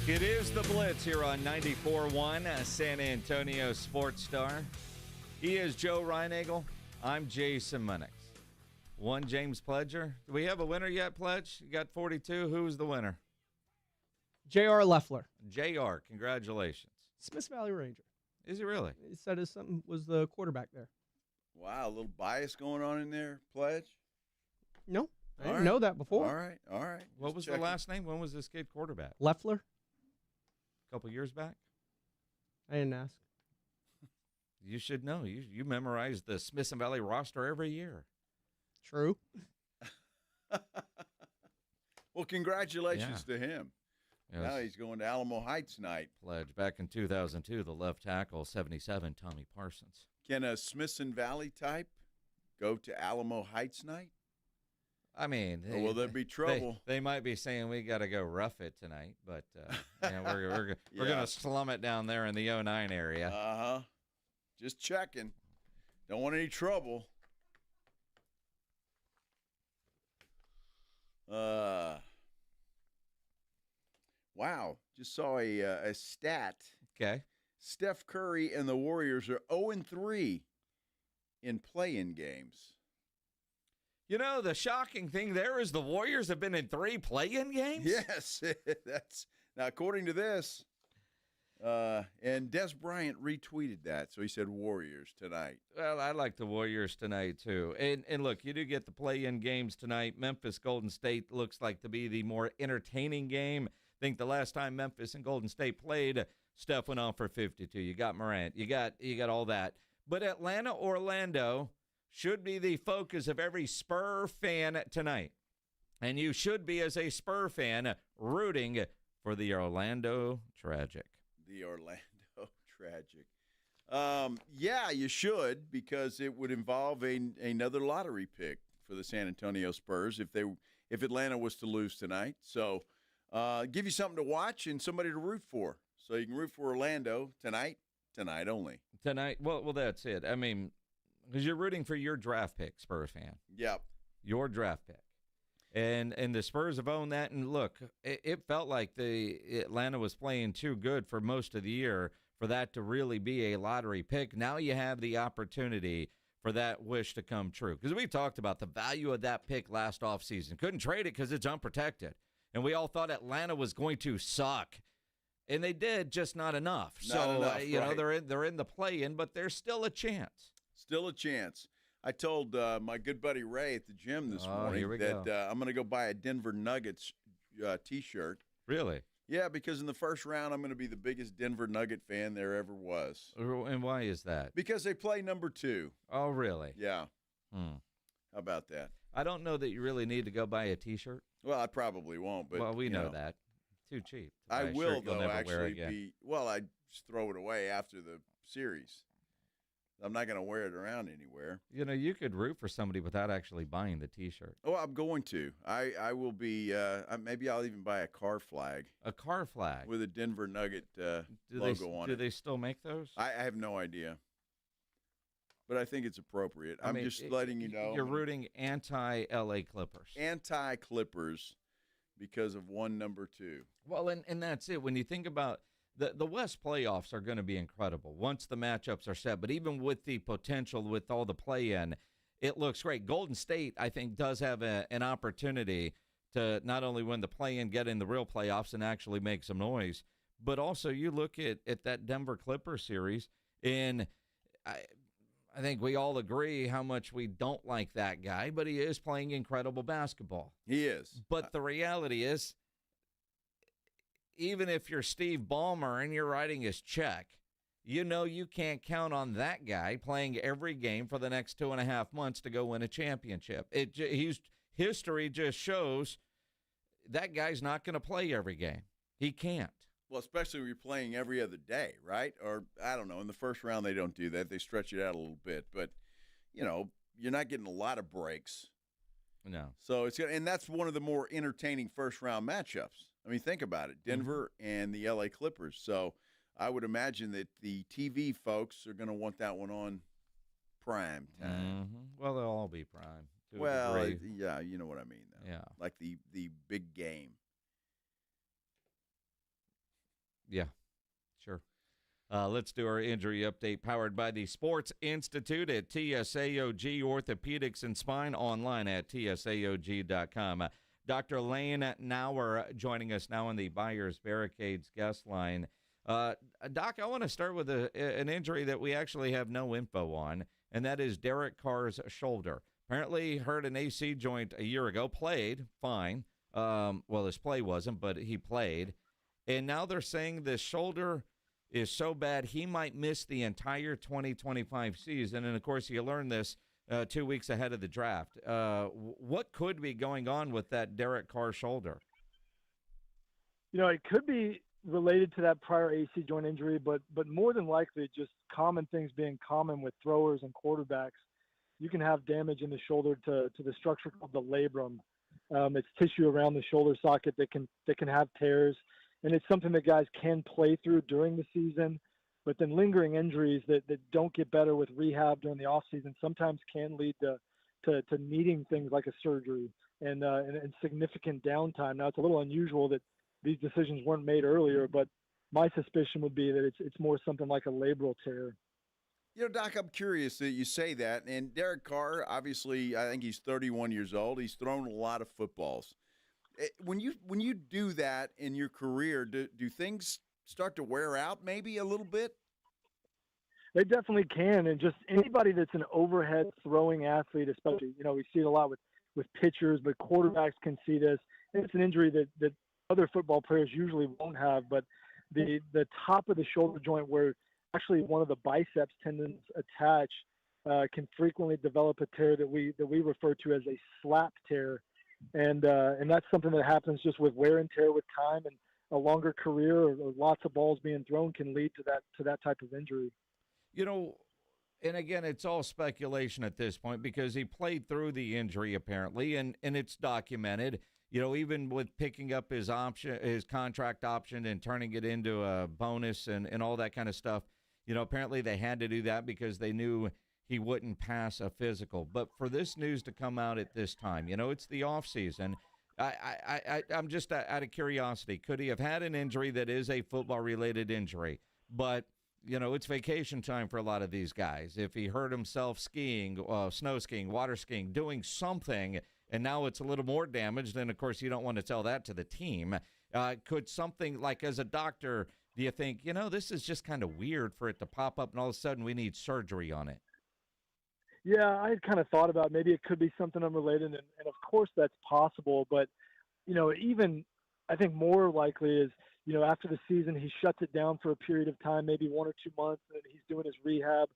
It is the Blitz here on 94.1 San Antonio Sports Star. He is Joe Reinagel. I'm Jason Munnix. One James Pledger. Do we have a winner yet, Pledge? You got 42. Who's the winner? J.R. Leffler. J.R., congratulations. Smith Valley Ranger. Is he really? He said his son was the quarterback there. Wow, a little bias going on in there, Pledge? No, I didn't know that before. All right. What was the last name? When was this kid quarterback? Leffler. A couple years back? I didn't ask. You should know. You memorize the Smith Valley roster every year. True. Well, congratulations to him. Now he's going to Alamo Heights tonight. Pledge. Back in 2002, the left tackle, 77, Tommy Parsons. Can a Smith Valley type go to Alamo Heights night? I mean, or will there be trouble? They might be saying we got to go rough it tonight, but we're going to slum it down there in the 09 area. Just checking. Don't want any trouble. Wow, just saw a stat. Okay. Steph Curry and the Warriors are 0-3 in play-in games. You know, the shocking thing there is the Warriors have been in 3 play-in games? Yes. That's now, according to this, and Des Bryant retweeted that, so he said Warriors tonight. Well, I like the Warriors tonight, too. And look, you do get the play-in games tonight. Memphis Golden State looks like to be the more entertaining game. I think the last time Memphis and Golden State played, Steph went off for 52. You got Morant. You got all that. But Atlanta-Orlando should be the focus of every Spur fan tonight. And you should be, as a Spur fan, rooting for the Orlando Tragic. The Orlando Tragic. Yeah, you should, because it would involve another lottery pick for the San Antonio Spurs if Atlanta was to lose tonight. So give you something to watch and somebody to root for. So you can root for Orlando tonight only. Tonight, well, that's it. I mean, because you're rooting for your draft pick, Spurs fan. Yep. Your draft pick. And the Spurs have owned that. And look, it felt like the Atlanta was playing too good for most of the year for that to really be a lottery pick. Now you have the opportunity for for that wish to come true. Because we talked about the value of that pick last offseason. Couldn't trade it because it's unprotected. And we all thought Atlanta was going to suck. And they did, just not enough. Not enough, you know, right. they're in the play-in, but there's still a chance. Still a chance. I told my good buddy Ray at the gym this morning here we that go. I'm going to go buy a Denver Nuggets T-shirt. Really? Yeah, because in the first round, I'm going to be the biggest Denver Nugget fan there ever was. And why is that? Because they play number 2. Oh, really? Yeah. How about that? I don't know that you really need to go buy a T-shirt. Well, I probably won't. But well, we you know that. Too cheap. to I buy a will, shirt you'll though, never wear actually again. be – well, I just throw it away after the series. I'm not going to wear it around anywhere. You know, you could root for somebody without actually buying the T-shirt. Oh, I'm going to. I will be maybe I'll even buy a car flag. A car flag? With a Denver Nugget logo on it. Do they still make those? I have no idea. But I think it's appropriate. I'm just letting you know. You're rooting anti-LA Clippers. Anti-Clippers because of number 2. Well, and that's it. When you think about the West playoffs are going to be incredible once the matchups are set. But even with the potential, with all the play-in, it looks great. Golden State, I think, does have an opportunity to not only win the play-in, get in the real playoffs, and actually make some noise. But also, you look at that Denver Clippers series, and I think we all agree how much we don't like that guy, but he is playing incredible basketball. He is. But the reality is, even if you're Steve Ballmer and you're writing his check, you know you can't count on that guy playing every game for the next 2.5 months to go win a championship. History just shows that guy's not going to play every game. He can't. Well, especially when you're playing every other day, right? Or, I don't know, in the first round they don't do that. They stretch it out a little bit. But, you know, you're not getting a lot of breaks. No. So and that's one of the more entertaining first-round matchups. I mean, think about it, Denver and the L.A. Clippers. So I would imagine that the TV folks are going to want that one on prime time. Well, they'll all be prime. Well, yeah, you know what I mean, though. Yeah. Like the big game. Yeah, sure. Let's do our injury update powered by the Sports Institute at TSAOG Orthopedics and Spine, online at TSAOG.com. Dr. Lane Nauer joining us now on the Buyers Barricades guest line. Doc, I want to start with an injury that we actually have no info on, and that is Derek Carr's shoulder. Apparently hurt an AC joint a year ago, played fine. Well, his play wasn't, but he played. And now they're saying the shoulder is so bad he might miss the entire 2025 season. And, of course, you learned this 2 weeks ahead of the draft. What could be going on with that Derek Carr shoulder? You know, it could be related to that prior AC joint injury, but more than likely just common things being common with throwers and quarterbacks. You can have damage in the shoulder to the structure called the labrum. It's tissue around the shoulder socket that can have tears. And it's something that guys can play through during the season, but then lingering injuries that don't get better with rehab during the offseason sometimes can lead to needing things like a surgery and significant downtime. Now, it's a little unusual that these decisions weren't made earlier, but my suspicion would be that it's more something like a labral tear. You know, Doc, I'm curious that you say that. And Derek Carr, obviously, I think he's 31 years old. He's thrown a lot of footballs. When you do that in your career, do things start to wear out maybe a little bit? They definitely can, and just anybody that's an overhead throwing athlete, especially, you know, we see it a lot with pitchers, but quarterbacks can see this. And it's an injury that other football players usually won't have, but the top of the shoulder joint where actually one of the biceps tendons attach can frequently develop a tear that we refer to as a slap tear. And that's something that happens just with wear and tear with time, and a longer career or lots of balls being thrown can lead to that type of injury. You know, and again, it's all speculation at this point because he played through the injury apparently, and it's documented. You know, even with picking up his contract option and turning it into a bonus and all that kind of stuff, you know, apparently they had to do that because they knew he wouldn't pass a physical. But for this news to come out at this time, you know, it's the offseason. I'm just out of curiosity. Could he have had an injury that is a football-related injury? But it's vacation time for a lot of these guys. If he hurt himself skiing, snow skiing, water skiing, doing something, and now it's a little more damaged, then, of course, you don't want to tell that to the team. Could something, like as a doctor, do you think, this is just kind of weird for it to pop up and all of a sudden we need surgery on it? Yeah, I had kind of thought about maybe it could be something unrelated, and of course that's possible. But, even I think more likely is, after the season, he shuts it down for a period of time, maybe 1 or 2 months, and he's doing his rehab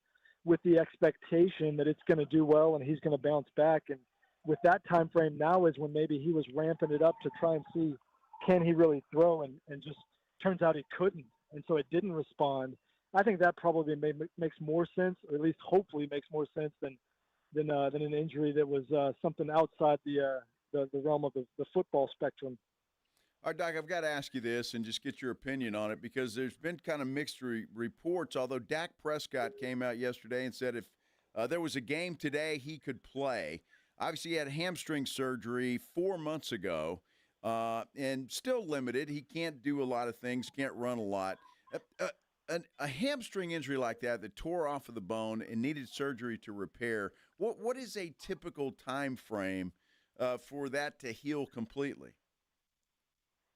with the expectation that it's going to do well and he's going to bounce back. And with that time frame now is when maybe he was ramping it up to try and see, can he really throw? And just turns out he couldn't. And so it didn't respond. I think that probably makes more sense, or at least hopefully makes more sense than an injury that was something outside the realm of the football spectrum. All right, Doc, I've got to ask you this and just get your opinion on it, because there's been kind of mixed reports, although Dak Prescott came out yesterday and said if there was a game today, he could play. Obviously, he had hamstring surgery 4 months ago and still limited. He can't do a lot of things, can't run a lot. A hamstring injury like that tore off of the bone and needed surgery to repair, what is a typical time frame for that to heal completely?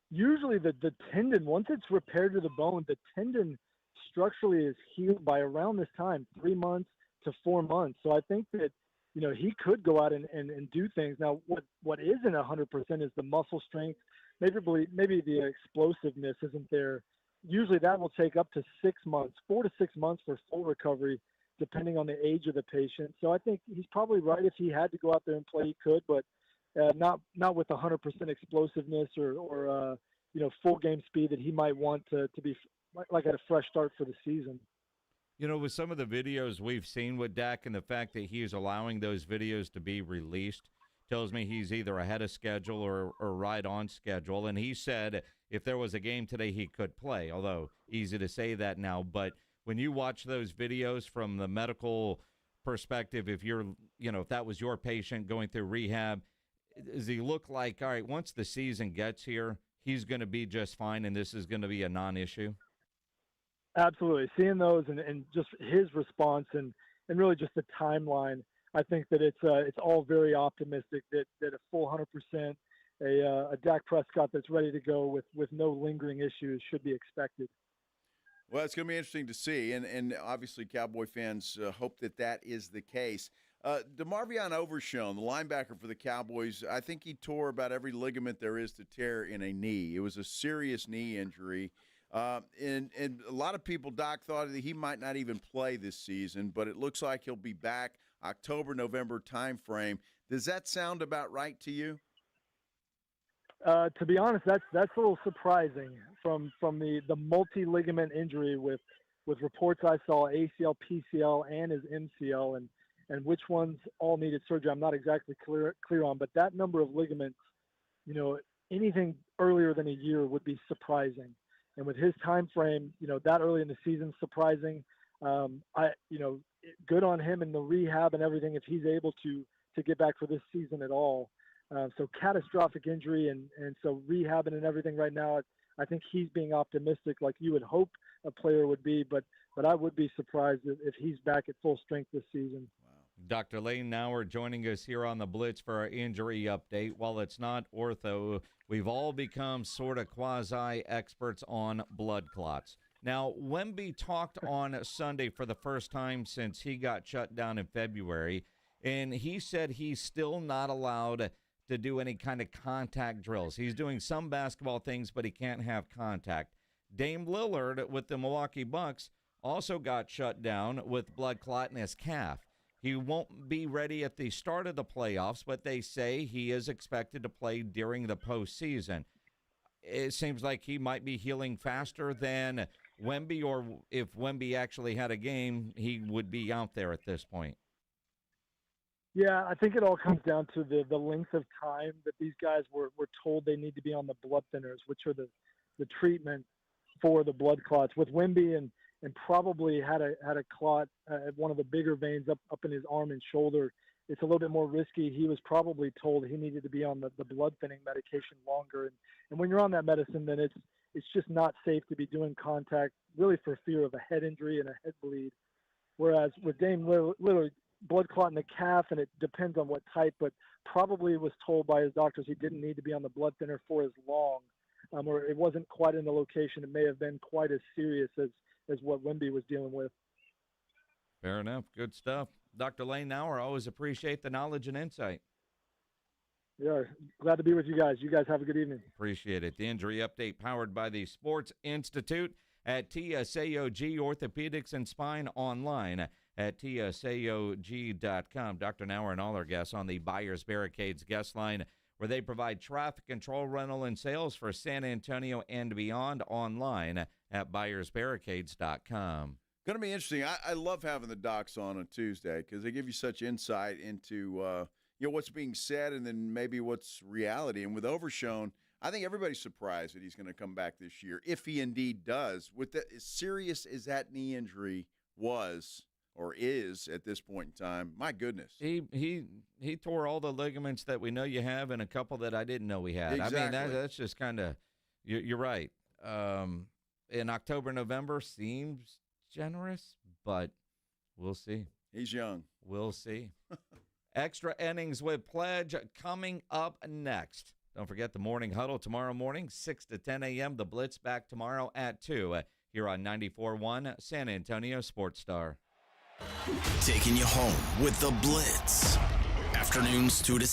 Usually the tendon, once it's repaired to the bone, the tendon structurally is healed by around this time, 3 months to 4 months. So I think that, he could go out and do things. Now, what isn't 100% is the muscle strength. Maybe the explosiveness isn't there. Usually that will take up to 6 months, 4 to 6 months for full recovery, depending on the age of the patient. So I think he's probably right. If he had to go out there and play, he could, but not with 100% explosiveness or full game speed that he might want to be like at a fresh start for the season. With some of the videos we've seen with Dak and the fact that he is allowing those videos to be released tells me he's either ahead of schedule or right on schedule. And he said if there was a game today, he could play, although easy to say that now. But when you watch those videos from the medical perspective, if that was your patient going through rehab, does he look like, all right, once the season gets here, he's going to be just fine and this is going to be a non-issue? Absolutely. Seeing those and just his response and really just the timeline, I think that it's all very optimistic that a full 100%, a Dak Prescott that's ready to go with no lingering issues should be expected. Well, it's going to be interesting to see, and obviously Cowboy fans hope that is the case. DeMarvion Overshown, the linebacker for the Cowboys, I think he tore about every ligament there is to tear in a knee. It was a serious knee injury. And a lot of people, Doc, thought that he might not even play this season, but it looks like he'll be back October, November timeframe. Does that sound about right to you? To be honest, that's a little surprising from the multi-ligament injury with reports I saw, ACL, PCL, and his MCL, and which ones all needed surgery. I'm not exactly clear on, but that number of ligaments, anything earlier than a year would be surprising. And with his time frame, that early in the season, surprising. Good on him in the rehab and everything if he's able to get back for this season at all. So catastrophic injury and so rehabbing and everything right now, I think he's being optimistic like you would hope a player would be, but I would be surprised if he's back at full strength this season. Dr. Lane Nauer joining us here on the Blitz for our injury update. While it's not ortho, we've all become sort of quasi-experts on blood clots. Now, Wemby talked on Sunday for the first time since he got shut down in February, and he said he's still not allowed to do any kind of contact drills. He's doing some basketball things, but he can't have contact. Dame Lillard with the Milwaukee Bucks also got shut down with blood clot in his calf. He won't be ready at the start of the playoffs, but they say he is expected to play during the postseason. It seems like he might be healing faster than Wemby, or if Wemby actually had a game, he would be out there at this point. Yeah, I think it all comes down to the length of time that these guys were told they need to be on the blood thinners, which are the treatment for the blood clots. With Wemby and probably had a clot at one of the bigger veins up in his arm and shoulder, it's a little bit more risky. He was probably told he needed to be on the blood thinning medication longer. And when you're on that medicine, then it's it's just not safe to be doing contact really for fear of a head injury and a head bleed. Whereas with Dame literally blood clot in the calf, and it depends on what type, but probably was told by his doctors he didn't need to be on the blood thinner for as long, or it wasn't quite in the location. It may have been quite as serious as what Wemby was dealing with. Fair enough. Good stuff. Dr. Lane Nauer, always appreciate the knowledge and insight. Yeah, glad to be with you guys. You guys have a good evening. Appreciate it. The injury update powered by the Sports Institute at TSAOG Orthopedics and Spine online at TSAOG.com. Dr. Nauer and all our guests on the Buyers Barricades guest line, where they provide traffic control, rental, and sales for San Antonio and beyond online at buyersbarricades.com. Going to be interesting. I love having the docs on Tuesday because they give you such insight into what's being said and then maybe what's reality. And with Overshown, I think everybody's surprised that he's going to come back this year, if he indeed does. With as serious as that knee injury was or is at this point in time, my goodness. He tore all the ligaments that we know you have and a couple that I didn't know we had. Exactly. I mean, that's just kind of – you're right. In October, November seems generous, but we'll see. He's young. We'll see. Extra innings with Pledge coming up next. Don't forget the morning huddle tomorrow morning, 6 to 10 a.m. The Blitz back tomorrow at 2 here on 94.1 San Antonio Sports Star. Taking you home with the Blitz. Afternoons 2 to